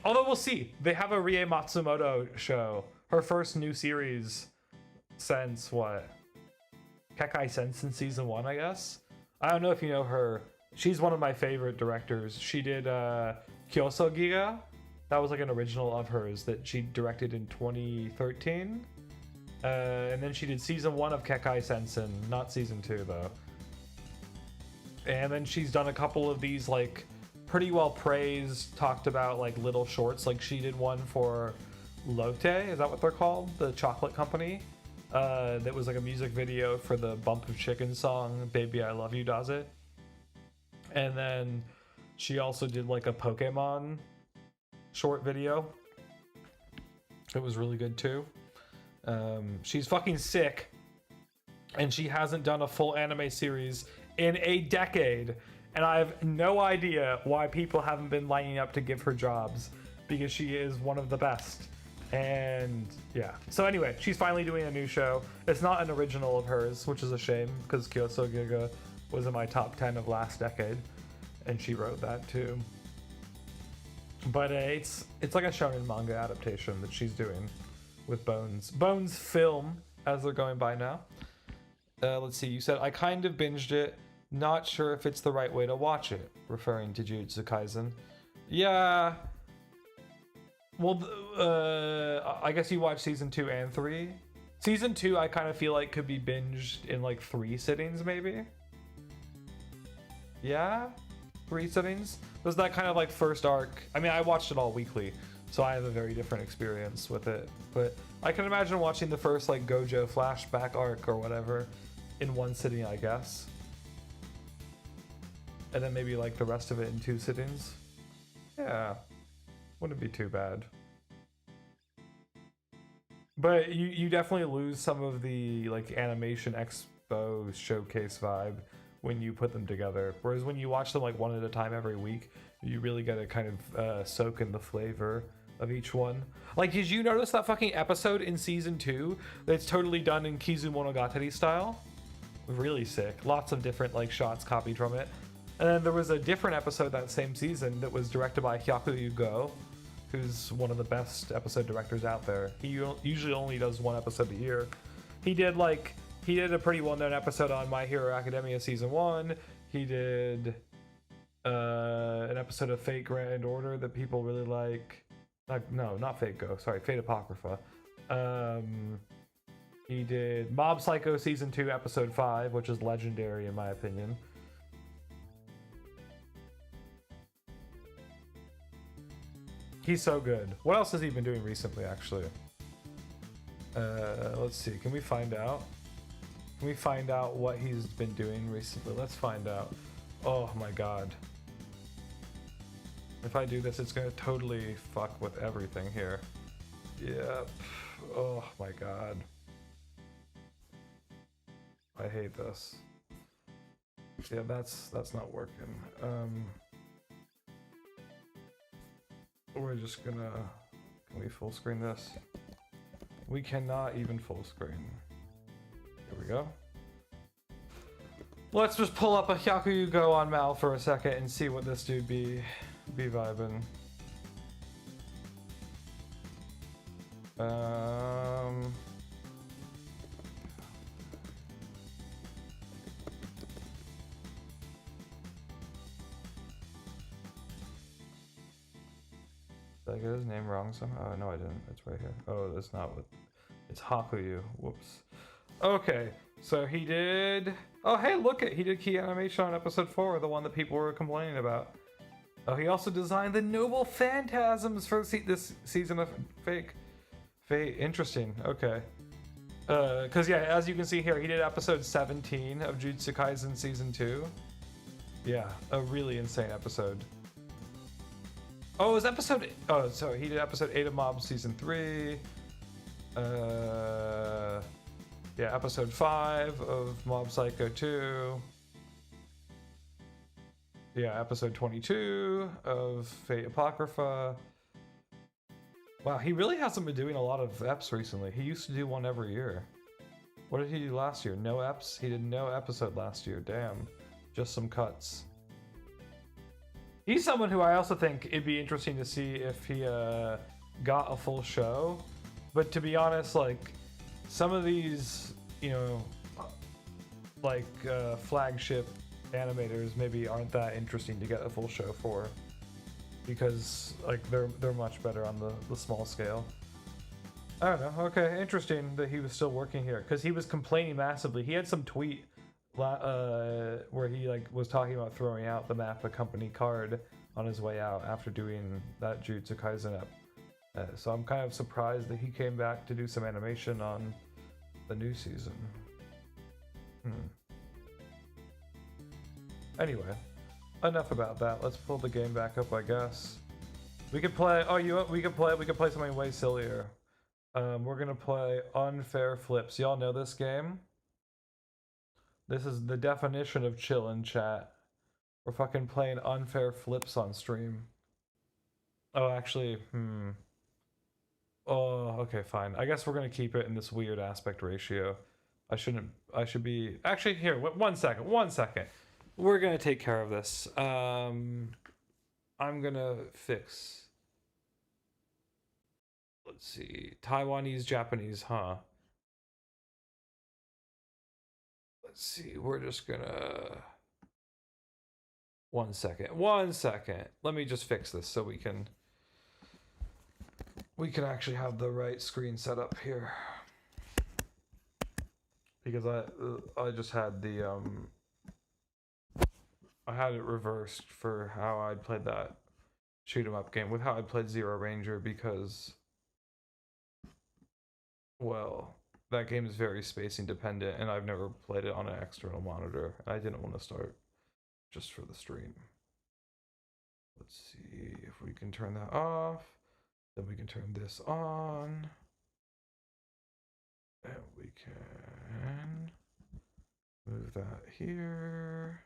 [SPEAKER 1] Although we'll see. They have a Rie Matsumoto show. Her first new series since what? Kekai Sensen season 1, I guess? I don't know if you know her. She's one of my favorite directors. She did Kyoso Giga. That was like an original of hers that she directed in 2013. And then she did season 1 of Kekai Sensen, not season 2 though. And then she's done a couple of these like pretty well praised, talked about like little shorts. Like she did one for Lotte, is that what they're called? The chocolate company. That was like a music video for the Bump of Chicken song, Baby I Love You Does It. And then she also did like a Pokemon short video. It was really good too. She's fucking sick, and she hasn't done a full anime series in a decade, and I have no idea why people haven't been lining up to give her jobs, because she is one of the best. And yeah, so anyway, she's finally doing a new show. It's not an original of hers, which is a shame, because Kyoso Giga was in my top 10 of last decade, and she wrote that too. But it's like a shonen manga adaptation that she's doing with Bones Film, as they're going by now. Let's see, you said, I kind of binged it, not sure if it's the right way to watch it, referring to Jujutsu Kaisen. Yeah, well, I guess you watched season 2 and 3. Season 2 I kind of feel like could be binged in like 3 sittings maybe. Yeah, 3 sittings. There's that kind of like first arc. I mean, I watched it all weekly, so I have a very different experience with it. But I can imagine watching the first like Gojo flashback arc or whatever in 1 sitting, I guess. And then maybe like the rest of it in 2 sittings. Yeah, wouldn't be too bad. But you definitely lose some of the like animation expo showcase vibe when you put them together. Whereas when you watch them like one at a time every week, you really get to kind of soak in the flavor of each one. Like, did you notice that fucking episode in season 2 that's totally done in Kizumonogatari style? Really sick. Lots of different like shots copied from it. And then there was a different episode that same season that was directed by Hyakuyu Go, who's one of the best episode directors out there. He usually only does 1 episode a year. He did a pretty well-known episode on My Hero Academia season 1. He did an episode of Fate Grand Order that people really like. No, not Fate Go. Sorry, Fate Apocrypha. He did Mob Psycho season 2 episode 5, which is legendary in my opinion. He's so good. What else has he been doing recently, actually? Let's see. Can we find out? Can we find out what he's been doing recently? Let's find out. Oh my god. If I do this, it's gonna totally fuck with everything here. Yep. Oh my god. I hate this. Yeah, that's not working. We're just gonna... Can we full screen this? We cannot even full screen. Here we go. Let's just pull up a Hyakuyu Go on Mal for a second and see what this dude be vibing. Did I get his name wrong somehow? Oh, no, I didn't. It's right here. Oh, that's not what... It's Hakuyu. Whoops. Okay, so he did... Oh, hey, look it! He did key animation on episode 4, the one that people were complaining about. Oh, he also designed the Noble Phantasms for this season of Fate. Interesting. Okay. Because, yeah, as you can see here, he did episode 17 of Jujutsu Kaisen Season 2. Yeah, a really insane episode. Oh, it was episode... Oh, so he did episode 8 of Mob Season 3. Yeah, episode 5 of Mob Psycho 2. Yeah, episode 22 of Fate Apocrypha. Wow, he really hasn't been doing a lot of EPs recently. He used to do one every year. What did he do last year? No EPs? He did no episode last year. Damn. Just some cuts. He's someone who I also think it'd be interesting to see if he got a full show. But to be honest, like, some of these, you know, like flagship animators maybe aren't that interesting to get a full show for, because like they're much better on the small scale. I don't know. Okay, interesting that he was still working here, because he was complaining massively. He had some tweet where he like was talking about throwing out the Mappa company card on his way out after doing that Jujutsu Kaisen ep. So I'm kind of surprised that he came back to do some animation on the new season. Anyway, enough about that. Let's pull the game back up, I guess. We could play. Oh, we could play something way sillier. We're gonna play Unfair Flips. Y'all know this game? This is the definition of chill in chat. We're fucking playing Unfair Flips on stream. Oh, actually, Oh, okay, fine. I guess we're gonna keep it in this weird aspect ratio. I should be... Actually, here, one second. We're gonna take care of this. I'm gonna fix... Let's see. Taiwanese, Japanese, huh? Let's see, we're just gonna... One second. Let me just fix this so we can actually have the right screen set up here. Because I just had the I had it reversed for how I'd played that shoot 'em up game with how I played ZeroRanger, because, well, that game is very spacing dependent and I've never played it on an external monitor. I didn't want to start just for the stream. Let's see if we can turn that off. Then we can turn this on. And we can move that here.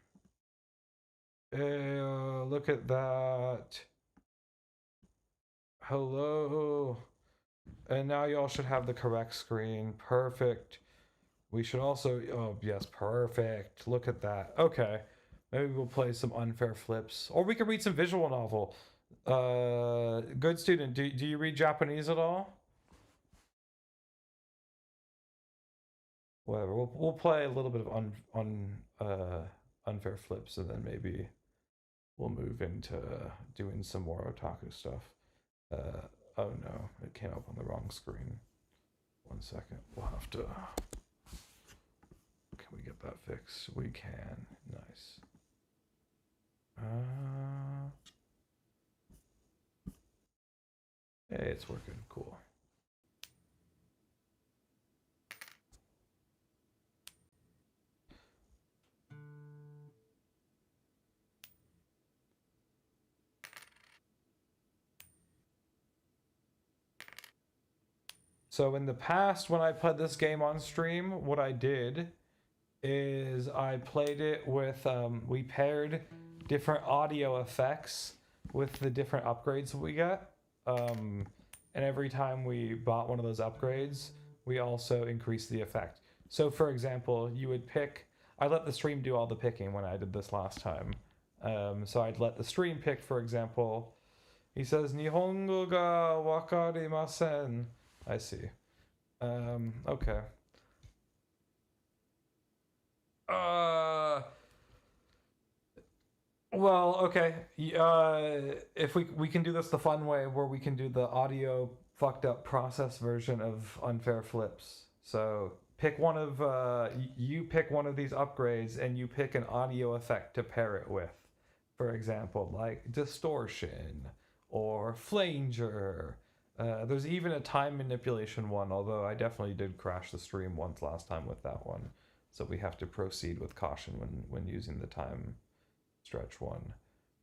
[SPEAKER 1] Look at that. Hello. And now y'all should have the correct screen. Perfect. We should also... Oh, yes, perfect. Look at that. Okay. Maybe we'll play some Unfair Flips. Or we can read some visual novel. Good student, do you read Japanese at all? Whatever. We'll play a little bit of Unfair Flips, and then maybe we'll move into doing some more otaku stuff. Oh no, it came up on the wrong screen. One second. We'll have to... Can we get that fixed? We can. Nice. Hey, it's working. Cool. So in the past, when I played this game on stream, what I did is I played it with, we paired different audio effects with the different upgrades we get. And every time we bought one of those upgrades, we also increased the effect. So for example, you would pick... I let the stream do all the picking when I did this last time. So I'd let the stream pick, for example... He says, Nihongo ga wakarimasen. I see. Okay. Well, okay. If we can do this the fun way, where we can do the audio fucked up process version of Unfair Flips. So pick one of you pick one of these upgrades, and you pick an audio effect to pair it with. For example, like distortion or flanger. There's even a time manipulation one, although I definitely did crash the stream once last time with that one. So we have to proceed with caution when using the time stretch one.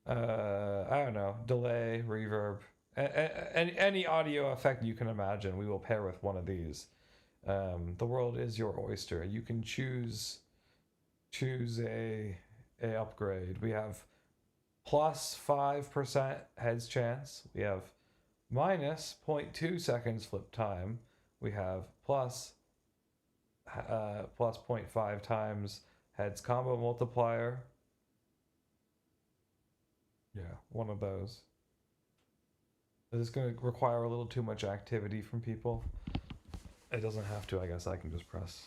[SPEAKER 1] I don't know, delay, reverb, any audio effect you can imagine, we will pair with one of these. The world is your oyster. You can choose a upgrade. We have plus 5% heads chance. We have minus 0.2 seconds flip time. We have plus 0.5 times heads combo multiplier. Yeah, one of those. Is this going to require a little too much activity from people? It doesn't have to, I guess I can just press.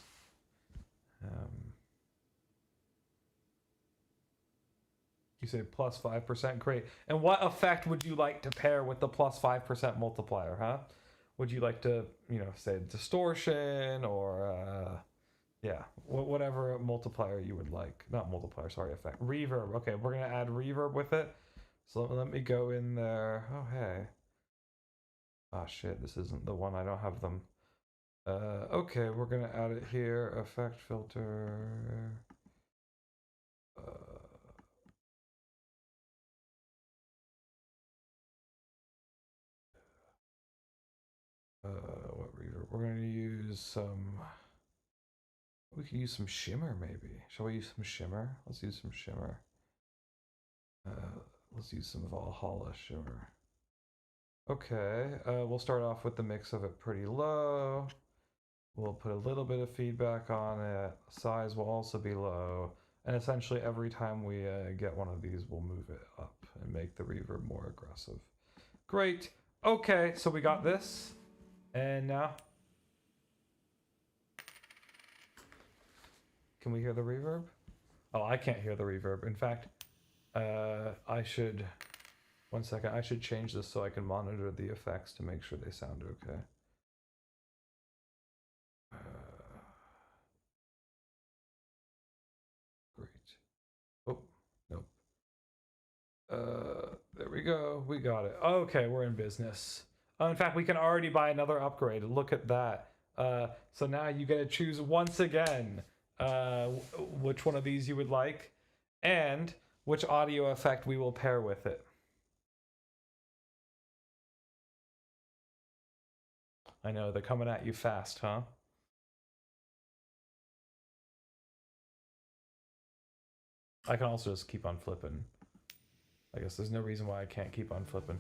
[SPEAKER 1] You say plus 5%, great. And what effect would you like to pair with the plus 5% multiplier, huh? Would you like to, say distortion or, yeah, whatever multiplier you would like. Not multiplier, sorry, effect. Reverb. Okay, we're going to add reverb with it. So let me go in there. Oh, hey. Ah, shit, this isn't the one. I don't have them. Okay, we're gonna add it here. Effect filter. What reverb? We're gonna use some. We could use some shimmer, maybe. Shall we use some shimmer? Let's use some shimmer. Let's use some Valhalla shimmer. Okay, we'll start off with the mix of it pretty low. We'll put a little bit of feedback on it. Size will also be low. And essentially every time we get one of these, we'll move it up and make the reverb more aggressive. Great. Okay, so we got this. And now, can we hear the reverb? Oh, I can't hear the reverb. In fact, I should, one second, I should change this so I can monitor the effects to make sure they sound okay. Great. Oh, nope. There we go. We got it. Okay, we're in business. In fact, we can already buy another upgrade. Look at that. So now you get to choose once again which one of these you would like and which audio effect we will pair with it. I know, they're coming at you fast, huh? I can also just keep on flipping. I guess there's no reason why I can't keep on flipping.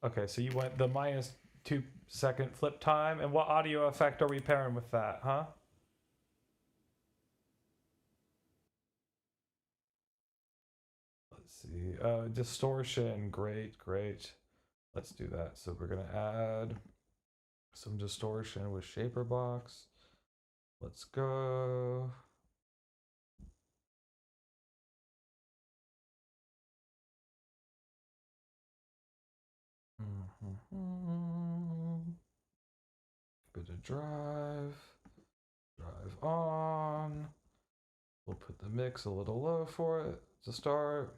[SPEAKER 1] Okay, so you went the minus 2-second flip time, and what audio effect are we pairing with that, huh? Let's see, distortion, great, great. Let's do that. So we're gonna add some distortion with shaper box. Let's go. Bit of drive on. We'll put the mix a little low for it to start.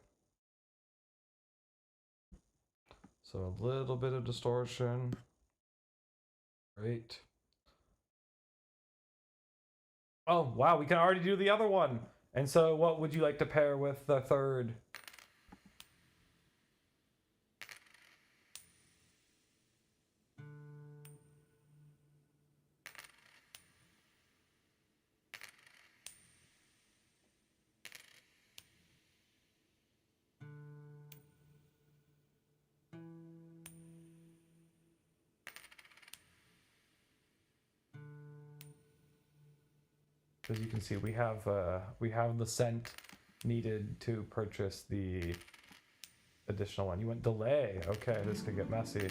[SPEAKER 1] So a little bit of distortion. Great. Oh, wow, we can already do the other one. And so what would you like to pair with the third? As you can see, we have the cent needed to purchase the additional one. You went delay. Okay, this could get messy.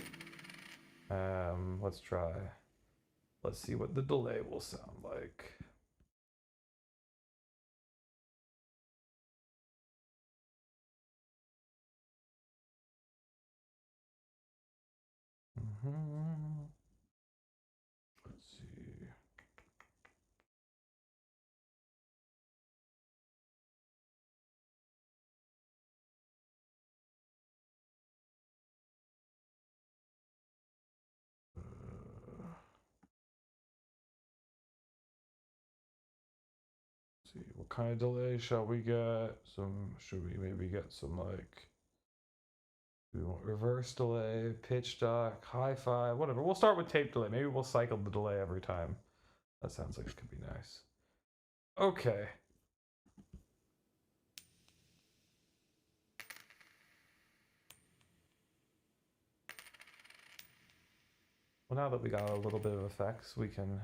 [SPEAKER 1] Let's try. Let's see what the delay will sound like. Let's see. See, what kind of delay shall we get? Should we maybe get some like, we want reverse delay, pitch dock, hi-fi, whatever. We'll start with tape delay. Maybe we'll cycle the delay every time. That sounds like it could be nice. Okay. Well, now that we got a little bit of effects, we can...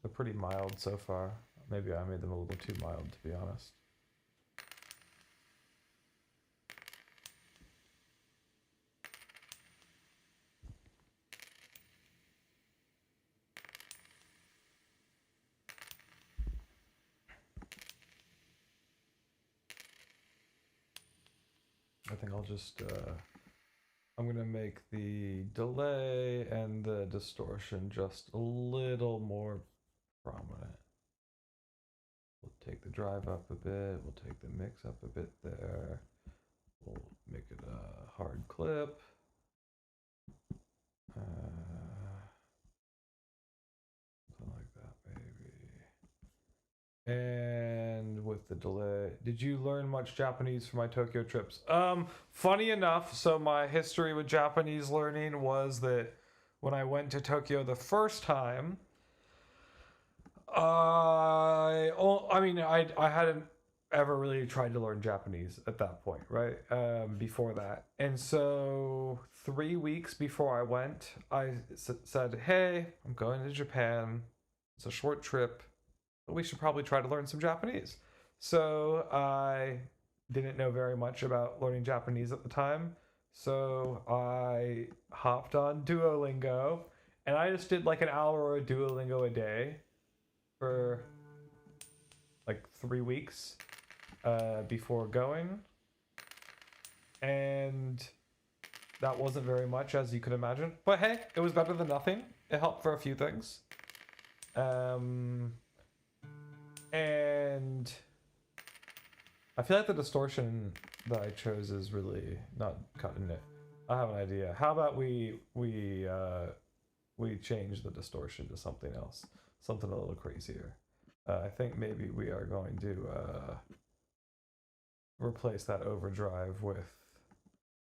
[SPEAKER 1] They're pretty mild so far. Maybe I made them a little too mild, to be honest. I think I'll just, I'm gonna make the delay and the distortion just a little more prominent. We'll take the drive up a bit, we'll take the mix up a bit there. We'll make it a hard clip. Something like that, maybe. And with the delay, did you learn much Japanese for my Tokyo trips? Funny enough, so my history with Japanese learning was that when I went to Tokyo the first time, I hadn't ever really tried to learn Japanese at that point, right? Before that. And so 3 weeks before I went, I said, hey, I'm going to Japan. It's a short trip, but we should probably try to learn some Japanese. So I didn't know very much about learning Japanese at the time. So I hopped on Duolingo and I just did like an hour of Duolingo a day for like 3 weeks before going, and that wasn't very much, as you could imagine, but hey, it was better than nothing. It helped for a few things, and I feel like the distortion that I chose is really not cutting it. I have an idea. How about we change the distortion to something else, something a little crazier. I think maybe we are going to replace that overdrive with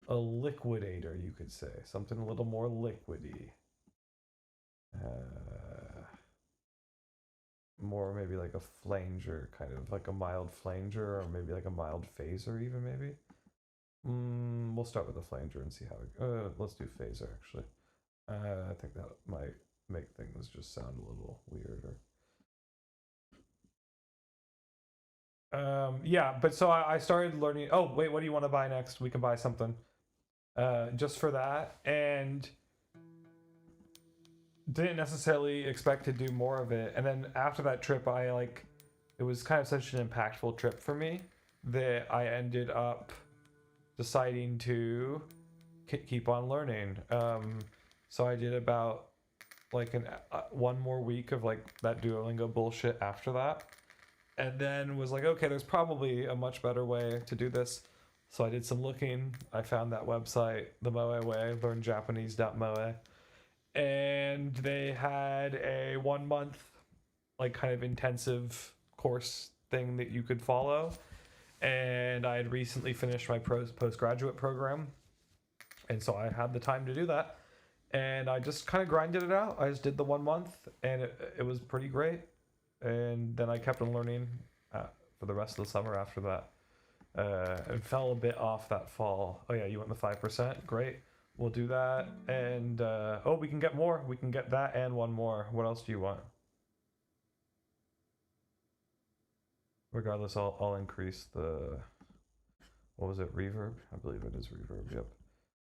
[SPEAKER 1] a liquidator, you could say. Something a little more liquidy. More maybe like a flanger, kind of like a mild flanger, or maybe like a mild phaser even, maybe. We'll start with a flanger and see how it let's do phaser, actually. I think that might make things just sound a little weirder. Yeah, but so I started learning. Oh, wait, what do you want to buy next? We can buy something just for that, and didn't necessarily expect to do more of it. And then after that trip, it was kind of such an impactful trip for me that I ended up deciding to keep on learning. So I did about like one more week of like that Duolingo bullshit after that, and then was like, okay, there's probably a much better way to do this. So I did some looking. I found that website, the Moe Way, learnjapanese.moe, and they had a 1 month like kind of intensive course thing that you could follow. And I had recently finished my postgraduate program, and so I had the time to do that. And I just kind of grinded it out. I just did the 1 month, and it was pretty great. And then I kept on learning for the rest of the summer after that. And fell a bit off that fall. Oh yeah, you went the 5%. Great, we'll do that. And oh, we can get more. We can get that and one more. What else do you want? Regardless, I'll increase the, what was it, reverb? I believe it is reverb. Yep,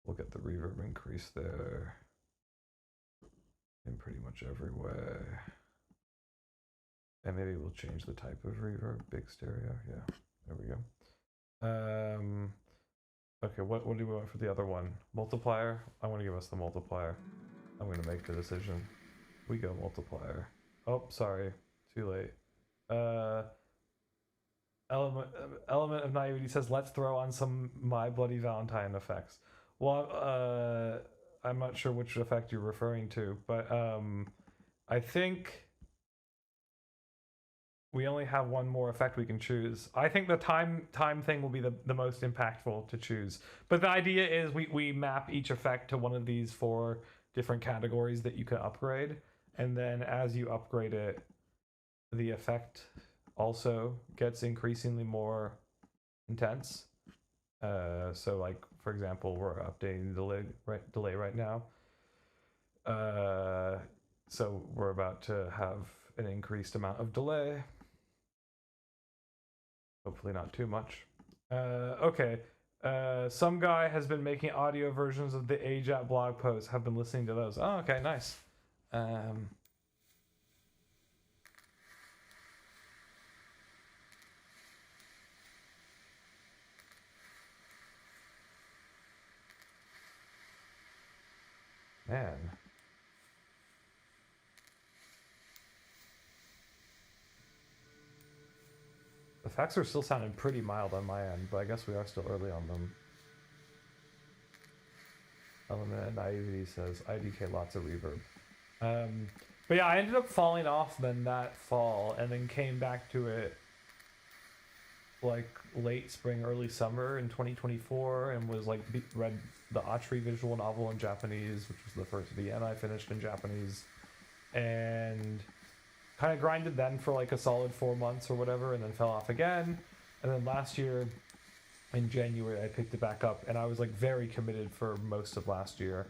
[SPEAKER 1] we'll get the reverb increase there in pretty much every way. And maybe we'll change the type of reverb. Big stereo. Yeah, there we go. Okay, what do we want for the other one? Multiplier? I want to give us the multiplier. I'm going to make the decision. We go multiplier. Oh, sorry. Too late. Element of naivety says, let's throw on some My Bloody Valentine effects. Well, I'm not sure which effect you're referring to, but I think we only have one more effect we can choose. I think the time thing will be the most impactful to choose. But the idea is we map each effect to one of these 4 different categories that you can upgrade, and then as you upgrade it, the effect also gets increasingly more intense. So like, for example, we're updating the delay right now. So we're about to have an increased amount of delay. Hopefully not too much. Okay. Some guy has been making audio versions of the AJAT blog posts. Have been listening to those. Oh, okay, nice. Man. The effects are still sounding pretty mild on my end, but I guess we are still early on them. Element of Naivety says, IDK lots of reverb. But yeah, I ended up falling off then that fall, and then came back to it like late spring, early summer in 2024, and was like read the Autry visual novel in Japanese, which was the first VN I finished in Japanese, and kind of grinded then for like a solid 4 months or whatever, and then fell off again. And then last year in January I picked it back up, and I was like very committed for most of last year.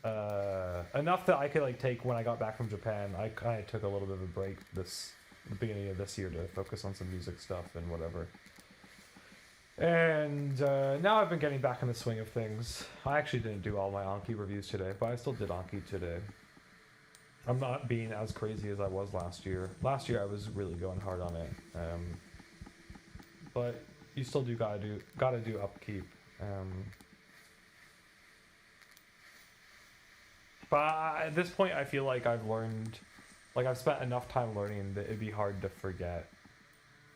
[SPEAKER 1] Enough that I could like take when I got back from Japan. I kind of took a little bit of a break the beginning of this year to focus on some music stuff and whatever. And now I've been getting back in the swing of things. I actually didn't do all my Anki reviews today, but I still did Anki today. I'm not being as crazy as I was last year. Last year I was really going hard on it. But you still gotta do upkeep. But at this point I feel like I've learned, like I've spent enough time learning that it'd be hard to forget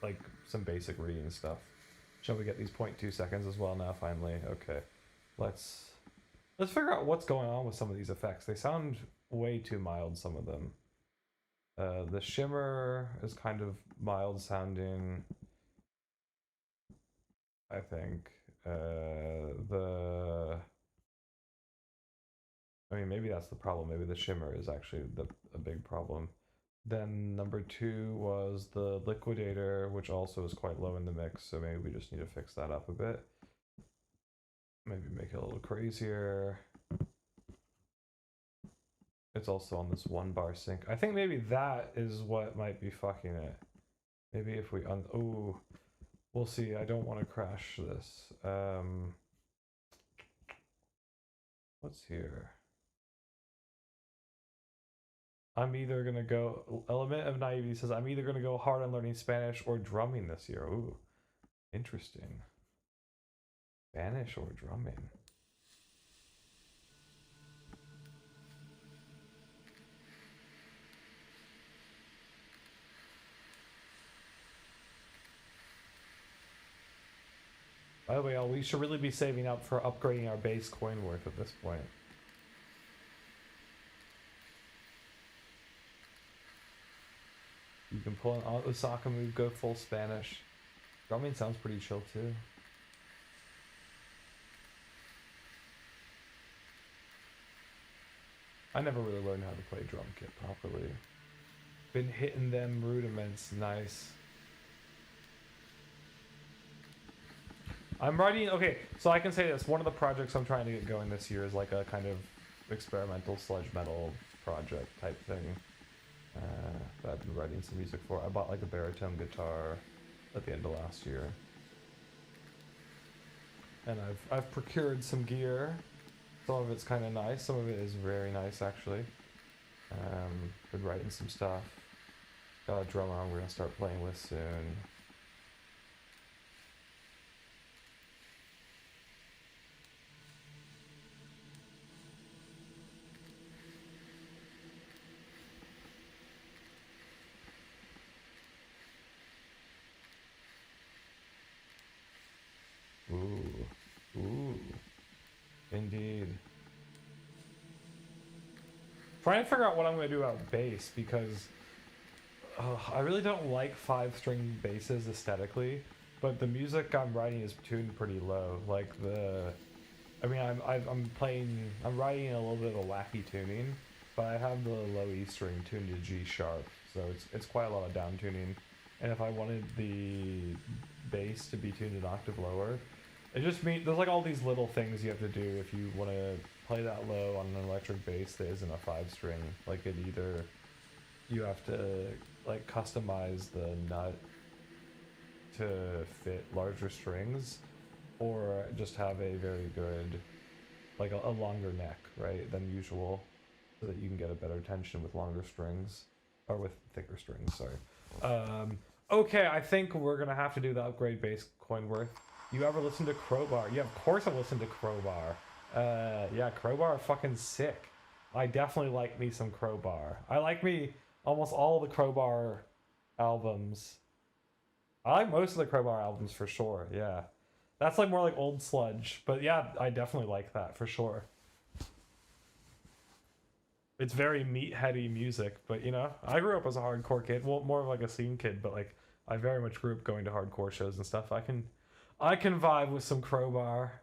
[SPEAKER 1] like some basic reading stuff. Shall we get these 0.2 seconds as well now finally? Okay. Let's figure out what's going on with some of these effects. They sound way too mild, some of them. The shimmer is kind of mild sounding, I think. I mean, maybe that's the problem. Maybe the shimmer is actually a big problem. Then number 2 was the liquidator, which also is quite low in the mix, so maybe we just need to fix that up a bit. Maybe make it a little crazier. It's also on this 1 bar sync. I think maybe that is what might be fucking it. Maybe if we oh, we'll see. I don't want to crash this. What's here? I'm either gonna go, Element of Naivety says, I'm either gonna go hard on learning Spanish or drumming this year. Ooh, interesting. Spanish or drumming. By the way, we should really be saving up for upgrading our base coin worth at this point. You can pull an Osaka move, go full Spanish. Drumming sounds pretty chill too. I never really learned how to play drum kit properly. Been hitting them rudiments, nice. I'm writing, okay, so I can say this, one of the projects I'm trying to get going this year is like a kind of experimental sludge metal project type thing. That I've been writing some music for. I bought like a baritone guitar at the end of last year. And I've procured some gear. Some of it's kind of nice, some of it is very nice actually. Been writing some stuff. Got a drummer we're gonna start playing with soon. indeed. Trying to figure out what I'm going to do about bass, because I really don't like 5-string basses aesthetically, but the music I'm writing is tuned pretty low. Like I mean, I'm writing a little bit of a wacky tuning, but I have the low E string tuned to G sharp, so it's quite a lot of down tuning. And if I wanted the bass to be tuned an octave lower, it just means there's like all these little things you have to do if you want to play that low on an electric bass that isn't a 5-string. Like it either you have to like customize the nut to fit larger strings, or just have a very good, like a longer neck, right, than usual, so that you can get a better tension with longer strings, or with thicker strings, sorry. Okay, I think we're gonna have to do the upgrade bass Coinworth. You ever listen to Crowbar? Yeah, of course I listen to Crowbar. Yeah, Crowbar are fucking sick. I definitely like me some Crowbar. I like me almost all the Crowbar albums. I like most of the Crowbar albums for sure, yeah. That's like more like old sludge, but yeah, I definitely like that for sure. It's very meatheady music, but you know, I grew up as a hardcore kid. Well, more of like a scene kid, but like I very much grew up going to hardcore shows and stuff. I can vibe with some Crowbar.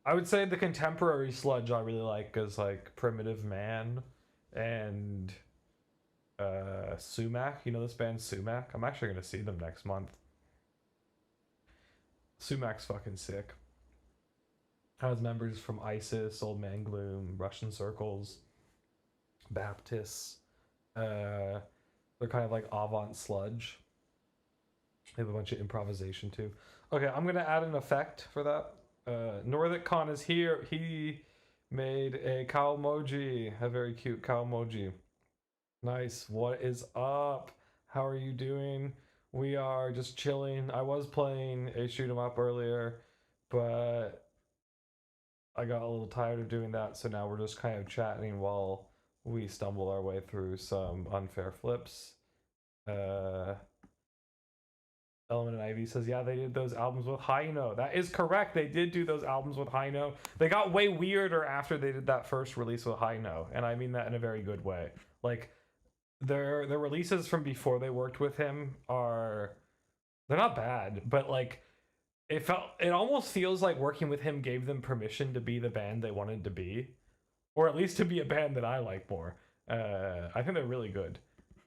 [SPEAKER 1] I would say the contemporary sludge I really like is like Primitive Man and Sumac. You know this band Sumac? I'm actually gonna see them next month. Sumac's fucking sick. Has members from ISIS, Old Man Gloom, Russian Circles, Baptists. They're kind of like avant sludge. They have a bunch of improvisation too. Okay, I'm gonna add an effect for that. Northicon is here. He made a cow emoji, a very cute cow emoji. Nice. What is up? How are you doing? We are just chilling. I was playing a shoot 'em up earlier, but I got a little tired of doing that, so now we're just kind of chatting while we stumble our way through some unfair flips. Element and Ivy says, yeah, they did those albums with Hino. That is correct. They did do those albums with Hino. They got way weirder after they did that first release with Hino, and I mean that in a very good way. Like, their releases from before they worked with him they're not bad, but like it almost feels like working with him gave them permission to be the band they wanted to be, or at least to be a band that I like more. I think they're really good.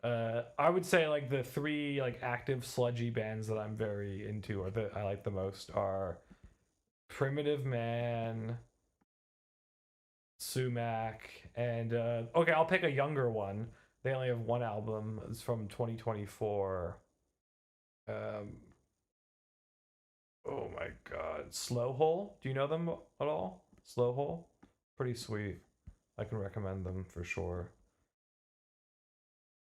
[SPEAKER 1] I would say like the 3 like active sludgy bands that I'm very into, or that I like the most, are Primitive Man, Sumac, and okay, I'll pick a younger one. They only have one album. It's from 2024. Oh my god. Slow Hole? Do you know them at all? Slow Hole? Pretty sweet. I can recommend them for sure.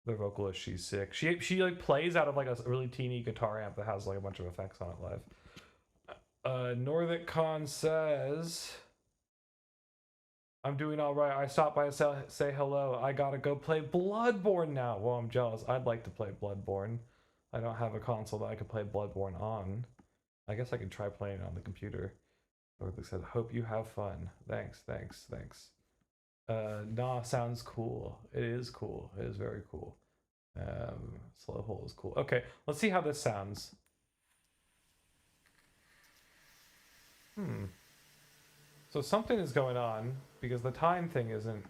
[SPEAKER 1] Their vocalist, she's sick. She like plays out of like a really teeny guitar amp that has like a bunch of effects on it live. Northicon says, I'm doing all right. I stopped by to say hello. I gotta go play Bloodborne now. Well, I'm jealous. I'd like to play Bloodborne. I don't have a console that I could play Bloodborne on. I guess I could try playing it on the computer. Northic said, hope you have fun. Thanks. Nah, sounds cool. It is cool. It is very cool. Slow Hole is cool. Okay, let's see how this sounds. So something is going on, because the time thing isn't...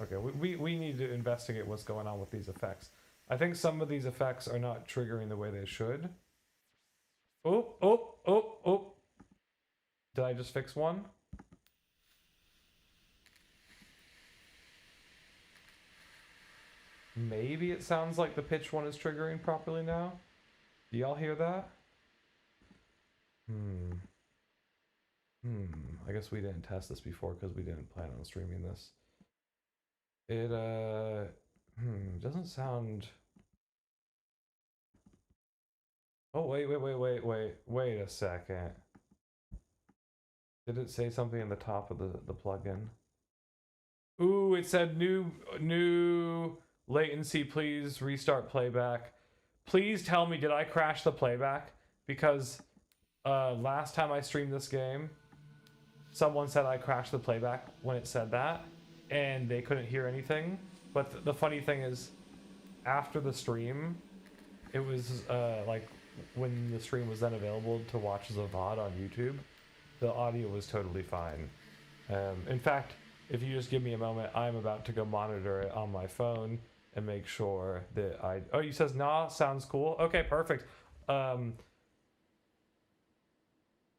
[SPEAKER 1] Okay, we need to investigate what's going on with these effects. I think some of these effects are not triggering the way they should. Oh. Did I just fix one? Maybe it sounds like the pitch one is triggering properly now. Do y'all hear that? I guess we didn't test this before because we didn't plan on streaming this. It doesn't sound... Oh, wait a second. Did it say something in the top of the plugin? Ooh, it said new latency, please restart playback. Please tell me, did I crash the playback? Because Last time I streamed this game, someone said I crashed the playback when it said that, and they couldn't hear anything. But the funny thing is, after the stream, it was like when the stream was then available to watch as a VOD on YouTube, the audio was totally fine. In fact, if you just give me a moment, I'm about to go monitor it on my phone and make sure that I... Oh, you says, nah, sounds cool. Okay, perfect.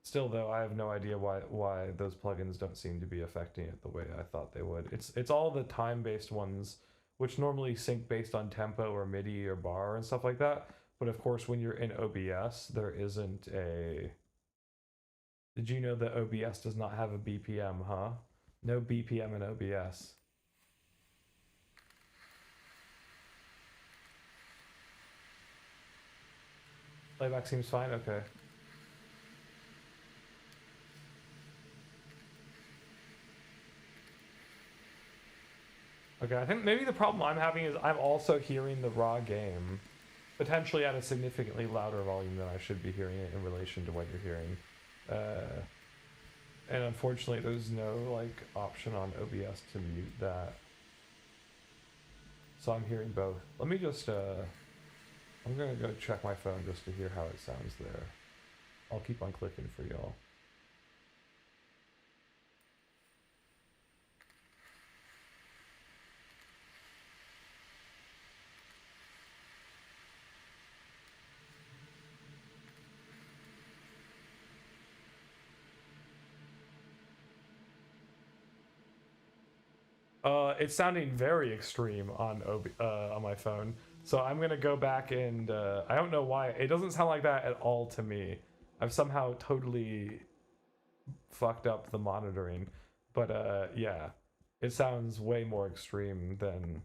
[SPEAKER 1] Still, though, I have no idea why those plugins don't seem to be affecting it the way I thought they would. It's all the time-based ones, which normally sync based on tempo or MIDI or bar and stuff like that. But of course, when you're in OBS, there isn't a... Did you know that OBS does not have a BPM, huh? No BPM in OBS. Playback seems fine? Okay. Okay, I think maybe the problem I'm having is I'm also hearing the raw game potentially at a significantly louder volume than I should be hearing it in relation to what you're hearing. And unfortunately, there's no like option on OBS to mute that. So I'm hearing both. Let me just, I'm gonna go check my phone just to hear how it sounds there. I'll keep on clicking for y'all. It's sounding very extreme on on my phone. So I'm gonna go back and I don't know why it doesn't sound like that at all to me. I've somehow totally fucked up the monitoring, but yeah, it sounds way more extreme than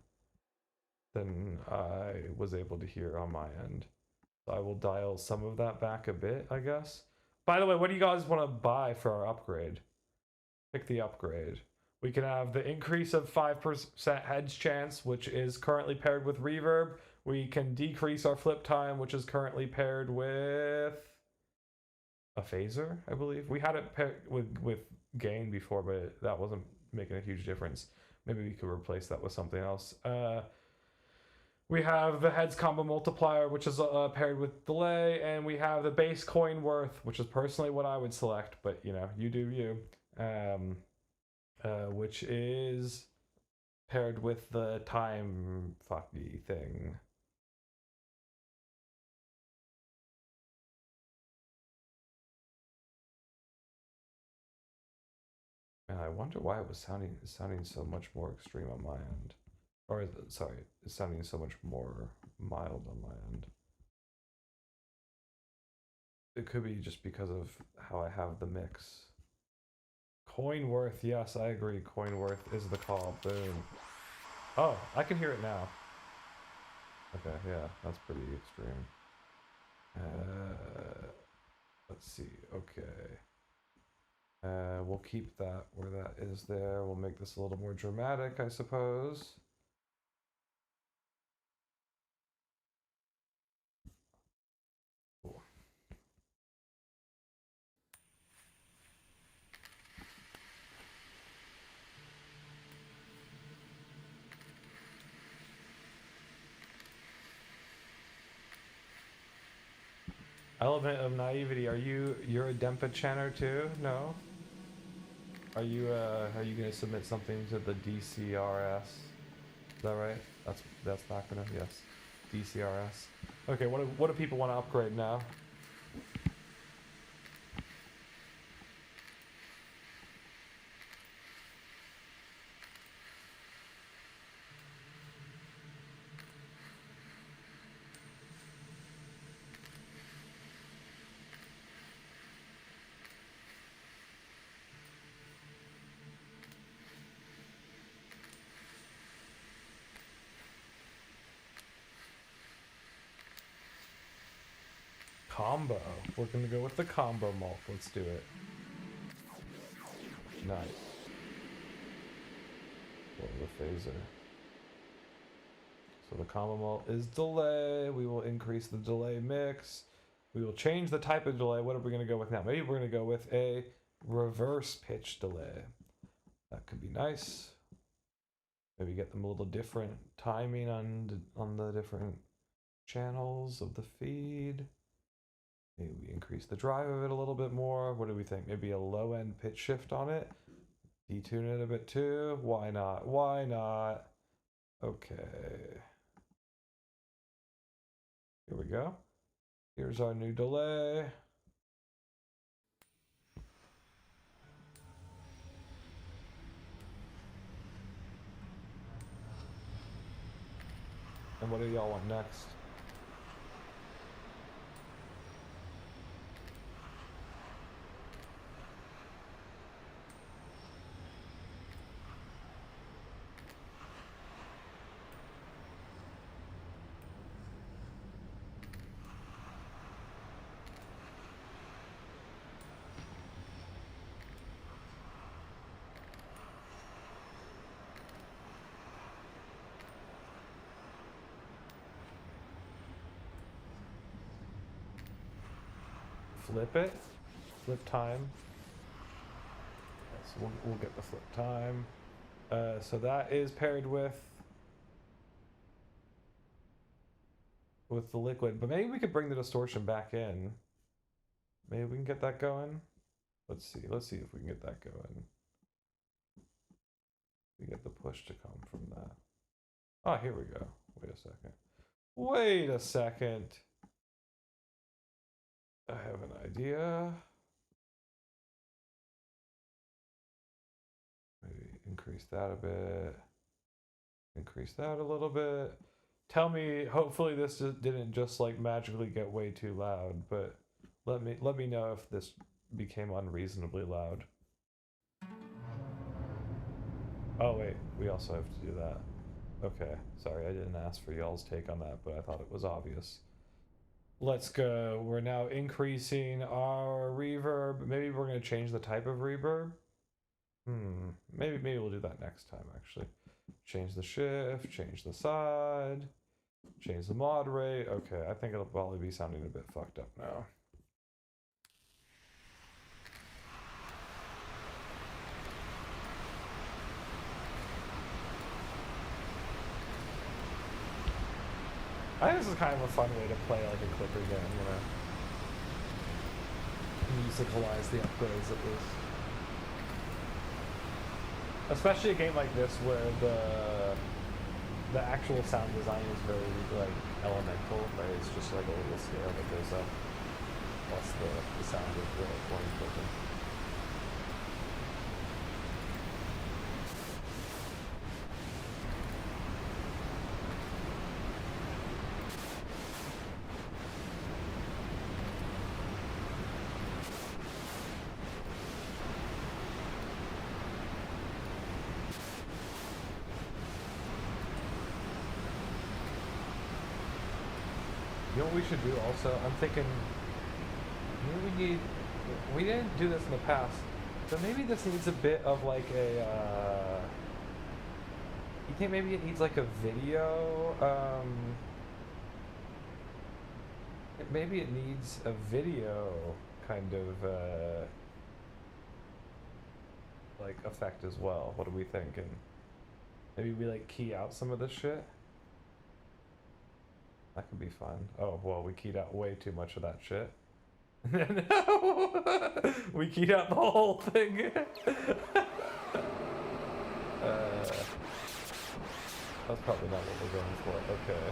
[SPEAKER 1] I was able to hear on my end. So I will dial some of that back a bit, I guess. By the way, what do you guys want to buy for our upgrade? Pick the upgrade. We can have the increase of 5% heads chance, which is currently paired with reverb. We can decrease our flip time, which is currently paired with a phaser, I believe. We had it paired with gain before, but that wasn't making a huge difference. Maybe we could replace that with something else. We have the heads combo multiplier, which is paired with delay, and we have the base coin worth, which is personally what I would select, but you know, you do you. Which is paired with the time fucky thing. And I wonder why it was sounding so much more extreme on my end. Or, sorry, it's sounding so much more mild on my end. It could be just because of how I have the mix. Coin worth, yes, I agree. Coin worth is the call. Boom. Oh, I can hear it now. Okay, yeah, that's pretty extreme. Let's see, okay. We'll keep that where that is there. We'll make this a little more dramatic, I suppose. Cool. Element of naivety. You're a Dempa channer too? No? Are you gonna submit something to the DCRS? Is that right? That's the acronym, yes. DCRS. Okay, what do people want to upgrade now? Combo. We're gonna go with the combo malt. Let's do it. Nice. What the phaser. So the combo malt is delay. We will increase the delay mix. We will change the type of delay. What are we going to go with now? Maybe we're going to go with a reverse pitch delay. That could be nice. Maybe get them a little different timing on the different channels of the feed. Maybe we increase the drive of it a little bit more. What do we think? Maybe a low end pitch shift on it. Detune it a bit too. Why not? Why not? Okay. Here we go. Here's our new delay. And what do y'all want next? Flip it. Flip time. So we'll get the flip time. So that is paired with the liquid, but maybe we could bring the distortion back in. Maybe we can get that going. Let's see if we can get that going. We get the push to come from that. Oh, here we go. Wait a second. Wait a second. I have an idea. Maybe increase that a bit. Increase that a little bit. Tell me, hopefully this didn't just like magically get way too loud, but let me know if this became unreasonably loud. Oh wait, we also have to do that. Okay, sorry, I didn't ask for y'all's take on that, but I thought it was obvious. Let's go. We're now increasing our reverb. Maybe we're going to change the type of reverb. Maybe we'll do that next time, actually. Change the shift, change the side, change the mod rate. Okay, I think it'll probably be sounding a bit fucked up now. I think this is kind of a fun way to play like a clicker game, you know? Musicalize the upgrades at least. Especially a game like this where the actual sound design is very like elemental, right? It's just like a little scale that goes up, plus the sound of the horn clicking. You know what we should do also? I'm thinking maybe we didn't do this in the past, but maybe this needs a bit of like a you think maybe it needs like a video, maybe it needs a video kind of like effect as well. What are we thinking? Maybe we like key out some of this shit. That could be fun. Oh, well, we keyed out way too much of that shit. No! We keyed out the whole thing. That's probably not what we're going for. Okay.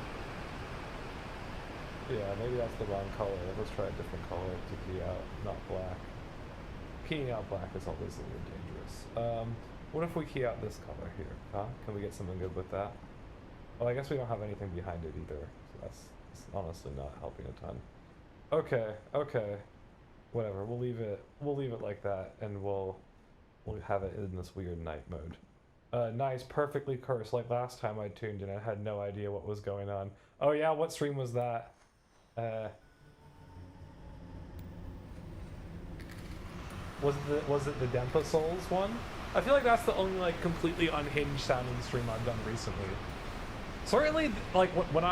[SPEAKER 1] Yeah, maybe that's the wrong color. Let's try a different color to key out, not black. Keying out black is always a little dangerous. What if we key out this color here? Huh? Can we get something good with that? Well, I guess we don't have anything behind it either, so that's honestly not helping a ton. Okay, whatever. We'll leave it like that, and we'll have it in this weird night mode. Nice, perfectly cursed. Like last time I tuned in, I had no idea what was going on. Oh yeah, what stream was that? Was it the Dempa Souls one? I feel like that's the only like completely unhinged sounding stream I've done recently. certainly, like when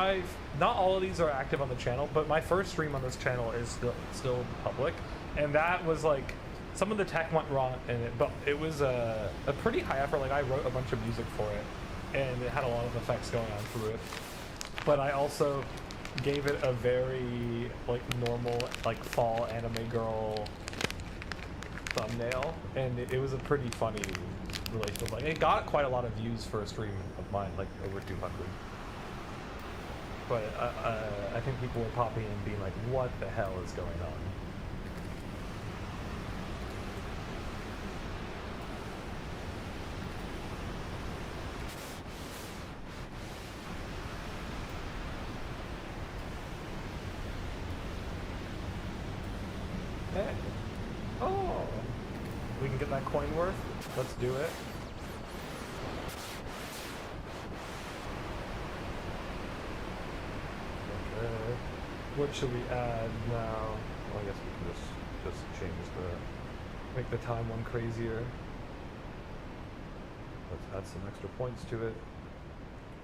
[SPEAKER 1] not all of these are active on the channel, but my first stream on this channel is still public, and that was like some of the tech went wrong in it, but it was a pretty high effort. Like I wrote a bunch of music for it, and it had a lot of effects going on through it. But I also gave it a very like normal like fall anime girl thumbnail, and it was a pretty funny relationship. Like it got quite a lot of views for a stream of mine, like over 200. But I think people were popping in and being like, "What the hell is going on?" Hey. Oh. We can get that coin worth? Let's do it. Okay. What should we add now? Well, I guess we can just change make the time one crazier. Let's add some extra points to it.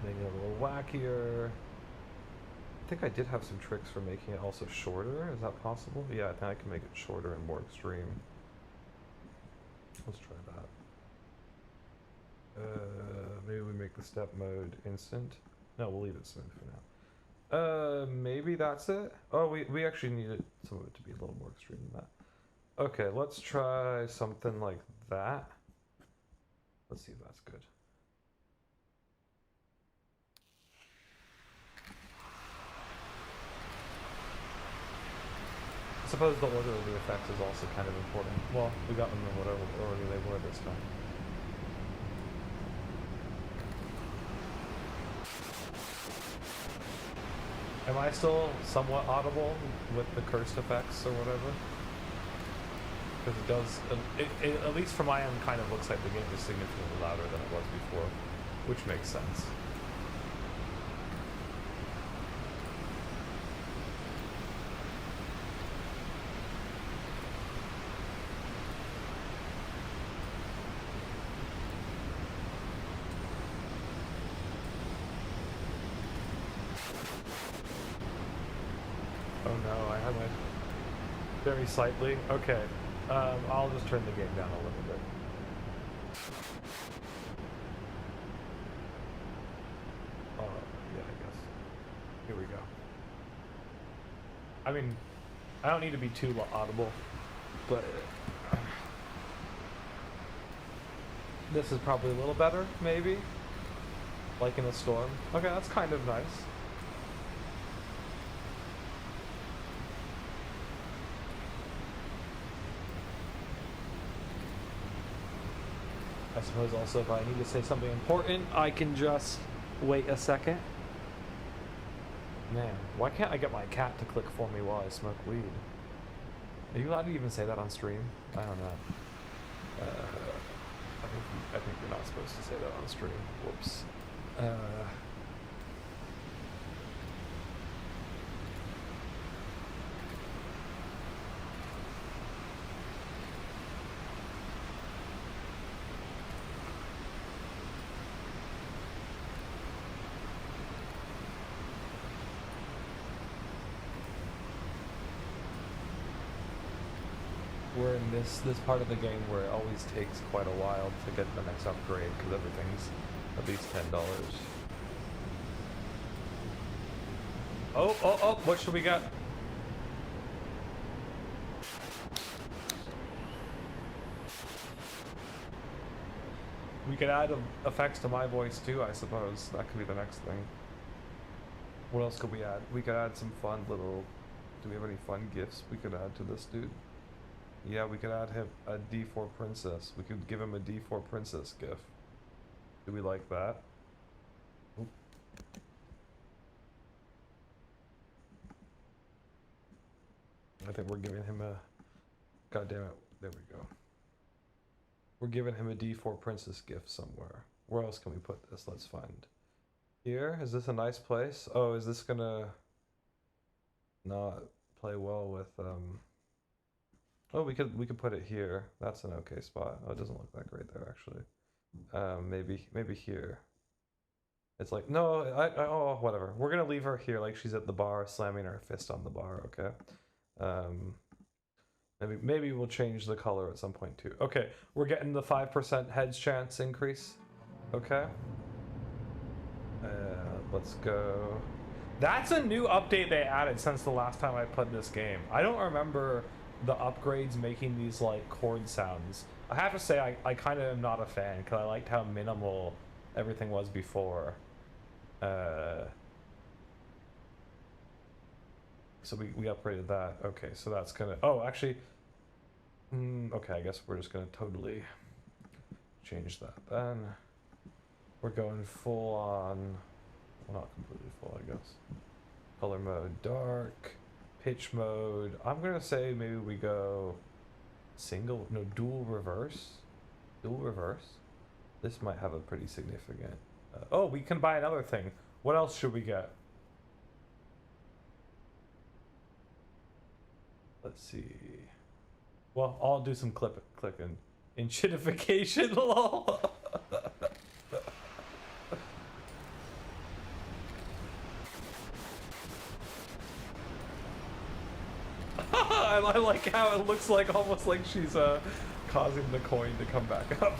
[SPEAKER 1] Make it a little wackier. I think I did have some tricks for making it also shorter. Is that possible? Yeah, I think I can make it shorter and more extreme. Let's try that. Maybe we make the step mode instant. No, we'll leave it smooth for now. Maybe that's it. Oh, we actually needed some of it to be a little more extreme than that. Okay, let's try something like that. Let's see if that's good. I suppose the order of the effects is also kind of important. Well, we got them in whatever order they were this time. Am I still somewhat audible with the cursed effects or whatever? Because it does, at least from my end, kind of looks like the game is significantly louder than it was before, which makes sense. Oh no, I have my very slightly. Okay, I'll just turn the game down a little bit. Oh yeah, I guess. Here we go. I mean, I don't need to be too audible, but this is probably a little better, maybe. Like in a storm. Okay, that's kind of nice. I suppose also if I need to say something important, I can just wait a second. Man, why can't I get my cat to click for me while I smoke weed? Are you allowed to even say that on stream? I don't know. I think you're not supposed to say that on stream. Whoops. We're in this part of the game where it always takes quite a while to get the next upgrade because everything's at least $10. Oh, what should we get? We could add effects to my voice too, I suppose. That could be the next thing. What else could we add? We could add some fun little... Do we have any fun gifts we could add to this dude? Yeah, we could add him a D4 princess. We could give him a D4 princess gift. Do we like that? Oop. I think we're giving him a... God damn it. There we go. We're giving him a D4 princess gift somewhere. Where else can we put this? Let's find. Here? Is this a nice place? Oh, is this gonna not play well with Oh, we could put it here. That's an okay spot. Oh, it doesn't look that great there actually. Maybe here. It's like, no, oh, whatever. We're gonna leave her here like she's at the bar, slamming her fist on the bar, okay? Maybe we'll change the color at some point too. Okay, we're getting the 5% heads chance increase. Okay. Let's go. That's a new update they added since the last time I played this game. I don't remember the upgrades making these like chord sounds. I have to say I kind of am not a fan because I liked how minimal everything was before. So we upgraded that. Okay, so that's gonna... Oh, actually... okay, I guess we're just gonna totally change that then. We're going full on... Well, not completely full, I guess. Color mode, dark. Pitch mode. I'm gonna say maybe we go... Single... No, dual reverse. Dual reverse. This might have a pretty significant... oh, we can buy another thing. What else should we get? Let's see. Well, I'll do some clicking. Enchitification, lol. I like how it looks like almost like she's causing the coin to come back up.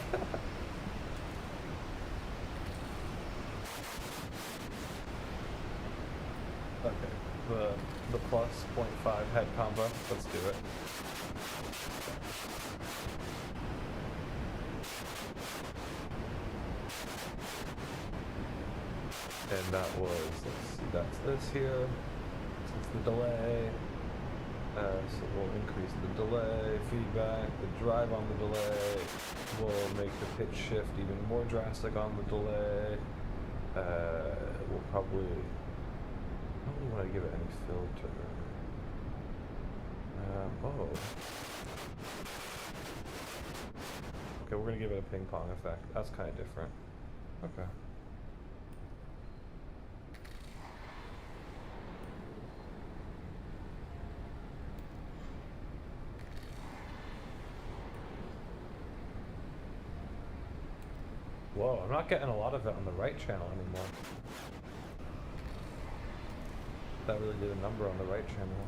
[SPEAKER 1] Okay, the plus 0.5 head combo. Let's do it. And that was, let's see, that's this here. It's the delay. So we'll increase the delay, feedback, the drive on the delay. We'll make the pitch shift even more drastic on the delay. We'll probably, I don't really want to give it any filter. Oh. Okay, we're gonna give it a ping pong effect. That's kind of different. Okay. Whoa, I'm not getting a lot of it on the right channel anymore. That really did a number on the right channel.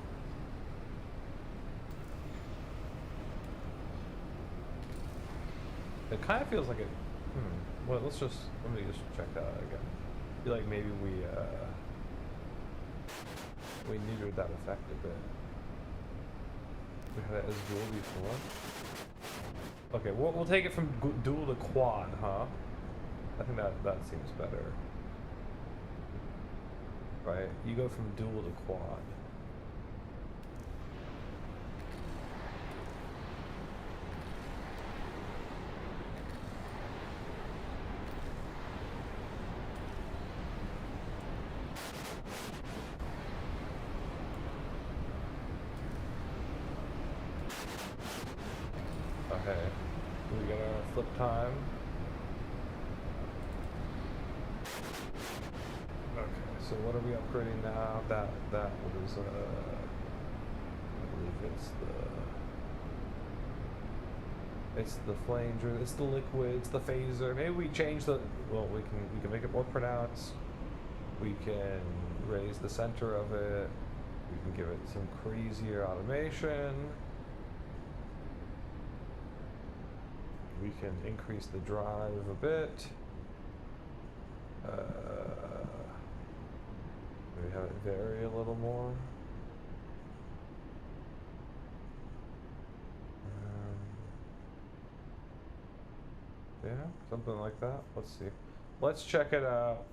[SPEAKER 1] It kind of feels like it... Well, let me just check that out again. I feel like maybe we neutered that effect a bit. We had it as dual before. Okay, we'll take it from dual to quad, huh? I think that seems better. Right, you go from dual to quad. Okay, we got our flip time. Okay, so what are we upgrading now? That was I believe it's the flanger, it's the liquid, it's the phaser. Maybe we change the, well, we can make it more pronounced. We can raise the center of it. We can give it some crazier automation. We can increase the drive a bit. Maybe have it vary a little more. Yeah, something like that. Let's see. Let's check it out.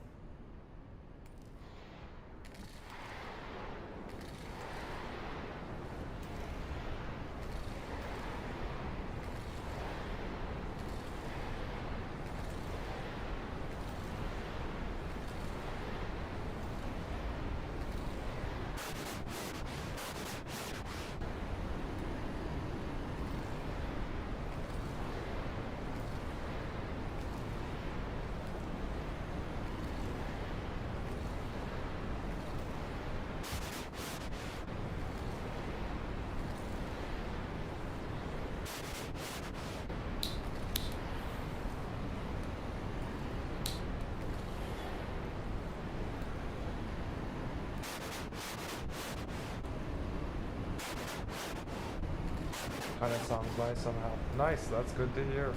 [SPEAKER 1] Kind of sounds nice somehow. Nice, that's good to hear.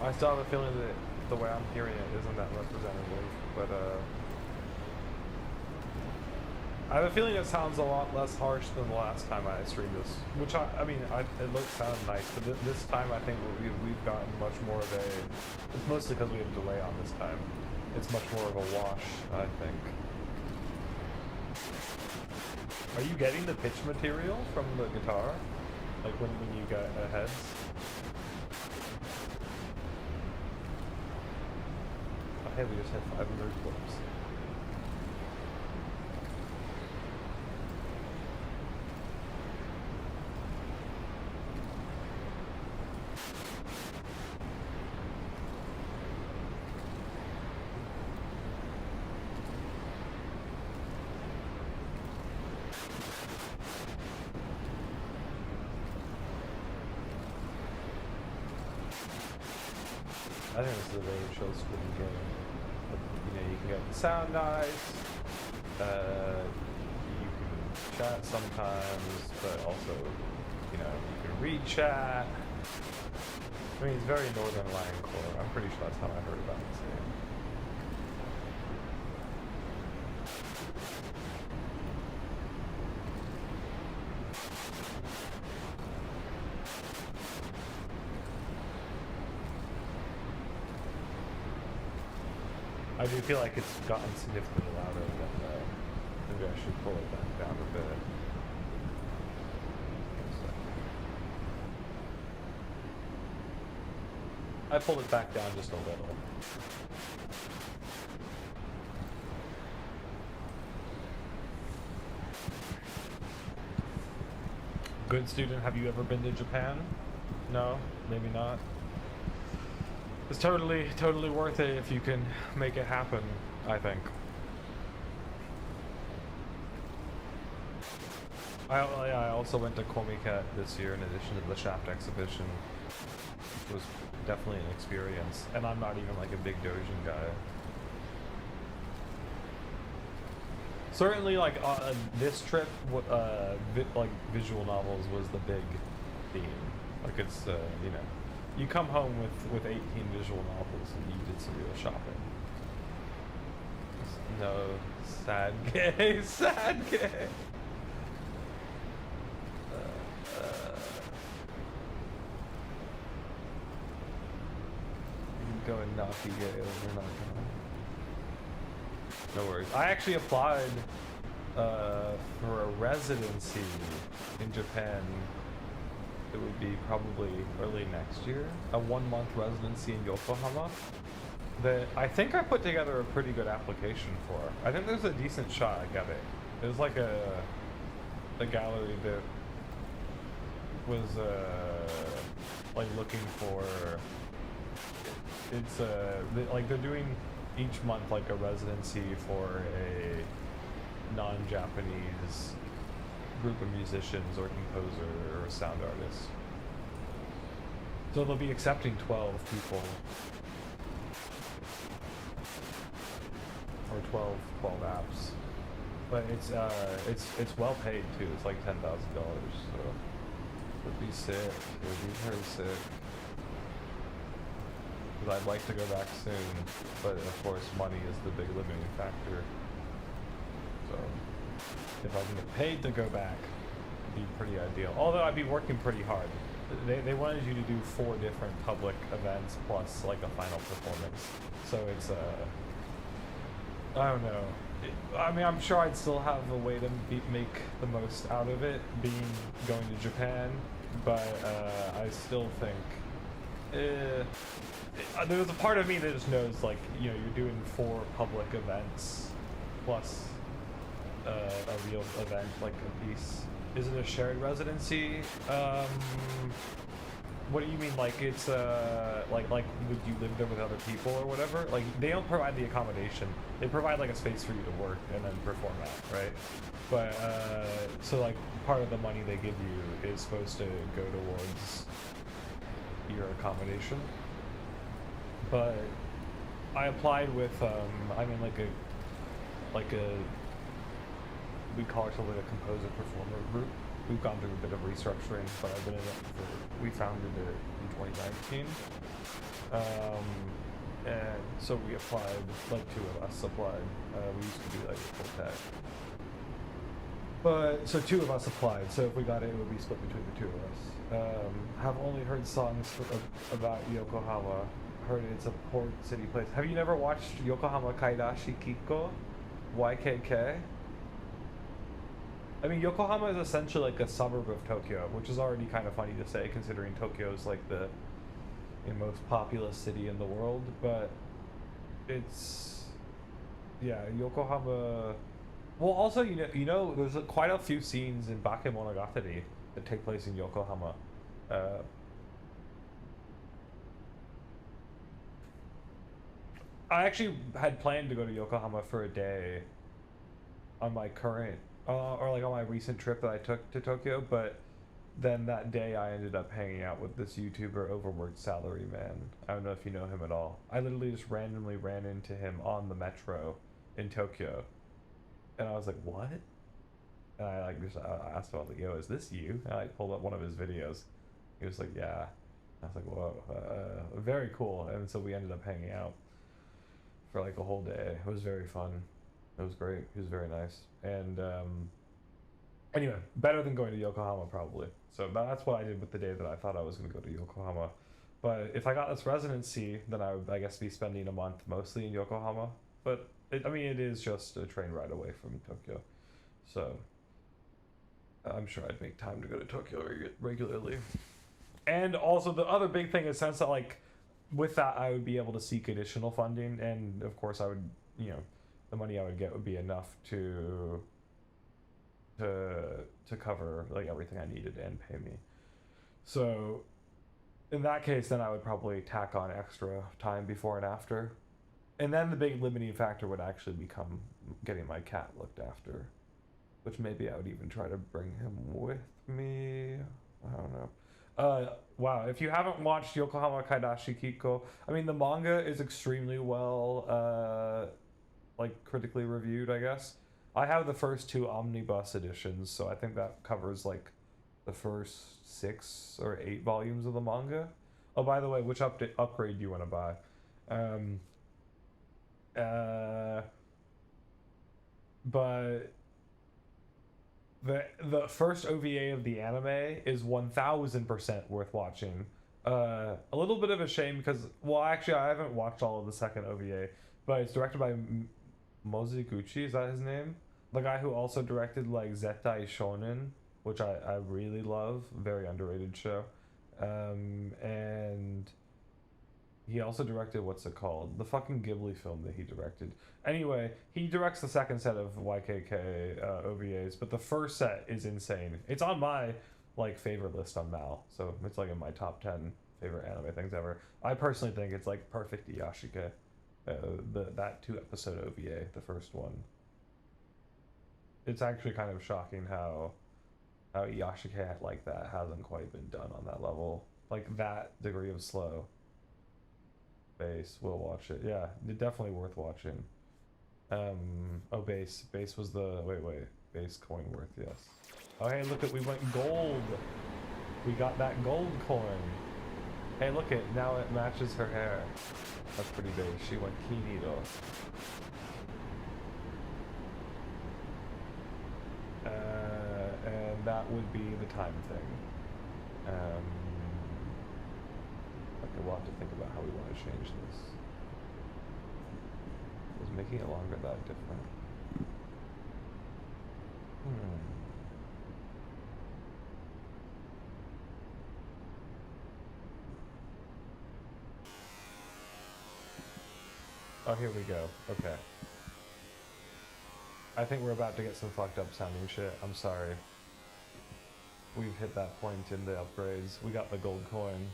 [SPEAKER 1] I still have a feeling that the way I'm hearing it isn't that representative, but I have a feeling it sounds a lot less harsh than the last time I streamed this, which I mean, it sounded nice, but this time I think we've gotten much more of a, it's mostly because we have a delay on this time. It's much more of a wash, I think. Are you getting the pitch material from the guitar? Like when you get heads? Oh, hey, we just had 500 clips. I think this is a very chill screen game. You know, you can get the sound nice, you can chat sometimes, but also, you know, you can read chat. I mean, it's very Northern Lion Core. I'm pretty sure that's how I heard about this game. I do feel like it's gotten significantly louder than maybe I should pull it back down a bit. I pulled it back down just a little. Good student, have you ever been to Japan? No? Maybe not? It's totally worth it if you can make it happen, I think. I also went to Komiket this year in addition to the Shaft exhibition, which was definitely an experience, and I'm not even like a big Dojin guy. Certainly, like this trip, like visual novels was the big theme. Like it's you know. You come home with 18 visual novels and you did some real shopping. No, sad gay, sad gay. You go and naughty gay over not gonna. No worries. I actually applied for a residency in Japan. It would be probably early next year, a 1-month residency in Yokohama that I think I put together a pretty good application for. I think there's a decent shot I get it. It was like a gallery that was like looking for, it's like they're doing each month like a residency for a non-Japanese group of musicians or composer or sound artist. So they'll be accepting 12 people. Or 12 apps. But it's well paid too. It's like $10,000, so it would be sick. It would be very sick. Because I'd like to go back soon, but of course money is the big limiting factor. So if I can get paid to go back, it'd be pretty ideal. Although I'd be working pretty hard. They wanted you to do 4 different public events plus like a final performance. So it's I don't know. I mean, I'm sure I'd still have a way to make the most out of it, going to Japan, but I still think there's a part of me that just knows, like, you know, you're doing 4 public events plus a real event, like a piece. Is it a shared residency? What do you mean? Like it's like would you live there with other people or whatever? Like they don't provide the accommodation. They provide like a space for you to work and then perform at, right? But so like part of the money they give you is supposed to go towards your accommodation. But I applied with I'm in like like a, we call ourselves like a composer performer group. We've gone through a bit of restructuring, but I've been in it for, we founded it in 2019. And so we applied, like 2 of us applied. We used to be like full tech. But, so 2 of us applied, so if we got it, it would be split between the 2 of us. Have only heard songs about Yokohama. Heard it's a port city place. Have you never watched Yokohama Kaidashi Kikko? YKK? I mean, Yokohama is essentially like a suburb of Tokyo, which is already kind of funny to say considering Tokyo is like the most populous city in the world, but it's, yeah, Yokohama. Well, also, you know, there's quite a few scenes in Bakemonogatari that take place in Yokohama. I actually had planned to go to Yokohama for a day on my current, or like on my recent trip that I took to Tokyo, but then that day I ended up hanging out with this YouTuber, Overworked Salaryman. I don't know if you know him at all. I literally just randomly ran into him on the metro in Tokyo. And I was like, what? And I like just asked him, I was like, yo, is this you? And I pulled up one of his videos. He was like, yeah. I was like, whoa, very cool. And so we ended up hanging out for like a whole day. It was very fun. It was great. He was very nice. And anyway, better than going to Yokohama probably. So that's what I did with the day that I thought I was going to go to Yokohama. But if I got this residency, then I would, I guess, be spending a month mostly in Yokohama. But I mean, it is just a train ride away from Tokyo. So I'm sure I'd make time to go to Tokyo regularly. And also the other big thing is since that, like, with that I would be able to seek additional funding, and of course I would, you know, the money I would get would be enough to cover like everything I needed and pay me. So in that case, then I would probably tack on extra time before and after. And then the big limiting factor would actually become getting my cat looked after, which maybe I would even try to bring him with me. I don't know. Wow, if you haven't watched Yokohama Kaidashi Kikko, I mean, the manga is extremely well, like, critically reviewed, I guess. I have the first 2 omnibus editions, so I think that covers, like, the first 6 or 8 volumes of the manga. Oh, by the way, which upgrade do you want to buy? But the first OVA of the anime is 1000% worth watching. A little bit of a shame because, well, actually I haven't watched all of the second OVA, but it's directed by Moziguchi, is that his name? The guy who also directed like Zettai Shonen, which I really love, very underrated show. And he also directed, what's it called? The fucking Ghibli film that he directed. Anyway, he directs the second set of YKK OVAs, but the first set is insane. It's on my, like, favorite list on Mal, so it's, like, in my top 10 favorite anime things ever. I personally think it's, like, perfect Iyashike. That 2-episode OVA, the first one. It's actually kind of shocking how Iyashike like that hasn't quite been done on that level. Like, that degree of slow. Base, we'll watch it. Yeah, definitely worth watching. Oh, base was the wait, base coin worth, yes. Oh, hey, look at, we went gold. We got that gold coin. Hey, look it, now it matches her hair. That's pretty big. She went Kinido. And that would be the time thing. Okay, we'll have to think about how we want to change this. Is making it longer that different? Oh, here we go. Okay. I think we're about to get some fucked up sounding shit. I'm sorry. We've hit that point in the upgrades. We got the gold coin.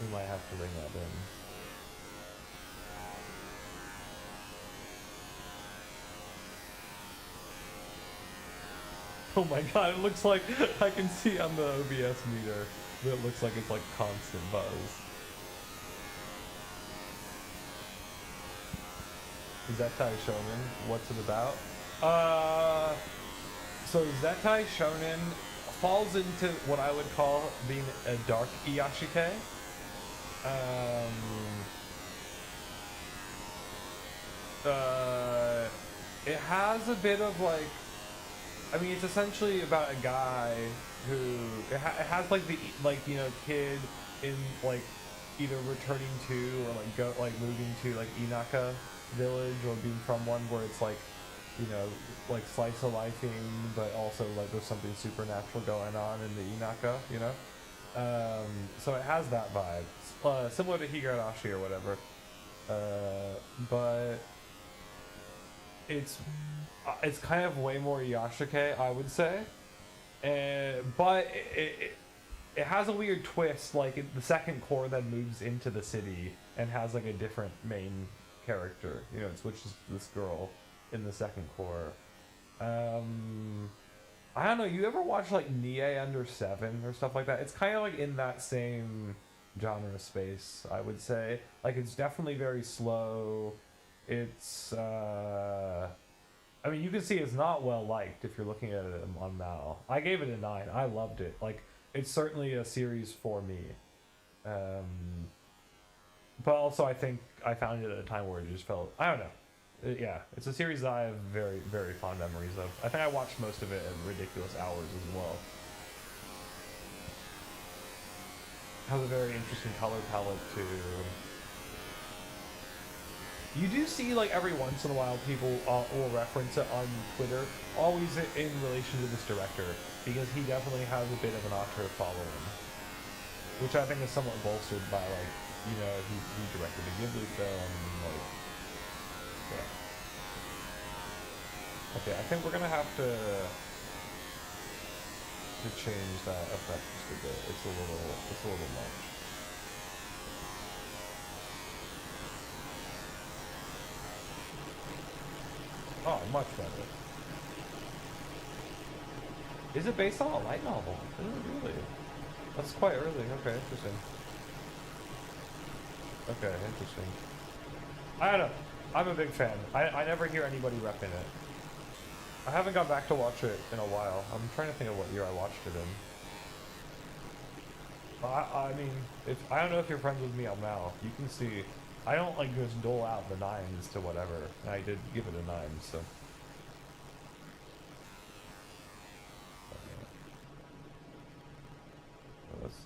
[SPEAKER 1] We might have to bring that in. Oh my god, it looks like I can see on the OBS meter that it looks like it's like constant buzz. Zettai Shonen, what's it about? So Zettai Shonen falls into what I would call being a dark Iyashike. It has a bit of like, I mean, it's essentially about a guy who it has like the you know, kid in like either returning to or like moving to like Inaka village or being from one where it's like, you know, like slice of lifing, but also like there's something supernatural going on in the Inaka, you know. So it has that vibe, similar to Higurashi or whatever, but it's kind of way more Yashike, I would say, but it has a weird twist. Like the second core then moves into the city and has like a different main character. You know, which is this girl in the second core. I don't know. You ever watch like Nie Under 7 or stuff like that? It's kind of like in that same genre space, I would say. Like it's definitely very slow. It's I mean, you can see it's not well liked if you're looking at it on Mal. I gave it a 9. I loved it. Like it's certainly a series for me. But also I think I found it at a time where it just felt, I don't know. Yeah, it's a series that I have very, very fond memories of. I think I watched most of it at ridiculous hours as well. Has a very interesting color palette too. You do see, like, every once in a while people will reference it on Twitter, always in relation to this director, because he definitely has a bit of an auteur following, which I think is somewhat bolstered by, like, you know, he directed a Ghibli film, like, yeah. Okay, I think we're gonna have to change that effect just a bit. It's a little much. Oh, much better. Is it based on a light novel? Is it really? That's quite early. Okay, interesting. Okay, interesting. I don't know. I'm a big fan. I never hear anybody repping it. I haven't gone back to watch it in a while. I'm trying to think of what year I watched it in. I mean, I don't know if you're friends with me on Mal. You can see, I don't like just dole out the 9s to whatever. I did give it a 9, so.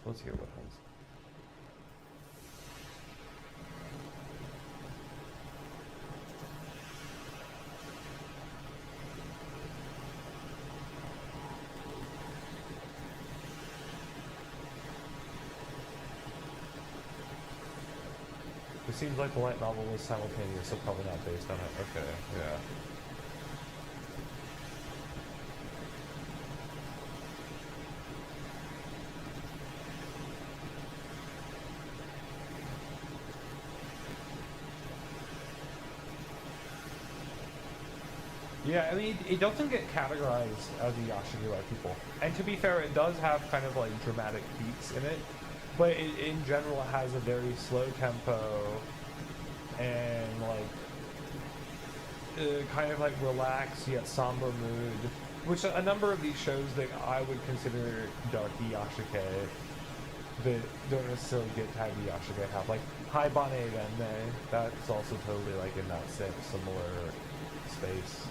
[SPEAKER 1] Let's hear what happens. It seems like the light novel was simultaneous, so probably not based on it. Okay, yeah. Yeah, I mean, it doesn't get categorized as a Yashigi by people. And to be fair, it does have kind of like dramatic beats in it, but it in general has a very slow tempo and like kind of like relaxed yet somber mood, which a number of these shows that I would consider darky Yashike that don't necessarily get tagged Yashike have, like Haibane Renmei, that's also totally like in that same similar space.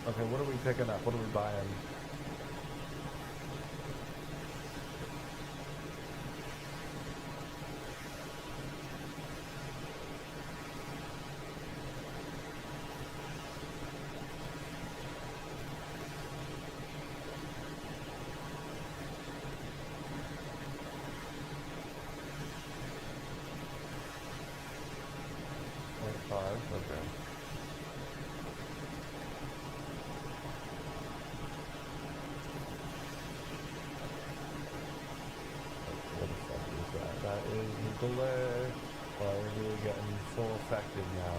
[SPEAKER 1] Okay, what are we picking up? What are we buying? .5, is the delay. Well, we're really getting full effective now.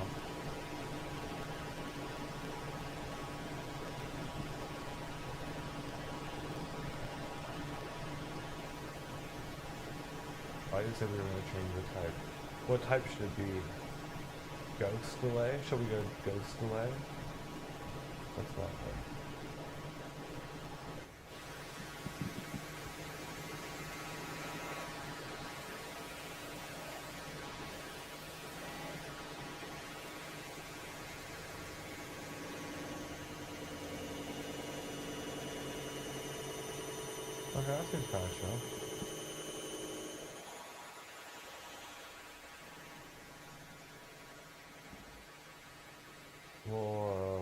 [SPEAKER 1] I just said we were going to change the type. What type should it be? Ghost delay? Shall we go ghost delay? What's that like? Okay, that seems kind of chill.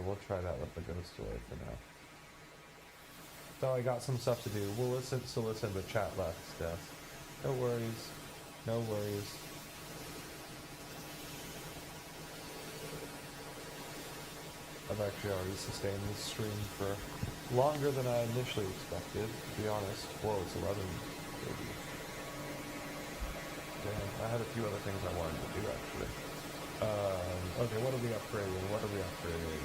[SPEAKER 1] We'll try that with the ghost delay for now. So I got some stuff to do. We'll still listen to chat left stuff. No worries. No worries. I've actually already sustained this stream for longer than I initially expected, to be honest. Whoa, it's 11, baby. Damn, I had a few other things I wanted to do, actually. Okay, what are we upgrading? What are we upgrading?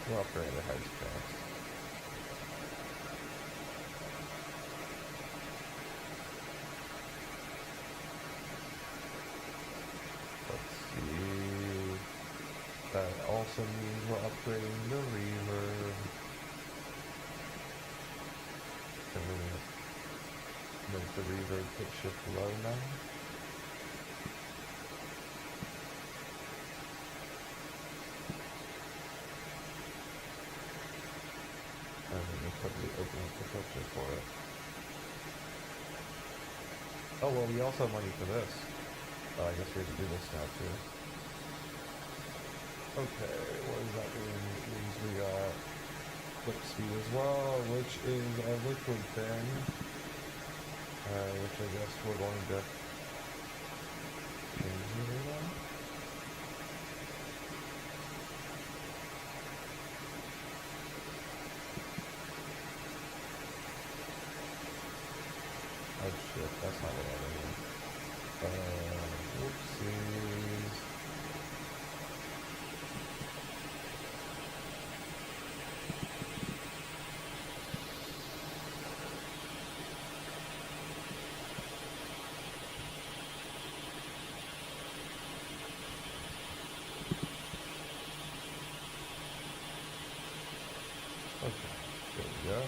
[SPEAKER 1] We'll upgrade the heads first. Let's see. That also means we're upgrading the reverb. Can we make the reverb pitch shift low now? Probably open up the filter for it. Oh well, we also have money for this. Oh, I guess we have to do this now too. Okay, what does that mean? It means we got click speed as well, which is a liquid thing. Which I guess we're going to change here now. Oh shit, that's not what I mean. Whoopsies. Okay, there we go.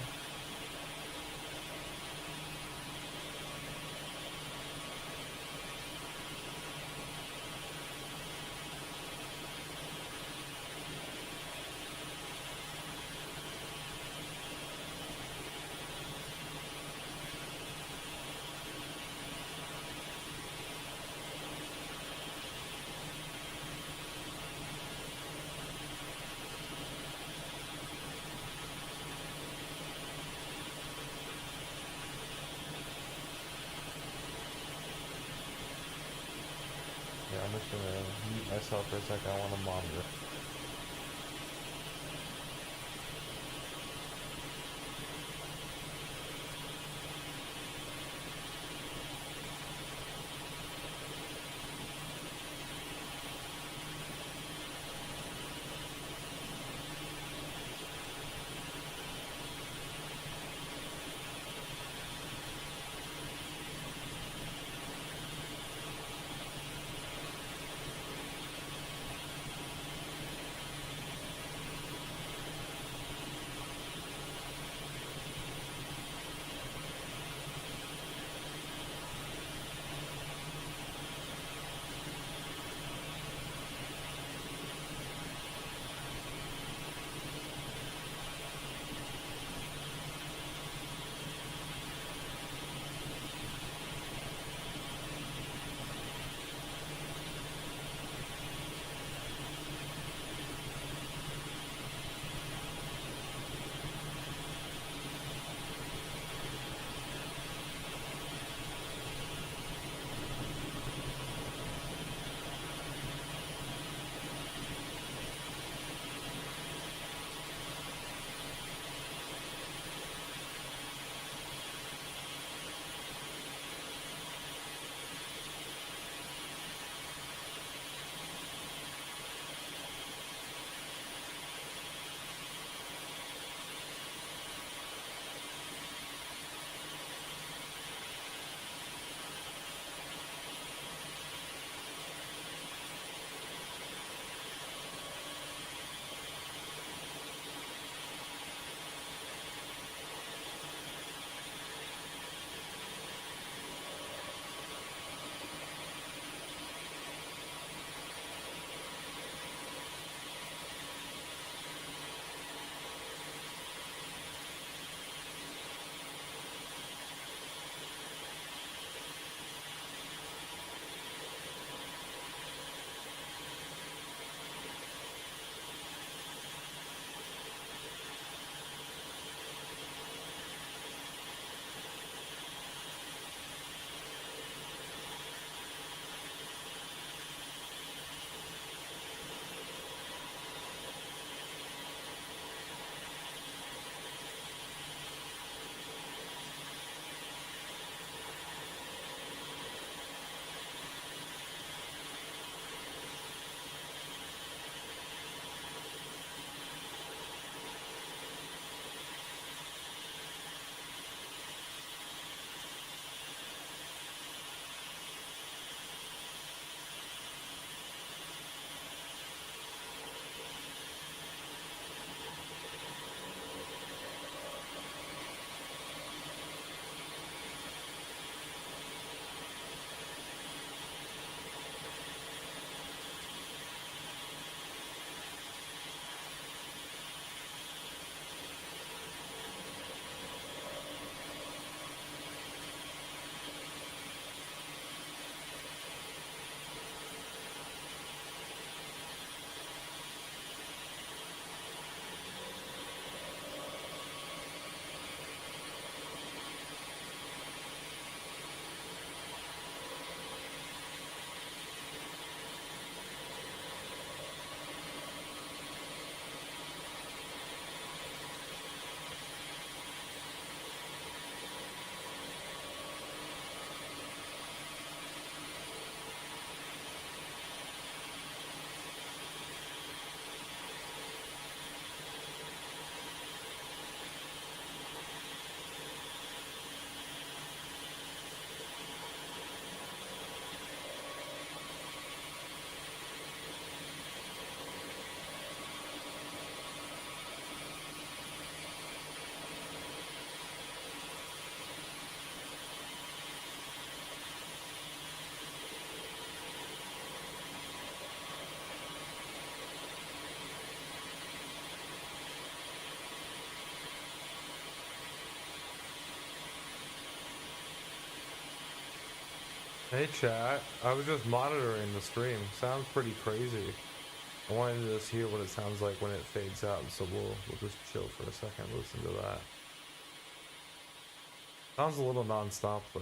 [SPEAKER 1] Yeah, I'm just gonna mute myself for a second. I want to monitor. Hey chat, I was just monitoring the stream. Sounds pretty crazy. I wanted to just hear what it sounds like when it fades out, so we'll just chill for a second, listen to that. Sounds a little non-stop though.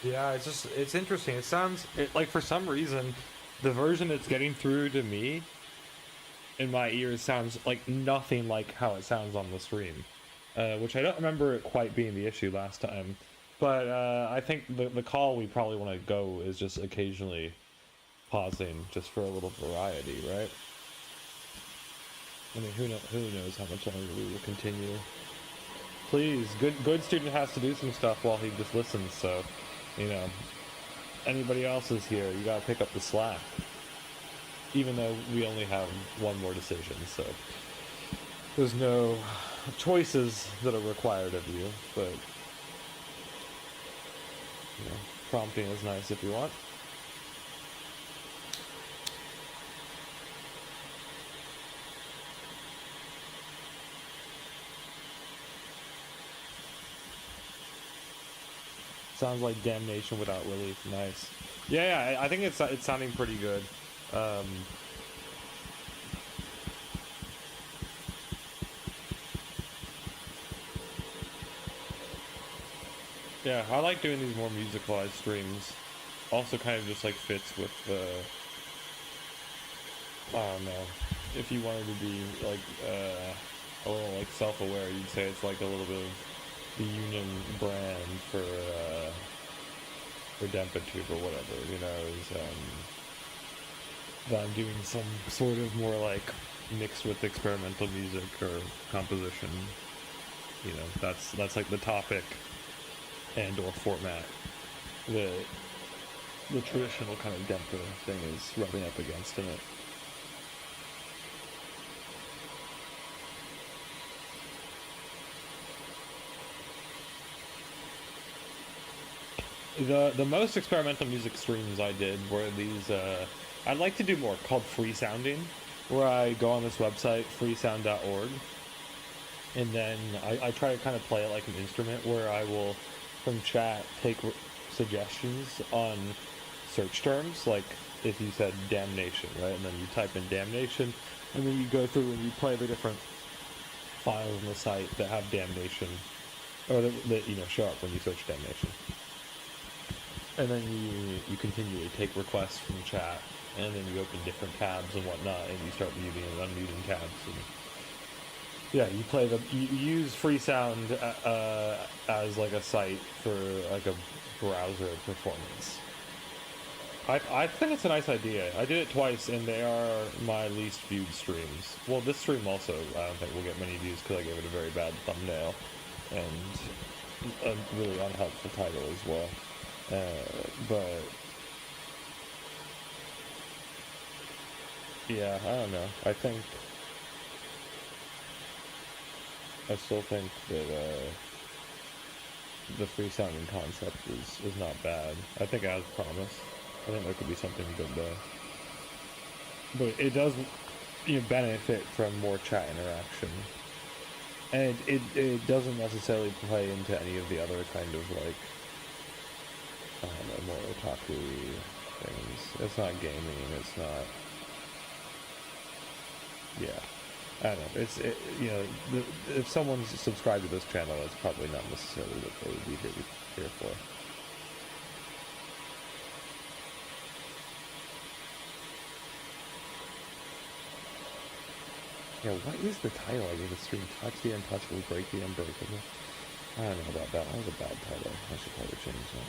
[SPEAKER 1] Yeah, it's interesting. It sounds like for some reason, the version it's getting through to me in my ears sounds like nothing like how it sounds on the stream, which I don't remember it quite being the issue last time. But I think the call we probably want to go is just occasionally pausing just for a little variety, right? I mean, who knows how much longer we will continue. Please, good student has to do some stuff while he just listens, so, you know, anybody else is here, you gotta pick up the slack. Even though we only have one more decision, so there's no choices that are required of you, but, you know, prompting is nice if you want. Sounds like Damnation without relief. Nice. Yeah, I think it's sounding pretty good. Yeah, I like doing these more musicalized streams. Also kind of just like fits with the, I don't know, if you wanted to be like a little like self-aware, you'd say it's like a little bit of the Union brand for Dempatube or whatever, you know, is that I'm doing some sort of more like mixed with experimental music or composition. You know, that's like the topic and or format. The traditional kind of Dempa thing is rubbing up against in it. The most experimental music streams I did were these, I'd like to do more, called free sounding, where I go on this website, freesound.org, and then I try to kind of play it like an instrument, where I will, from chat, take suggestions on search terms, like if you said damnation, right, and then you type in damnation, and then you go through and you play the different files on the site that have damnation, or that you know, show up when you search damnation. And then you continually take requests from chat, and then you open different tabs and whatnot, and you start muting and unmuting tabs. And yeah, you use Freesound as like a site for like a browser performance. I think it's a nice idea. I did it twice, and they are my least viewed streams. Well, this stream also, I don't think will get many views because I gave it a very bad thumbnail and a really unhelpful title as well. But yeah, I don't know. I still think that the free sounding concept is not bad. I think as promised, I think there could be something good there. But it does, you know, benefit from more chat interaction, and it doesn't necessarily play into any of the other kind of like I don't know, more otaku things. It's not gaming, it's not... Yeah. I don't know, you know, if someone's subscribed to this channel, it's probably not necessarily what they would be here for. Yeah, what is the title? I gave the stream Touch the Untouchable, Break the Unbreakable. I don't know about that. That was a bad title. I should probably change that.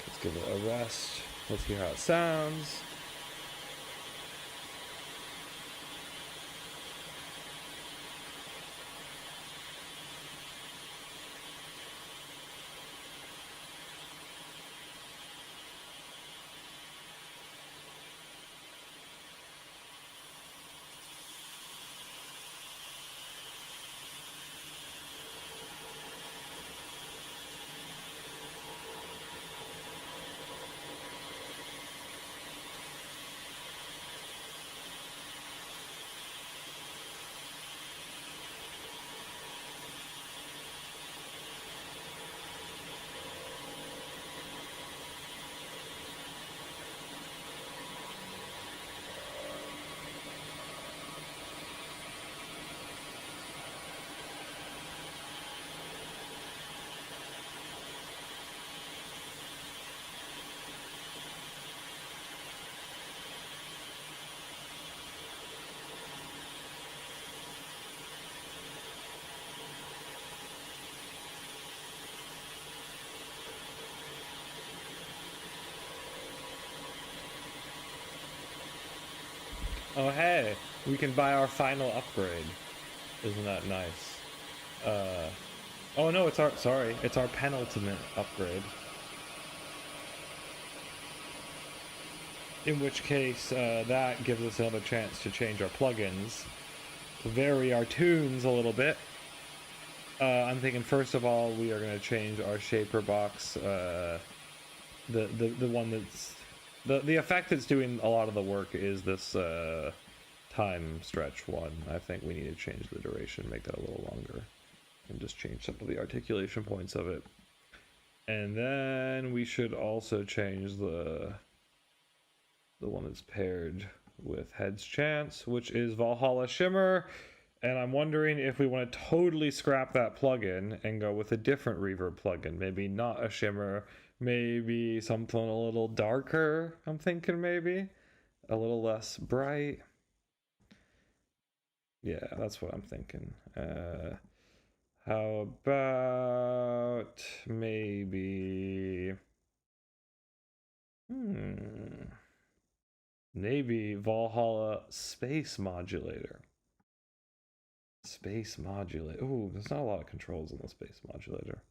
[SPEAKER 1] Let's give it a rest. Let's hear how it sounds. Oh hey, we can buy our final upgrade. Isn't that nice? Oh no, it's our penultimate upgrade. In which case, that gives us another chance to change our plugins, to vary our tunes a little bit. I'm thinking first of all, we are going to change our shaper box, the one that's... The effect that's doing a lot of the work is this time stretch one. I think we need to change the duration, make that a little longer, and just change some of the articulation points of it. And then we should also change the one that's paired with Head's Chance, which is Valhalla Shimmer. And I'm wondering if we want to totally scrap that plugin and go with a different reverb plugin. Maybe not a shimmer, maybe something a little darker, I'm thinking maybe. A little less bright. Yeah, that's what I'm thinking. How about maybe... Maybe Valhalla Space Modulator. Space Modulator. Ooh, there's not a lot of controls on the Space Modulator.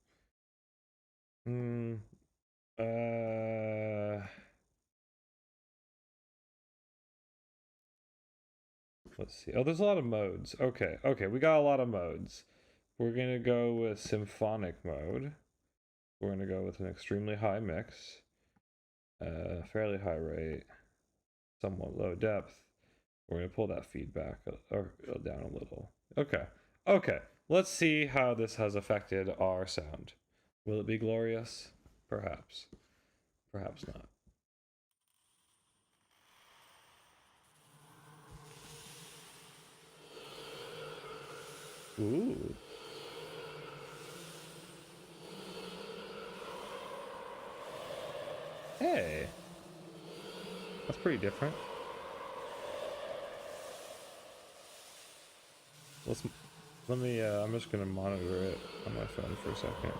[SPEAKER 1] Let's see. Oh, there's a lot of modes. Okay, we got a lot of modes. We're gonna go with symphonic mode. We're gonna go with an extremely high mix, fairly high rate, somewhat low depth. We're gonna pull that feedback or down a little. Okay. Let's see how this has affected our sound. Will it be glorious? Perhaps. Perhaps not. Ooh. Hey. That's pretty different. Let me, I'm just gonna monitor it on my phone for a second.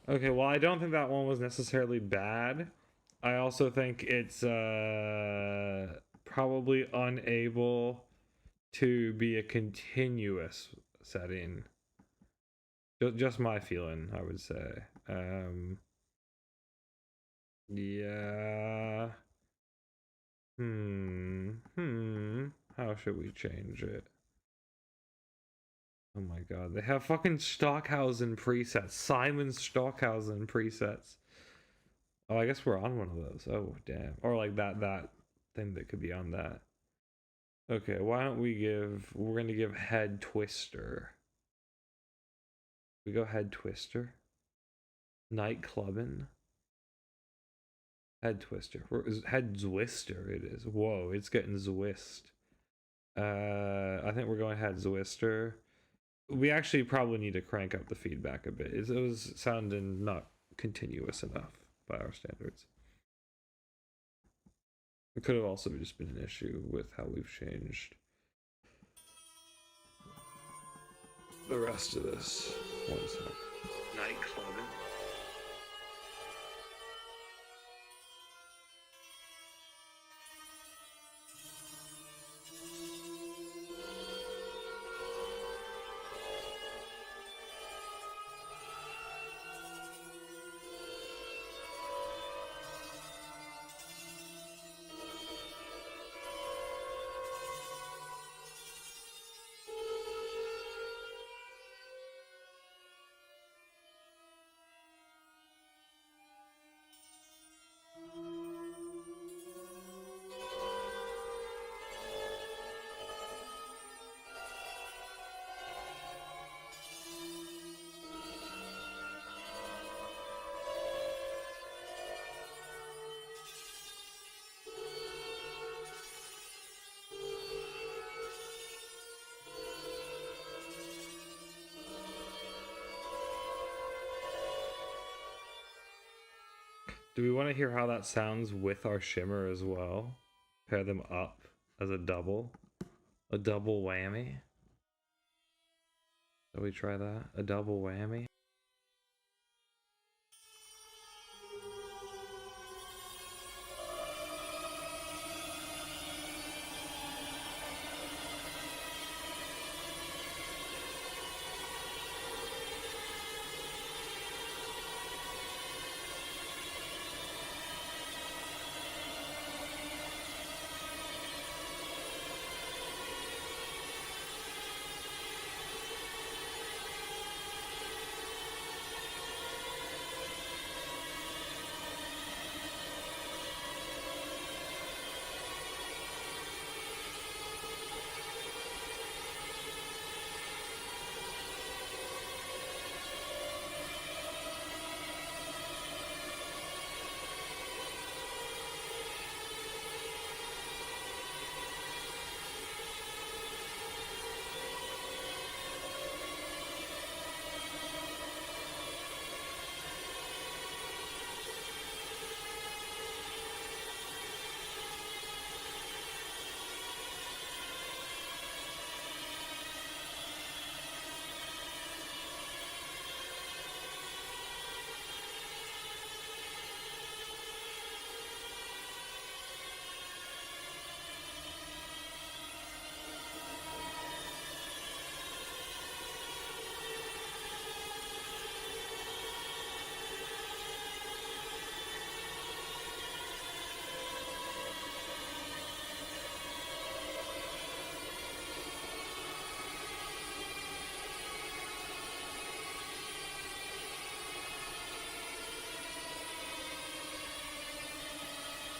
[SPEAKER 1] Okay, well, I don't think that one was necessarily bad. I also think it's probably unable to be a continuous setting. Just my feeling, I would say. Yeah. How should we change it? Oh my god, they have fucking Stockhausen presets. Simon Stockhausen presets. Oh, I guess we're on one of those. Oh, damn. Or like that thing that could be on that. Okay, why don't we're gonna give head twister. We go head twister. Night clubbing. Head twister. Head zwister it is. Whoa, it's getting zwist. I think we're going head zwister. We actually probably need to crank up the feedback a bit. It was sounding not continuous enough by our standards. It could have also just been an issue with how we've changed the rest of this. One sec. Night clubbing. Do we want to hear how that sounds with our shimmer as well? Pair them up as a double whammy. Shall we try that? A double whammy?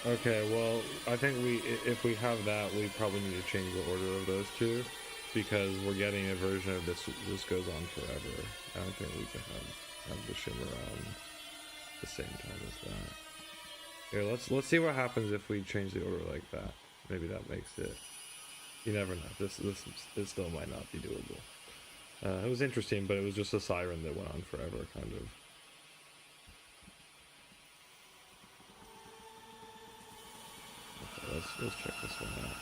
[SPEAKER 1] Okay, well, I think if we have that, we probably need to change the order of those two, because we're getting a version of this goes on forever. I don't think we can have the shimmer on the same time as that. Here, let's see what happens if we change the order like that. Maybe that makes it. You never know. This still might not be doable. It was interesting, but it was just a siren that went on forever, kind of. Let's check this one out.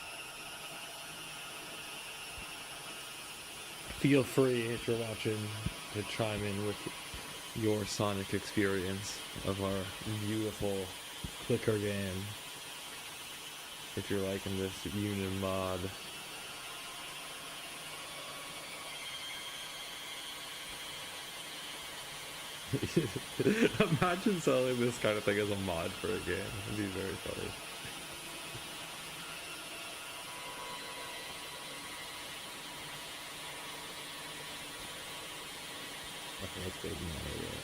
[SPEAKER 1] Feel free, if you're watching, to chime in with your Sonic experience of our beautiful clicker game. If you're liking this Unin mod. Imagine selling this kind of thing as a mod for a game. It'd be very funny. Okay, that's big money, right?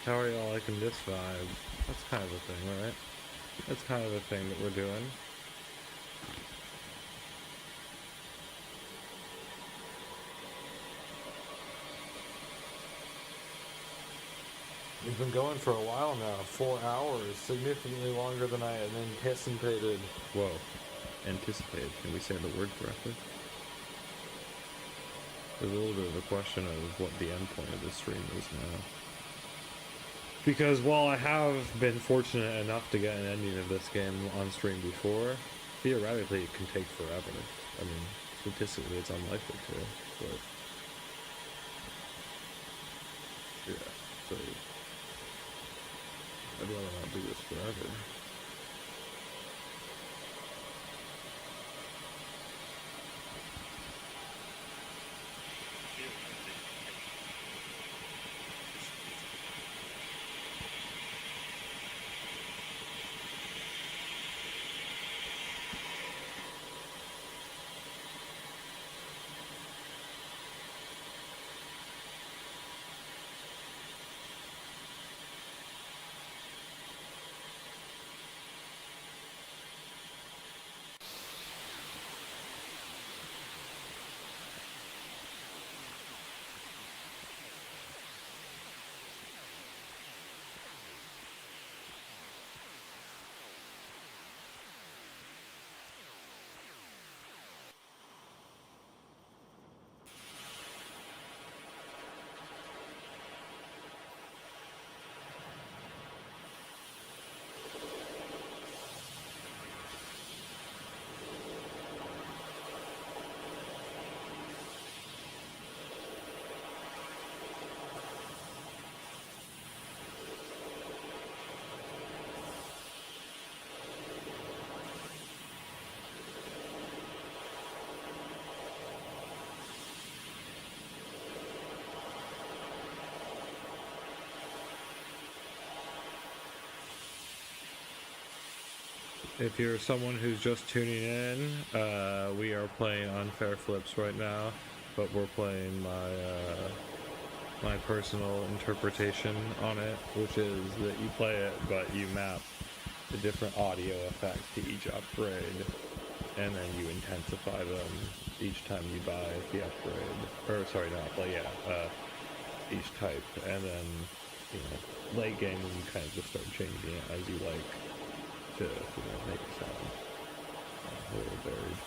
[SPEAKER 1] How are y'all liking this vibe? That's kind of a thing, right? That's kind of a thing that we're doing. We've been going for a while now, 4 hours, significantly longer than I anticipated. Whoa, anticipated. Can we say the word correctly? There's a little bit of a question of what the endpoint of this stream is now. Because while I have been fortunate enough to get an ending of this game on stream before, theoretically it can take forever. I mean, statistically it's unlikely to, but... yeah, so... I'd rather not do this forever. If you're someone who's just tuning in, we are playing Unfair Flips right now, but we're playing my personal interpretation on it, which is that you play it, but you map the different audio effects to each upgrade, and then you intensify them each time you buy the upgrade. Or, sorry, not, but yeah, each type, and then, you know, late game, you kind of just start changing it as you like. To make it sound a little varied.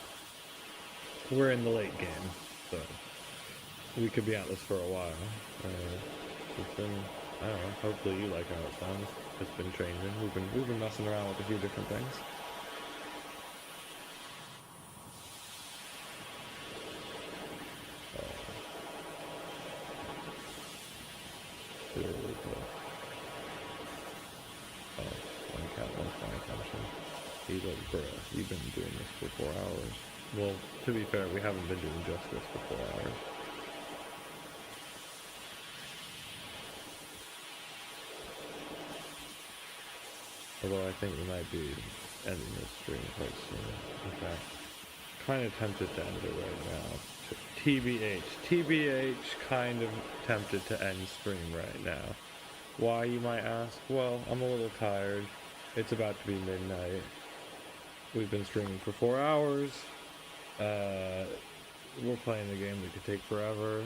[SPEAKER 1] We're in the late game, so we could be at this for a while. It's been, I don't know, hopefully you like how it sounds. It's been changing. We've been messing around with a few different things. Really cool. He's like, bruh, you've been doing this for 4 hours. Well, to be fair, we haven't been doing just this for 4 hours. Although I think we might be ending this stream quite soon. In fact, kind of tempted to end it right now. TBH, kind of tempted to end stream right now. Why, you might ask? Well, I'm a little tired. It's about to be midnight. We've been streaming for 4 hours. We're playing a game that could take forever.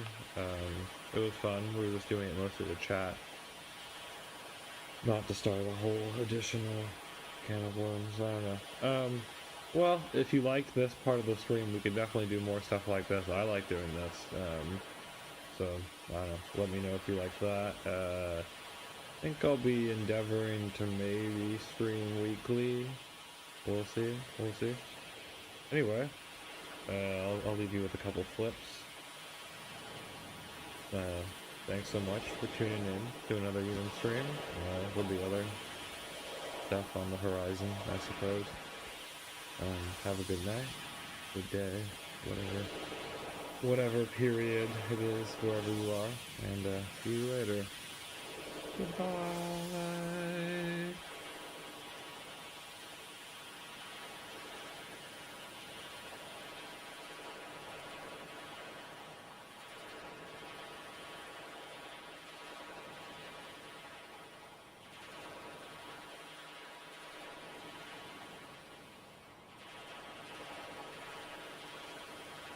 [SPEAKER 1] It was fun. We were just doing it mostly to chat. Not to start a whole additional can of worms. I don't know. Well, if you liked this part of the stream, we could definitely do more stuff like this. I like doing this. So, I don't know. Let me know if you like that. I think I'll be endeavoring to maybe stream weekly. We'll see. We'll see. Anyway, I'll leave you with a couple flips. Thanks so much for tuning in to another UN stream. There'll be other stuff on the horizon, I suppose. Have a good night, good day, whatever period it is, wherever you are, and see you later. Goodbye.